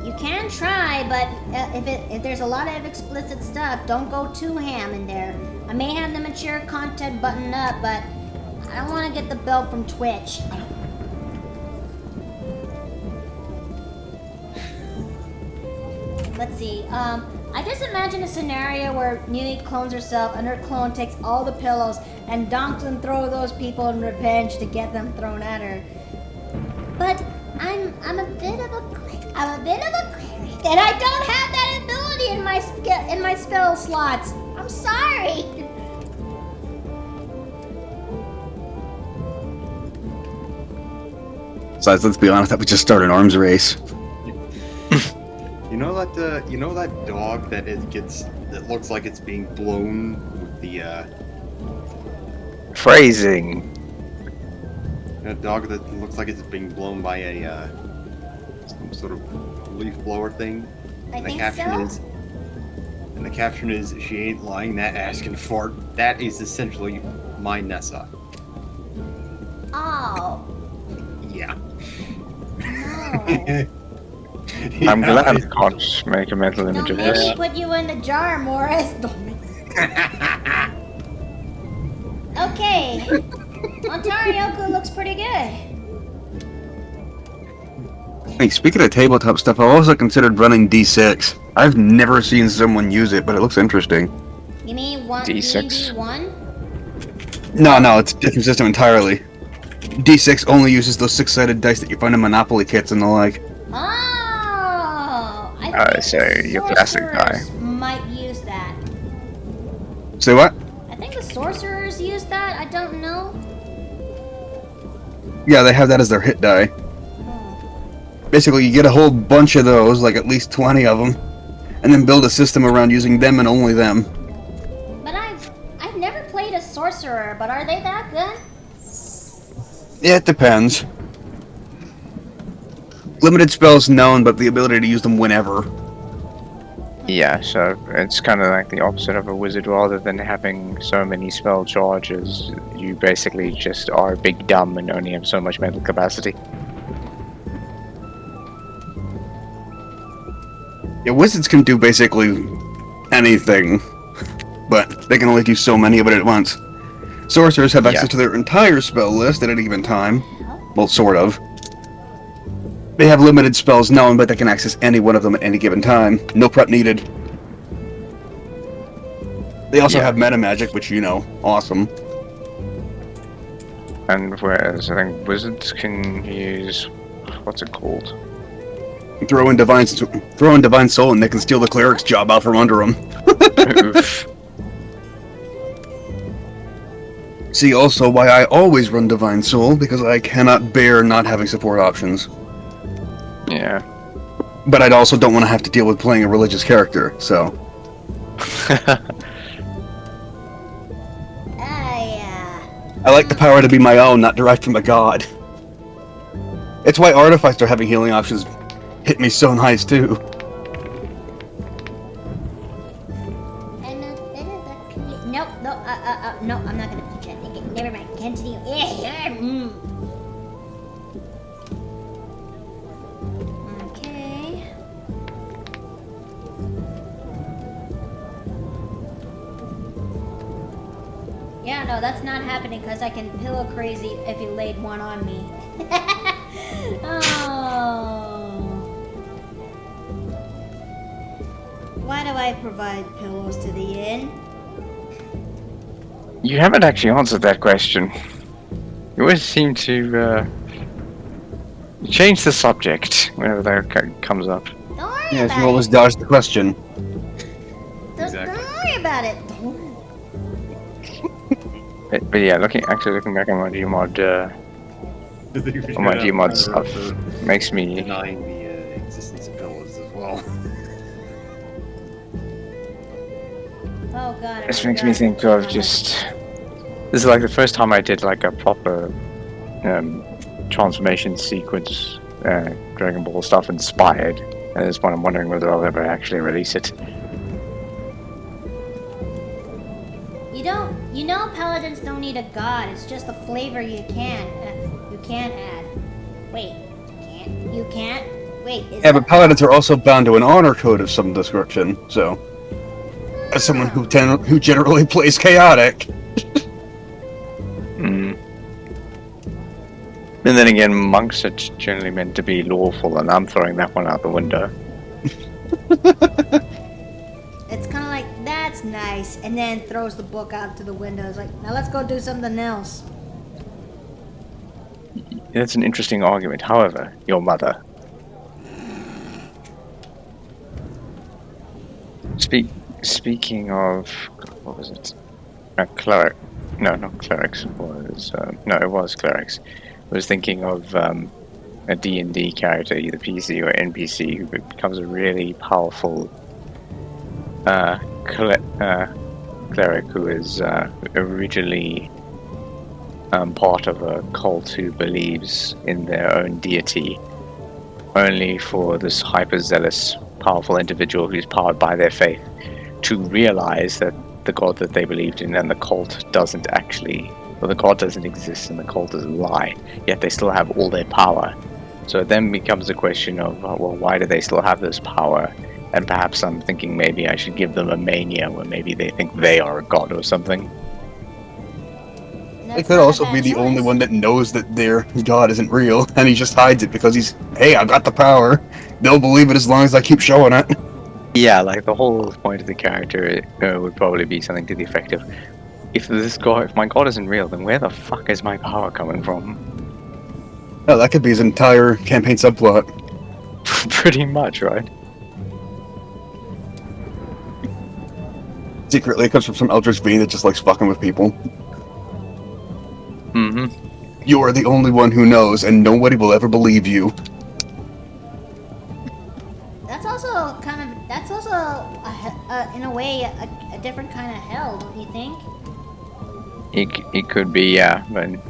You can try, but if there's a lot of explicit stuff, don't go too ham in there. I may have the mature content buttoned up, but I don't want to get the belt from Twitch. Let's see. I just imagine a scenario where Nui clones herself and her clone takes all the pillows and donks and throws those people in revenge to get them thrown at her. But I'm a bit of a I'm a bit of a cleric, and I don't have that ability in my spell slots. I'm sorry. Besides, let's be honest, that would just start an arms race. You know that dog that that looks like it's being blown with the Phrasing. that dog that looks like it's being blown by a some sort of leaf blower thing. I And the think caption so. is and the caption is she ain't lying that ass can fart. That is essentially my Nessa. Oh Yeah. no! I'm Yeah, glad I can't make a mental image Don't of make this. me put you in the jar, Morris. Don't make- Okay. Ontarioku looks pretty good. Hey, speaking of tabletop stuff, I also considered running D6. I've never seen someone use it, but it looks interesting. You mean D6. 1v1? No, it's a different system entirely. D6 only uses those six-sided dice that you find in Monopoly kits and the like. Oh, I think So your classic guy. sorcerers might use that. Say what? I think the sorcerers use that. I don't know. Yeah, they have that as their hit die. Basically, you get a whole bunch of those, like at least 20 of them, and then build a system around using them and only them. But I've never played a sorcerer. But are they that good? Yeah, it depends. Limited spells known, but the ability to use them whenever. Yeah, so it's kind of like the opposite of a wizard. Rather than having so many spell charges, you basically just are big dumb and only have so much mental capacity. Yeah, wizards can do basically anything, but they can only do so many of it at once. Sorcerers have access Yeah. to their entire spell list at any given time. Well, sort of. They have limited spells known, but they can access any one of them at any given time. No prep needed. They also Yeah. have meta magic, which, you know, awesome. And whereas I think wizards can use, what's it called? Throw in divine soul, and they can steal the cleric's job out from under them. Oof. See also why I always run divine soul, because I cannot bear not having support options. Yeah. But I also don't want to have to deal with playing a religious character, so. I like the power to be my own, not derived from a god. It's why artificer having healing options hit me so nice too. Nope, no, I'm not gonna feature it. Okay, never mind. Continue. Okay. Yeah, no, that's not happening because I can pillow crazy if you laid one on me. Oh. Why do I provide pillows to the inn? You haven't actually answered that question. You always seem to change the subject whenever that comes up. Don't worry Yes, about you always it. dodge the question. Don't worry about it. But yeah, looking back on my Gmod, on my Gmod stuff makes me. denying the existence of pillows as well. Oh god. I This makes me forgot think how of much- just. This is like the first time I did like a proper transformation sequence, Dragon Ball stuff inspired. At this point, I'm wondering whether I'll ever actually release it. You know, paladins don't need a god. It's just a flavor you can add. Wait, you can't. Wait, is Yeah, that- but paladins are also bound to an honor code of some description, so. As someone who generally plays chaotic. Mm. And then again, monks are generally meant to be lawful, and I'm throwing that one out the window. It's kind of like that's nice, and then throws the book out to the window. It's like, now let's go do something else. That's an interesting argument. However, your mother. Speaking of, what was it? Cleric? No, not clerics. It was clerics. I was thinking of a D&D character, either PC or NPC, who becomes a really powerful cleric who is originally part of a cult who believes in their own deity, only for this hyper-zealous, powerful individual who's powered by their faith to realize that the god that they believed in and the cult doesn't actually, well, the god doesn't exist and the cult is a lie, yet they still have all their power. So it then becomes a question of, well, why do they still have this power? And perhaps I'm thinking maybe I should give them a mania where maybe they think they are a god or something. They That's could not a also bad be the only choice. one that knows that their god isn't real, and he just hides it because he's, hey, I've got the power. They'll believe it as long as I keep showing it. Yeah, like the whole point of the character would probably be something to the effect of, if my god isn't real, then where the fuck is my power coming from? Oh, that could be his entire campaign subplot. Pretty much, right? Secretly, it comes from some eldritch being that just likes fucking with people. Mm-hmm. You are the only one who knows, and nobody will ever believe you. That's also in a way, a different kind of hell, don't you think? It could be, yeah, but it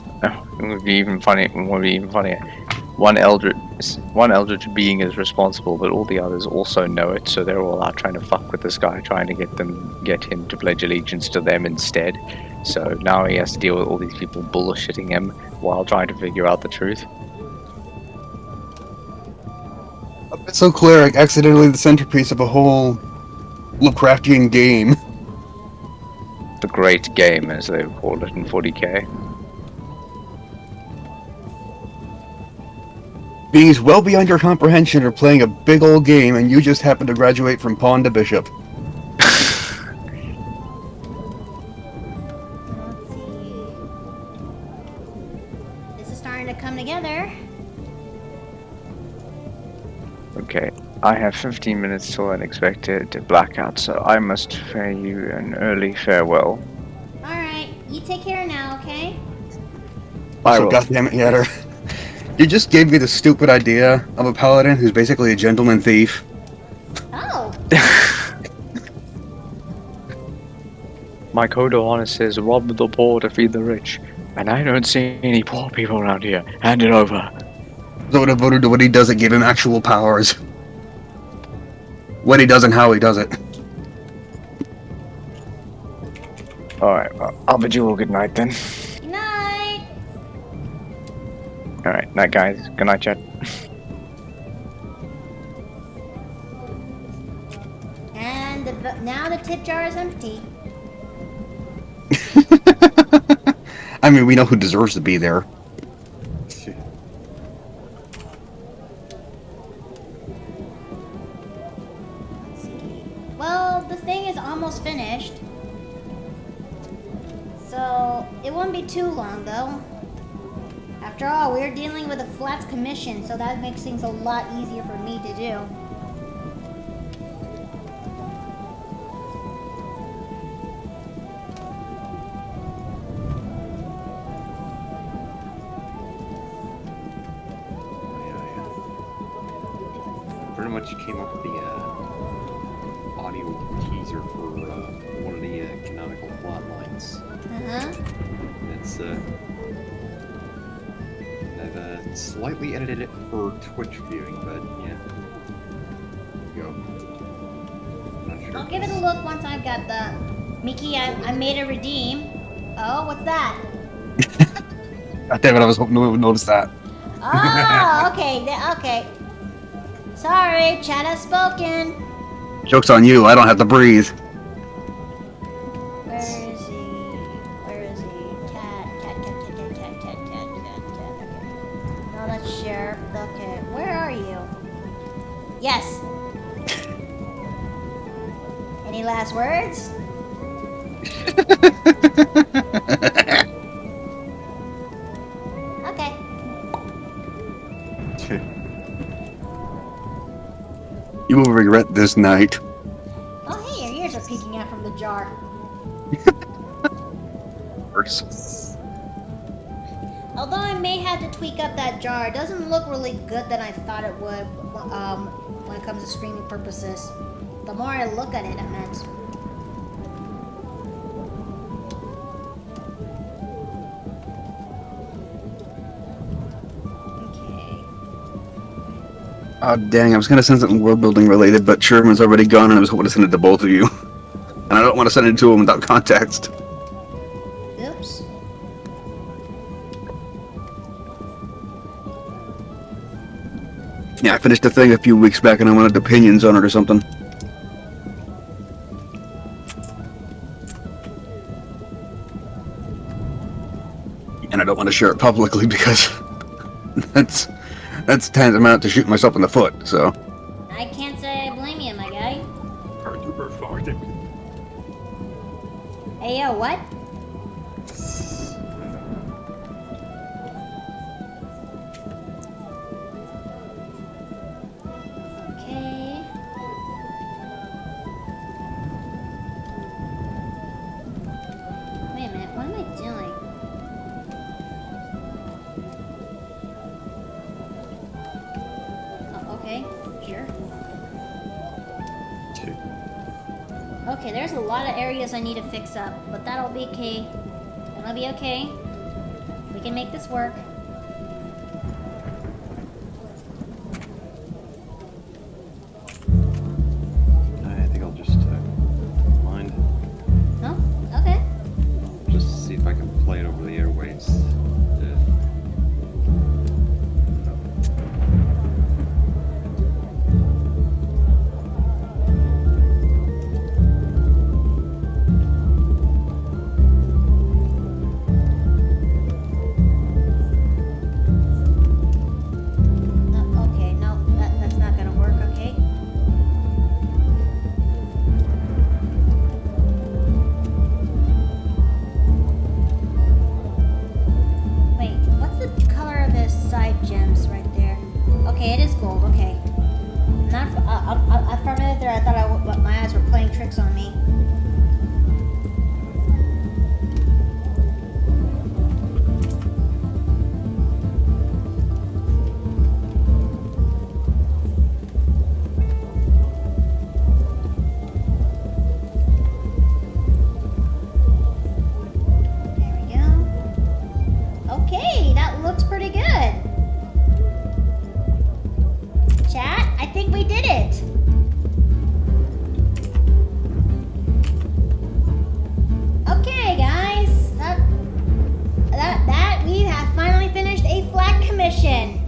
would be even funny. It would be even funnier. One eldritch being is responsible, but all the others also know it, so they're all out trying to fuck with this guy, trying to get him to pledge allegiance to them instead. So now he has to deal with all these people bullshitting him while trying to figure out the truth. So cleric, accidentally the centerpiece of a whole Lovecraftian game. The great game, as they would call it in 40k. Beings well beyond your comprehension are playing a big old game, and you just happen to graduate from pawn to bishop. Let's see. This is starting to come together. Okay, I have 15 minutes till an expected blackout, so I must fare you an early farewell. Alright, you take care now, okay? I Also, will. goddammit, Yatter. You just gave me the stupid idea of a paladin who's basically a gentleman thief. Oh, My code of honor says rob the poor to feed the rich, and I don't see any poor people around here. Hand it over. So devoted to what he doesn't give him actual powers. What he does and how he does it. Alright, well, I'll bid you all good night then. good night. Alright, night guys. Good night, chat. And now the tip jar is empty. I mean, we know who deserves to be there. Let's see. Well, the thing is almost finished. So, it won't be too long though. After all, we're dealing with a flats commission, so that makes things a lot easier for me to do. Pretty much came up with the audio teaser for one of the canonical plot lines. Uh-huh. It's I've slightly edited it for Twitch viewing, but yeah. There you go. Not sure I'll if give it a it's- look once I've got the... Mickey, I made a redeem. Oh, what's that? God damn it, I was hoping no one would notice that. Oh, okay, okay. Sorry, chat has spoken. Joke's on you, I don't have to breathe. Where is he? Where is he? Cat. Okay. No, that's Sheriff. Okay, where are you? Yes. Any last words? Okay. You will regret this night. Oh, hey, Worse. Although I may have to tweak up that jar. It doesn't look really good than I thought it would when it comes to streaming purposes. The more I look at it, I meant. Okay. Oh, dang, I was gonna send something world building related, but Sherman's already gone and I was hoping to send it to both of you. And I don't want to send it to him without context. Oops. Yeah, I finished a thing a few weeks back and I wanted opinions on it or something. And I don't want to share it publicly because that's tantamount to shooting myself in the foot, so. I can't say I blame you, my guy. Hey, yo, what? Okay. Wait a minute, what am I doing? Oh, okay, sure. Okay, there's a lot of areas I need to fix up, but that'll be okay. That'll be okay. We can make this work. I think I'll just mind. Oh, okay. Just see if I can play it over the airwaves. Okay, no, that's not gonna work, okay? Wait, what's the color of the side gems right there? Okay, it is gold, okay. Not for a minute there, I thought my eyes were playing tricks on me. There we go. Okay, that looks pretty good. Chat, I think we did it. Okay, guys, that we have finally finished a flag commission.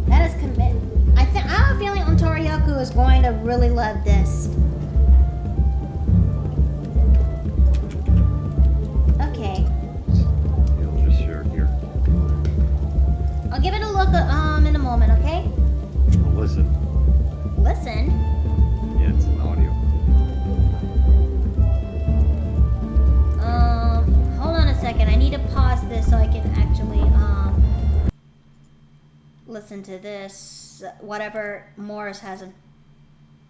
That is commit. I have a feeling Ontarioku is going to really love this. Okay, I'll just share it here. I'll give it a look in a moment. Okay, Listen. listen. Yeah, it's an audio. Hold on a second. I need to pause this so I can actually listen to this. Whatever Morris has.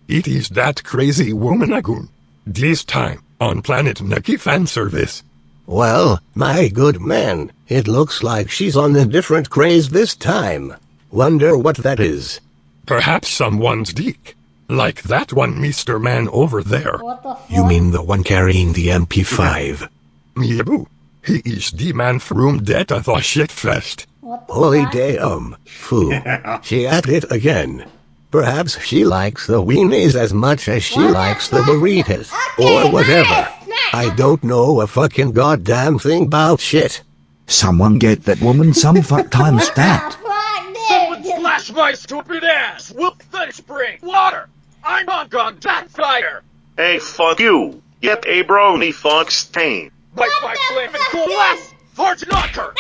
It is that crazy woman again. This time, on Planet Nucky fan service. Well, my good man, it looks like she's on a different craze this time. Wonder what that is. Perhaps someone's dick. Like that one Mr. Man over there. What the fuck? You mean the one carrying the MP5? Yebu. He is the man from that the shitfest. What the Holy fuck? damn. Foo. She at it again. Perhaps she likes the weenies as much as she What the likes the fuck? burritos. Okay, Or whatever. nice. I don't know a fucking goddamn thing about shit. Someone get that woman some fuck time stat. Fuck, Someone dude. slash my stupid ass! Whoop the spring! Water! I'm on fire! Hey, fuck you. Yep, a brony fuck stain. Wipe my the flaming fuck, cool dude? ass! Fort knocker!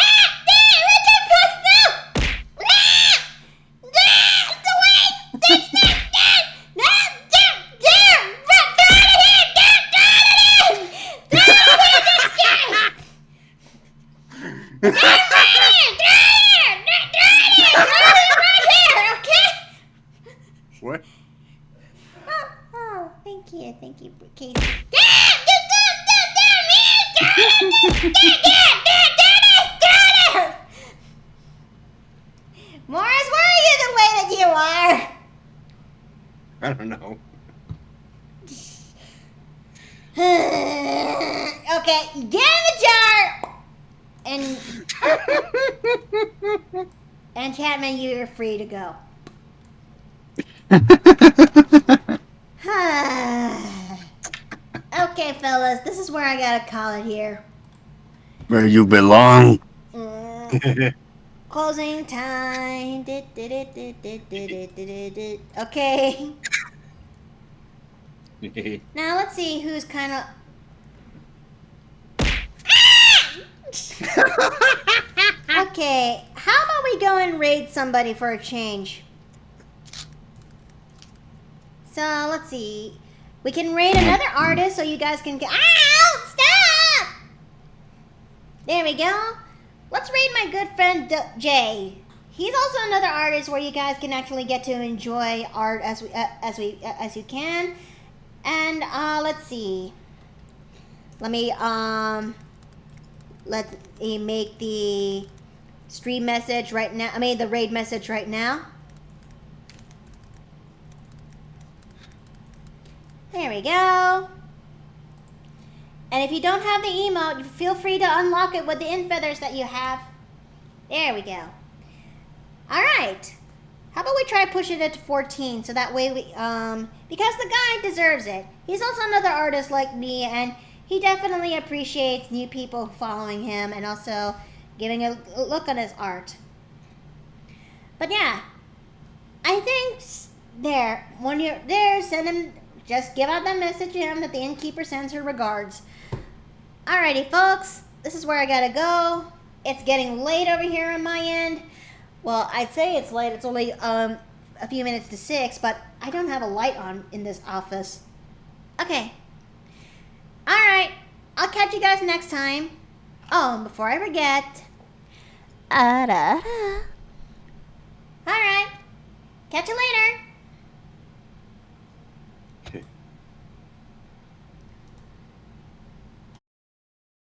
What? Oh, thank you, Casey. Morris, why are you the way that you are? I don't know. Okay, get in the jar! And Chapman, you're free to go. Okay, fellas, this is where I gotta call it here. Where you belong. Closing time. Okay. Now let's see who's kind of. Okay, how about we go and raid somebody for a change? So let's see. We can raid another artist so you guys can get. Ow! Stop! There we go. Let's raid my good friend Jay. He's also another artist where you guys can actually get to enjoy art as you can. And let's see. Let me make the stream message right now. I mean the raid message right now. There we go. And if you don't have the emote, feel free to unlock it with the infeathers that you have. There we go. Alright. How about we try pushing it to 14 so that way we, because the guy deserves it. He's also another artist like me and he definitely appreciates new people following him and also giving a look on his art. But yeah, I think there, when you're there, send him, just give out that message to him that the innkeeper sends her regards. Alrighty, folks, this is where I gotta go. It's getting late over here on my end. Well, I'd say it's late. It's only a few minutes to 6, but I don't have a light on in this office. Okay. Alright, I'll catch you guys next time. Oh, and before I forget. Alright, catch you later.